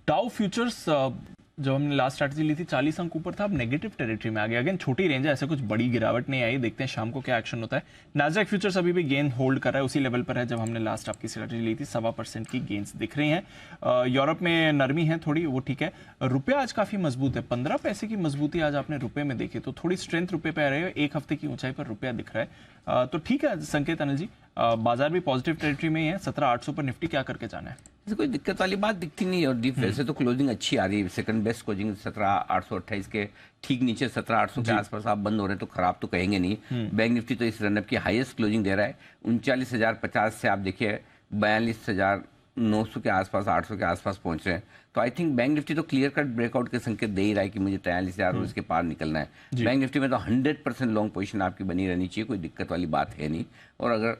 Dow futures जब हमने लास्ट स्ट्रैटेजी ली थी 40 अंक ऊपर था, अब नेगेटिव टेरिटरी में आ गया। अगेन छोटी रेंज है, ऐसे कुछ बड़ी गिरावट नहीं आई, देखते हैं शाम को क्या एक्शन होता है। नाज़डैक फ्यूचर्स अभी भी गेन होल्ड कर रहा है, उसी लेवल पर है जब हमने लास्ट आपकी स्ट्रैटेजी ली थी। 1.25% की गेन्स दिख रही हैं। यूरोप में नरमी है थोड़ी, वो ठीक है। रुपया आज काफी मजबूत है, 15 पैसे की मजबूती आज आपने रुपये में देखी, तो थोड़ी स्ट्रेंथ रुपये पे आ रही है। 1 हफ्ते की ऊंचाई पर रुपया दिख रहा है, तो ठीक है संकेत अनिल जी। बाजार भी पॉजिटिव टेरिटरी में ही है। 17,800 पर निफ्टी क्या करके जाना है? कोई दिक्कत वाली बात दिखती नहीं है। और डीप वैसे तो क्लोजिंग अच्छी आ रही है, सेकंड बेस्ट क्लोजिंग 17,828 के ठीक नीचे 17,800 के आसपास आप बंद हो रहे हैं, तो खराब तो कहेंगे नहीं। बैंक निफ्टी तो इस रनअप की हाईएस्ट क्लोजिंग दे रहा है। 39,050 से आप देखिए 42,900 के आसपास, 800 के आसपास पहुंच रहे हैं। तो आई थिंक बैंक निफ्टी तो क्लियर कट ब्रेकआउट के संकेत दे ही रहा है कि मुझे 43,000 और इसके पार निकलना है। बैंक निफ्टी में तो 100% लॉन्ग पोजीशन आपकी बनी रहनी चाहिए, कोई दिक्कत वाली बात है नहीं। और अगर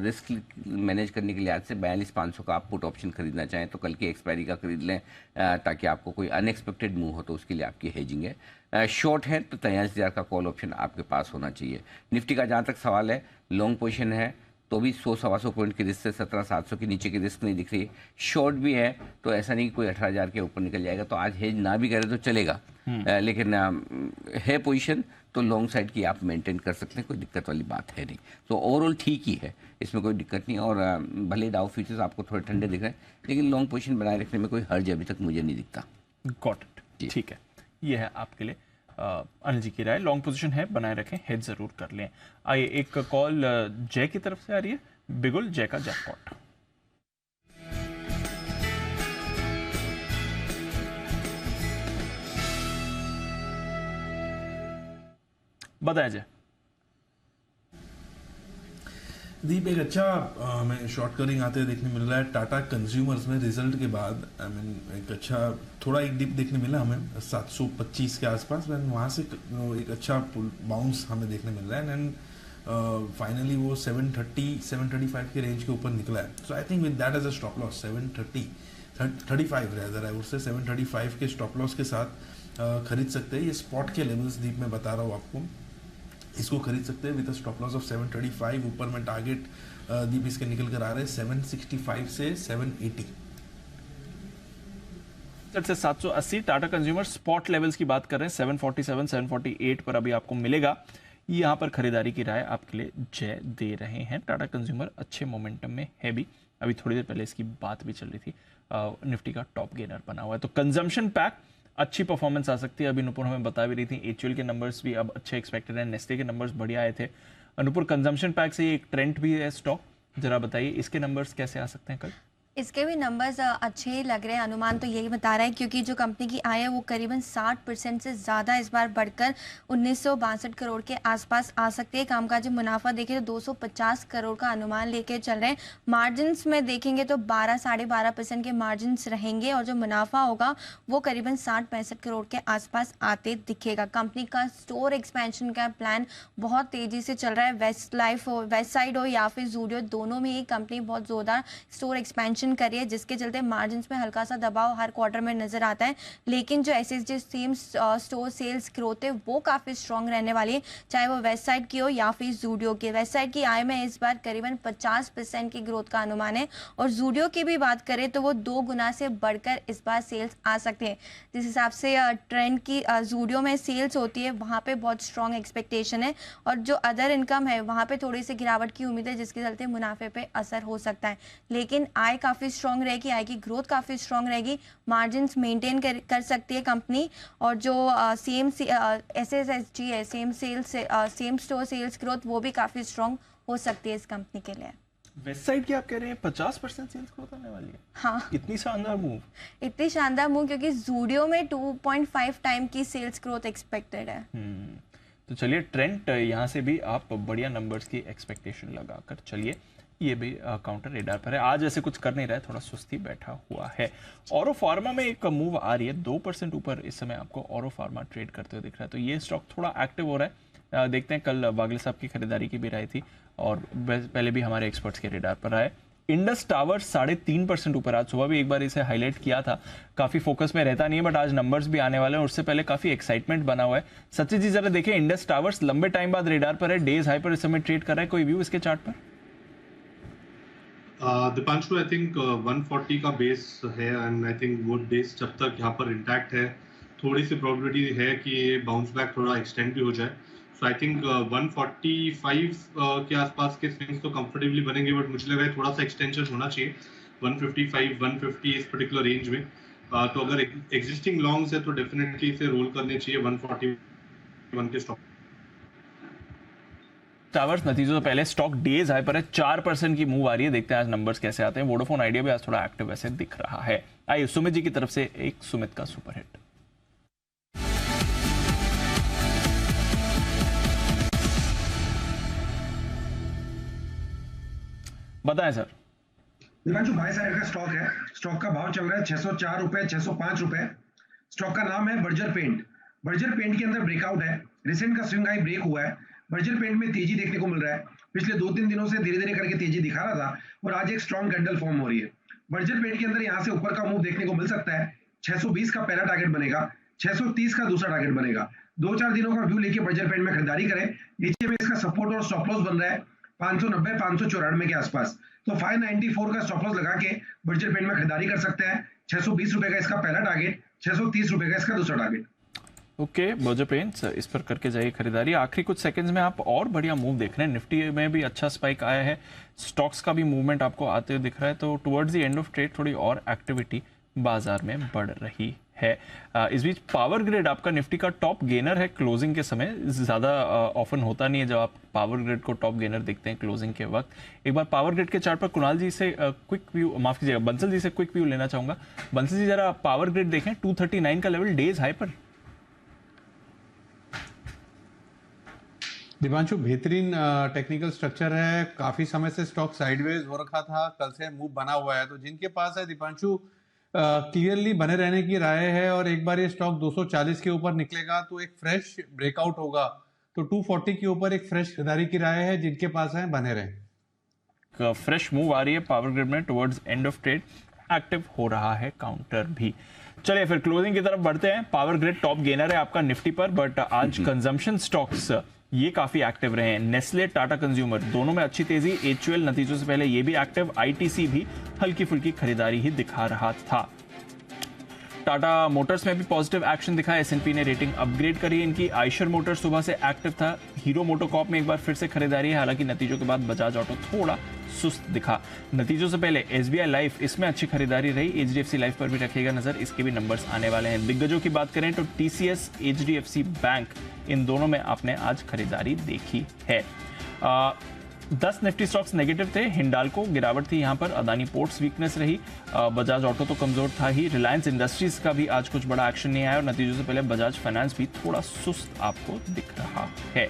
रिस्क मैनेज करने के लिए आज से 42,500 का आप पुट ऑप्शन खरीदना चाहें तो कल की एक्सपायरी का खरीद लें, ताकि आपको कोई अनएक्सपेक्टेड मूव हो तो उसके लिए आपकी हेजिंग है। शॉर्ट है तो 43,000 का कॉल ऑप्शन आपके पास होना चाहिए। निफ्टी का जहाँ तक सवाल है, लॉन्ग पोजीशन है तो भी 100-125 पॉइंट की रिस्क से 17,700 के नीचे की रिस्क नहीं दिख रही है। शॉर्ट भी है तो ऐसा नहीं कि कोई 18,000 के ऊपर निकल जाएगा, तो आज हेज ना भी करे तो चलेगा। लेकिन है पोजीशन तो लॉन्ग साइड की आप मेंटेन कर सकते हैं, कोई दिक्कत वाली बात है नहीं। तो ओवरऑल ठीक ही है, इसमें कोई दिक्कत नहीं। और भले डाउ फ्यूचर्स आपको थोड़े ठंडे दिख रहे हैं, लेकिन लॉन्ग पोजीशन बनाए रखने में कोई हर्ज अभी तक मुझे नहीं दिखता। गॉट इट, ठीक है। ये है आपके लिए अनिल जी की राय। लॉन्ग पोजीशन है, बनाए रखें, हेड जरूर कर लें। आइए एक कॉल जय की तरफ से आ रही है। बिगुल, जय का जैकपॉट। बताया जय। दीप, एक अच्छा हमें शॉर्ट कवरिंग आते देखने मिल रहा है टाटा कंज्यूमर्स में रिजल्ट के बाद। आई मीन एक अच्छा थोड़ा एक डिप देखने मिला हमें 725 के आसपास, एंड वहाँ से एक अच्छा बाउंस हमें देखने मिल रहा है। एंड फाइनली वो 730-735 के रेंज के ऊपर निकला है। So I think with that as a stop loss 735 rather है, उससे 735 के स्टॉप लॉस के साथ खरीद सकते हैं। ये स्पॉट के लेवल्स दीप में बता रहा हूँ आपको, इसको खरीद सकते हैं विद स्टॉप लॉस ऑफ 735। ऊपर में टारगेट दीप इसके निकल कर आ रहे हैं 765 से 780। 780 टाटा कंज्यूमर स्पॉट लेवल्स की बात कर रहे हैं। 747, 748 पर अभी आपको मिलेगा। यहाँ पर खरीदारी की राय आपके लिए जय दे रहे हैं। टाटा कंज्यूमर अच्छे मोमेंटम में है भी, अभी थोड़ी देर पहले इसकी बात भी चल रही थी। निफ्टी का टॉप गेनर बना हुआ है। तो कंजम्पशन पैक अच्छी परफॉर्मेंस आ सकती है। अभी नुपुर हमें बता भी रही थी एचयूएल के नंबर्स भी अब अच्छे एक्सपेक्टेड हैं, नेस्ले के नंबर्स बढ़िया आए थे। नुपुर, कंजम्पशन पैक से ये एक ट्रेंड भी है स्टॉक, जरा बताइए इसके नंबर्स कैसे आ सकते हैं कल? इसके भी नंबर्स अच्छे ही लग रहे हैं। अनुमान तो यही बता रहा है क्योंकि जो कंपनी की आय है वो करीबन 60% से ज़्यादा इस बार बढ़कर 1962 करोड़ के आसपास आ सकती है। कामकाजी मुनाफा देखें तो 250 करोड़ का अनुमान लेके चल रहे हैं। मार्जिन्स में देखेंगे तो 12-12.5% के मार्जिन्स रहेंगे और जो मुनाफा होगा वो करीबन 60-65 करोड़ के आसपास आते दिखेगा। कंपनी का स्टोर एक्सपेंशन का प्लान बहुत तेज़ी से चल रहा है। वेस्ट साइड हो या फिर जूडियो, दोनों में ही कंपनी बहुत ज़ोरदार स्टोर एक्सपेंशन कर रही है, जिसके चलते मार्जिन्स में हल्का सा दबाव हर क्वार्टर में नजर आता है। लेकिन जो SSG same store sales growth है वो काफ़ी स्ट्रॉन्ग रहने वाली है, चाहे वो वेस्ट साइड की हो या फिर जूडियो की। वेस्ट साइड की आय में इस बार करीबन 50% की ग्रोथ का अनुमान है और जूडियो की भी बात करें तो वो 2 गुना से बढ़कर इस बार सेल्स आ सकते हैं। जिस हिसाब से ट्रेंड की जूडियो में सेल्स होती है वहाँ पे बहुत स्ट्रॉन्ग एक्सपेक्टेशन है और जो अदर इनकम है वहाँ पे थोड़ी सी गिरावट की उम्मीद है, जिसके चलते मुनाफे पे असर हो सकता है। लेकिन आय काफ़ी स्ट्रॉन्ग रहेगी, आय की ग्रोथ काफ़ी स्ट्रॉन्ग रहेगी, मार्जिन्स मेंटेन कर सकती है कंपनी और जो सेम SSSG है, सेम स्टोर सेल्स ग्रोथ, वो भी काफ़ी स्ट्रॉन्ग हो सकती है इस कंपनी के लिए। वेस्ट साइड की आप कह रहे हैं 50% सेल्स ग्रोथ आने वाली है? हाँ, इतनी शानदार मूव क्योंकि जूडियो में 2.5 टाइम की सेल्स ग्रोथ एक्सपेक्टेड है। तो चलिए, ट्रेंड यहाँ से भी आप बढ़िया नंबर्स की एक्सपेक्टेशन लगाकर चलिए, ये भी काउंटर रेडार पर है। आज ऐसे कुछ कर नहीं रहा है, थोड़ा सुस्ती बैठा हुआ है। ऑरो फार्मा में एक मूव आ रही है, 2% ऊपर इस समय आपको ऑरो फार्मा ट्रेड करते हुए दिख रहा है, तो ये स्टॉक थोड़ा एक्टिव हो रहा है। देखते हैं, कल वागले साहब की खरीदारी की भी राय थी और पहले भी हमारे एक्सपर्ट्स के रेडार पर आए। इंडस टावर्स 3.5% ऊपर, आज सुबह भी एक बार इसे हाईलाइट किया था, काफी फोकस में रहता नहीं है बट आज नंबर्स भी आने वाले हैं और उससे पहले काफी एक्साइटमेंट बना हुआ है। सचिन जी जरा देखें, इंडस टावर्स लंबे टाइम बाद रेडार पर है, डेज हाई पर इस समय ट्रेड कर रहा है, कोई व्यू इसके चार्ट पर? दीपांशु, आई थिंक 140 का बेस है एंड आई थिंक वो बेस जब तक यहाँ पर इंटैक्ट है, थोड़ी सी प्रोबेबिलिटी है कि ये बाउंस बैक थोड़ा एक्सटेंड भी हो जाए। सो आई थिंक 145 के आसपास के स्विंग्स तो कंफर्टेबली बनेंगे, बट मुझे लग रहा है थोड़ा सा एक्सटेंशन होना चाहिए 155, 150 इस पर्टिकुलर रेंज में। तो अगर एग्जिस्टिंग लॉन्ग्स है तो डेफिनेटली इसे रोल करने चाहिए 141 के स्टॉक। टावर्स नतीजों से पहले स्टॉक डेज हाई पर है, 4% की मूव आ रही है, देखते हैं आज नंबर्स कैसे आते हैं। वोडाफोन आइडिया भी आज थोड़ा एक्टिव ऐसे दिख रहा है। आइए सुमित जी की तरफ से एक सुमित का सुपर हिट। बताएं सर। दीपांशु, बाय साइड का स्टॉक है, स्टॉक का भाव चल रहा है 604 रुपए, 605 रुपए। स्टॉक का नाम है बर्जर पेंट। बर्जर पेंट के अंदर ब्रेकआउट है, रिसेंट का स्विंग हाई ब्रेक हुआ है। बर्जर पेंट में तेजी देखने को मिल रहा है, पिछले 2-3 दिनों से धीरे धीरे करके तेजी दिखा रहा था और आज एक स्ट्रॉन्ग कैंडल फॉर्म हो रही है। बर्जर पेंट के अंदर यहाँ से ऊपर का मूव देखने को मिल सकता है, 620 का पहला टारगेट बनेगा, 630 का दूसरा टारगेट बनेगा। 2-4 दिनों का व्यू लेके बर्जर पेंट में खरीदारी करें। नीचे में इसका सपोर्ट और स्टॉप लॉस बन रहा है 590, 594 के आसपास, तो 594 का स्टॉप लॉस लगा के बर्जर पेंट में खरीदारी कर सकते हैं। 620 रुपए का इसका पहला टारगेट, 630 रुपए का इसका दूसरा टारगेट। ओके, बर्जर पेंट्स इस पर करके जाइए खरीदारी। आखिरी कुछ सेकंड्स में आप और बढ़िया मूव देख रहे हैं, निफ्टी में भी अच्छा स्पाइक आया है, स्टॉक्स का भी मूवमेंट आपको आते हुए दिख रहा है, तो towards the end of trade थोड़ी और एक्टिविटी बाजार में बढ़ रही है। इस बीच पावर ग्रिड आपका निफ्टी का टॉप गेनर है क्लोजिंग के समय, ज़्यादा ऑफन होता नहीं है जब आप पावर ग्रिड को टॉप गेनर देखते हैं क्लोजिंग के वक्त। एक बार पावर ग्रिड के चार्ट पर कुणाल जी से क्विक व्यू, माफ कीजिएगा बंसल जी से क्विक व्यू लेना चाहूंगा। बंसल जी जरा पावर ग्रिड देखें, 239 का लेवल डेज हाई पर। दीपांशु, बेहतरीन टेक्निकल स्ट्रक्चर है, काफी समय से स्टॉक साइडवेज हो रखा था, कल से मूव बना हुआ है, तो जिनके पास है दीपांशु क्लियरली बने रहने की राय है और एक बार ये स्टॉक 240 के ऊपर निकलेगा तो एक फ्रेश ब्रेकआउट होगा, तो 240 के ऊपर एक फ्रेश खरीदारी की राय है, जिनके पास है बने रहे। फ्रेश मूव आ रही है पावर ग्रिड में, towards end of trade active हो रहा है काउंटर भी। चलिए फिर क्लोजिंग की तरफ बढ़ते हैं। पावर ग्रिड टॉप गेनर है आपका निफ्टी पर, बट आज कंजम्पशन स्टॉक्स ये काफी एक्टिव रहे हैं। नेस्ले, टाटा कंज्यूमर दोनों में अच्छी तेजी, एचयूएल नतीजों से पहले ये भी एक्टिव, आईटीसी भी हल्की फुल्की खरीदारी ही दिखा रहा था। टाटा मोटर्स में भी पॉजिटिव एक्शन दिखा। S&P ने रेटिंग अपग्रेड करी इनकी। आयशर मोटर्स सुबह से एक्टिव था। हीरो मोटोकॉर्प में एक बार फिर से खरीदारी है, हालांकि नतीजों के बाद बजाज ऑटो थोड़ा सुस्त दिखा। नतीजों से पहले SBI लाइफ, इसमें अच्छी खरीदारी रही। HDFC लाइफ पर भी रखिएगा नजर, इसके भी नंबर्स आने वाले हैं। दिग्गजों की बात करें तो TCS, HDFC बैंक, इन दोनों में आपने आज खरीदारी देखी है। 10 निफ्टी स्टॉक्स नेगेटिव थे। हिंडाल्को गिरावट थी यहाँ पर। अदानी पोर्ट्स वीकनेस रही। बजाज ऑटो तो कमजोर था ही। रिलायंस इंडस्ट्रीज का भी आज कुछ बड़ा एक्शन नहीं आया और नतीजों से पहले बजाज फाइनेंस भी थोड़ा सुस्त आपको दिख रहा है।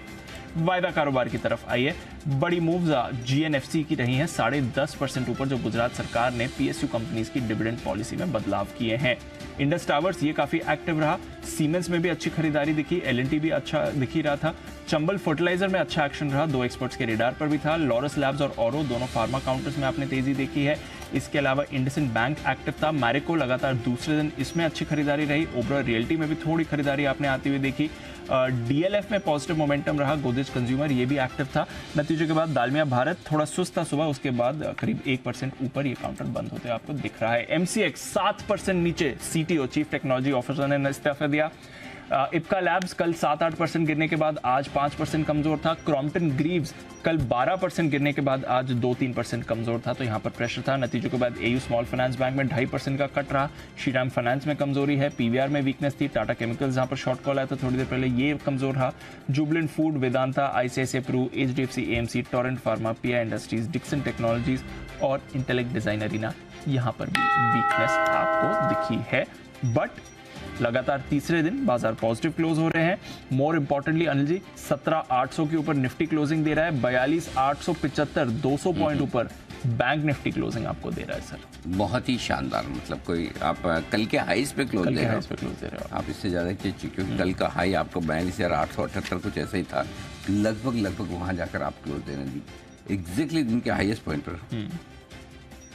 वायदा कारोबार की तरफ आइए। बड़ी मूव्स GNFC की रही हैं, 10.5% ऊपर, जो गुजरात सरकार ने PSU कंपनीज की डिविडेंड पॉलिसी में बदलाव किए हैं। इंडस टावर्स ये काफी एक्टिव रहा। सीमेंस में भी अच्छी खरीदारी दिखी। L&T भी अच्छा दिख ही रहा था। चंबल फर्टिलाइजर में अच्छा एक्शन रहा, 2 एक्सपर्ट्स के रेडार पर भी था। लॉरस लैब्स और औरो दोनों फार्मा काउंटर्स में आपने तेजी देखी है। इसके अलावा इंडसइंड बैंक एक्टिव था। मैरिको लगातार दूसरे दिन इसमें अच्छी खरीदारी रही। ओबरॉय रियल्टी में भी थोड़ी खरीदारी आपने आती हुई देखी। DLF में पॉजिटिव मोमेंटम रहा। गोदरेज कंज्यूमर ये भी एक्टिव था। नतीजों के बाद दालमिया भारत थोड़ा सुस्त था सुबह, उसके बाद करीब 1% ऊपर ये काउंटर बंद होते आपको दिख रहा है। MCX 7% नीचे। CTO, चीफ टेक्नोलॉजी ऑफिसर, ने इस्तीफा दिया। इप्का लैब्स कल 7-8% गिरने के बाद आज 5% कमजोर था। क्रॉम्पटन ग्रीव्स कल 12% गिरने के बाद आज 2-3% कमजोर था, तो यहां पर प्रेशर था। नतीजों के बाद AU स्मॉल फाइनेंस बैंक में 2.5% का कट रहा। श्रीराम फाइनेंस में कमजोरी है। PVR में वीकनेस थी। टाटा केमिकल्स जहां पर शॉर्ट कॉल आया था थोड़ी देर पहले, ये कमजोर रहा। Jubilant Food, Vedanta, ICICI Pru, HDFC AMC, Torrent Pharma, PI Industries, Dixon Technologies और इंटेलेक्ट डिजाइन अरीना, यहां पर भी वीकनेस आपको दिखी है। बट लगातार तीसरे दिन बाजार पॉजिटिव क्लोज हो रहे हैं। मोर इंपॉर्टेंटली अनिल जी, 17,800 के ऊपर निफ्टी क्लोजिंग दे रहा है। 42,875, 200 पॉइंट ऊपर बैंक निफ्टी क्लोजिंग आपको दे रहा है सर। बहुत ही शानदार, मतलब कोई आप कल के हाईस पे क्लोज दे रहे हो। आप इससे ज्यादा कीजिए, क्योंकि कल का हाई आपको 42,878 कुछ ऐसा ही था। लगभग वहां जाकर आप क्लोज दे रहे हैं एग्जैक्टली दिन के हाईएस्ट पॉइंट पर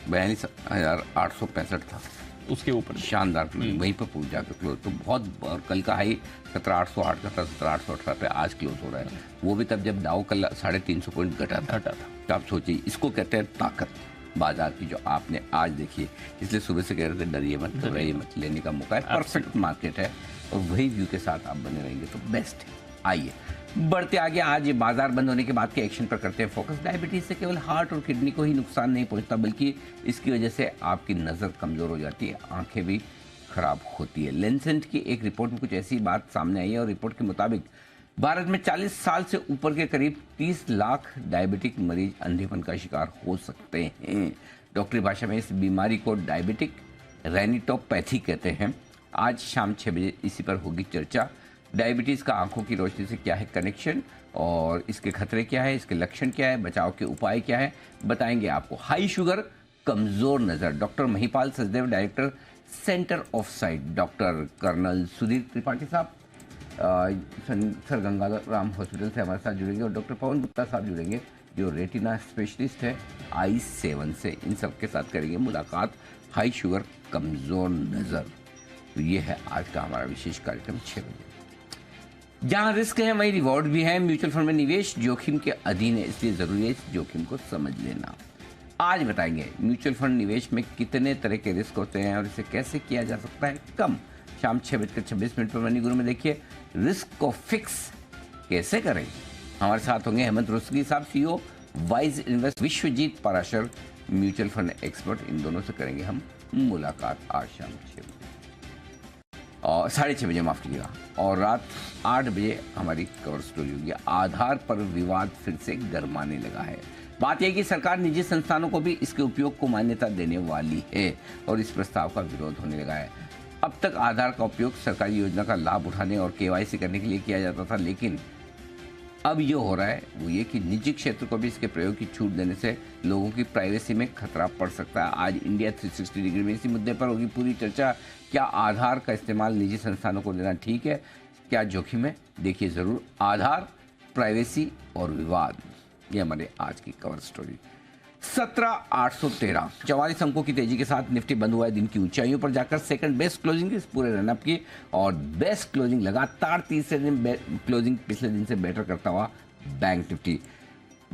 42,865 था, उसके ऊपर शानदार वहीं पर पूछ जाकर क्लोज। तो बहुत, और कल का हाई 17,808 का था, 17,818 पे आज क्लोज हो रहा है। वो भी तब जब डाउ कल 350 पॉइंट घटा था। तो आप सोचिए, इसको कहते हैं ताकत बाजार की, जो आपने आज देखी है। इसलिए सुबह से कह रहे थे डरिए मत, घबराइए मत, लेने का मौका है। परफेक्ट मार्केट है और वही व्यू के साथ आप बने रहेंगे तो बेस्ट है। आइए बढ़ते आगे। आज ये बाजार बंद होने के बाद के एक्शन पर करते हैं फोकस। डायबिटीज से केवल हार्ट और किडनी को ही नुकसान नहीं पहुंचता, बल्कि इसकी वजह से आपकी नज़र कमज़ोर हो जाती है, आंखें भी खराब होती है। लेंसेट की एक रिपोर्ट में कुछ ऐसी बात सामने आई है और रिपोर्ट के मुताबिक भारत में 40 साल से ऊपर के करीब 30 लाख डायबिटिक मरीज अंधेपन का शिकार हो सकते हैं। डॉक्टरी भाषा में इस बीमारी को डायबिटिक रेटिनोपैथी कहते हैं। आज शाम 6 बजे इसी पर होगी चर्चा। डायबिटीज़ का आंखों की रोशनी से क्या है कनेक्शन, और इसके खतरे क्या है, इसके लक्षण क्या है, बचाव के उपाय क्या है, बताएंगे आपको। हाई शुगर, कमज़ोर नज़र, doctor Mahipal Sachdev, director centre of sight, doctor colonel Sudhir Tripathi साहब सर गंगाधर राम हॉस्पिटल से हमारे साथ जुड़ेंगे, और डॉक्टर पवन गुप्ता साहब जुड़ेंगे जो रेटिना स्पेशलिस्ट है i7 से। इन सब के साथ करेंगे मुलाकात। हाई शुगर, कमज़ोर नज़र, तो ये है आज का हमारा विशेष कार्यक्रम 6 बजे। जहाँ रिस्क है वहीं रिवॉर्ड भी है। म्यूचुअल फंड में निवेश जोखिम के अधीन है, इसलिए जरूरी है इस जोखिम को समझ लेना। आज बताएंगे म्यूचुअल फंड निवेश में कितने तरह के रिस्क होते हैं और इसे कैसे किया जा सकता है कम। शाम 6:26 पर मनी गुरु में देखिए रिस्क को फिक्स कैसे करें। हमारे साथ होंगे हेमंत रुस्तगी साहब, CEO Wise Invest, Vishwajeet Parashar, mutual fund expert. इन दोनों से करेंगे हम मुलाकात आज शाम 6 बजे और 6:30 बजे, माफ कीजिएगा, और रात 8 बजे हमारी कवर स्टोरी होगी। आधार पर विवाद फिर से गरमाने लगा है। बात यह कि सरकार निजी संस्थानों को भी इसके उपयोग को मान्यता देने वाली है और इस प्रस्ताव का विरोध होने लगा है। अब तक आधार का उपयोग सरकारी योजना का लाभ उठाने और KYC करने के लिए किया जाता था, लेकिन अब ये हो रहा है वो ये कि निजी क्षेत्र को भी इसके प्रयोग की छूट देने से लोगों की प्राइवेसी में खतरा पड़ सकता है। आज इंडिया 360 डिग्री में इसी मुद्दे पर होगी पूरी चर्चा। क्या आधार का इस्तेमाल निजी संस्थानों को देना ठीक है, क्या जोखिम है, देखिए ज़रूर। आधार, प्राइवेसी और विवाद, ये हमारे आज की कवर स्टोरी। 17,813, 44 अंकों की तेजी के साथ निफ्टी बंद हुआ है दिन की ऊंचाइयों पर जाकर। सेकंड बेस्ट क्लोजिंग इस पूरे रनअप की, और बेस्ट क्लोजिंग लगातार तीसरे दिन क्लोजिंग पिछले दिन से बेटर करता हुआ बैंक निफ्टी।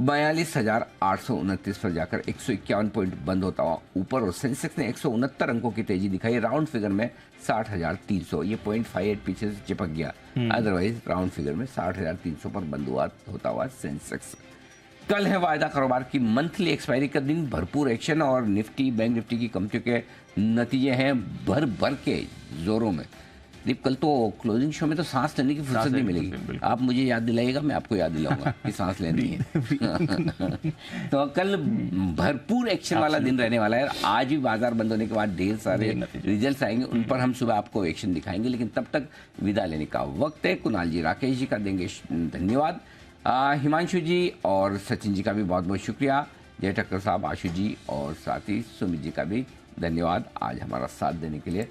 42,829 पर जाकर 151 पॉइंट बंद होता हुआ ऊपर, और सेंसेक्स ने 169 अंकों की तेजी दिखाई। राउंड फिगर में 60,300, ये 0.58 पीछे से चिपक गया। अदरवाइज राउंड फिगर में 60,300 पर बंद होता हुआ सेंसेक्स। कल है वायदा कारोबार की मंथली एक्सपायरी का दिन, भरपूर एक्शन, और निफ्टी, बैंक निफ्टी की कंपनियों के नतीजे हैं भर के जोरों में। दीप, कल तो क्लोजिंग शो में तो सांस लेने की फुर्सत नहीं मिलेगी। आप मुझे याद दिलाइएगा, मैं आपको याद दिलाऊंगा कि सांस लेनी है। तो कल भरपूर एक्शन वाला दिन रहने वाला है। आज भी बाजार बंद होने के बाद ढेर सारे रिजल्ट्स आएंगे, उन पर हम सुबह आपको एक्शन दिखाएंगे, लेकिन तब तक विदा लेने का वक्त है। कुणाल जी, राकेश जी का देंगे धन्यवाद, हिमांशु जी और सचिन जी का भी बहुत बहुत शुक्रिया, जय ठक्कर साहब, आशु जी और साथ ही सुमित जी का भी धन्यवाद आज हमारा साथ देने के लिए।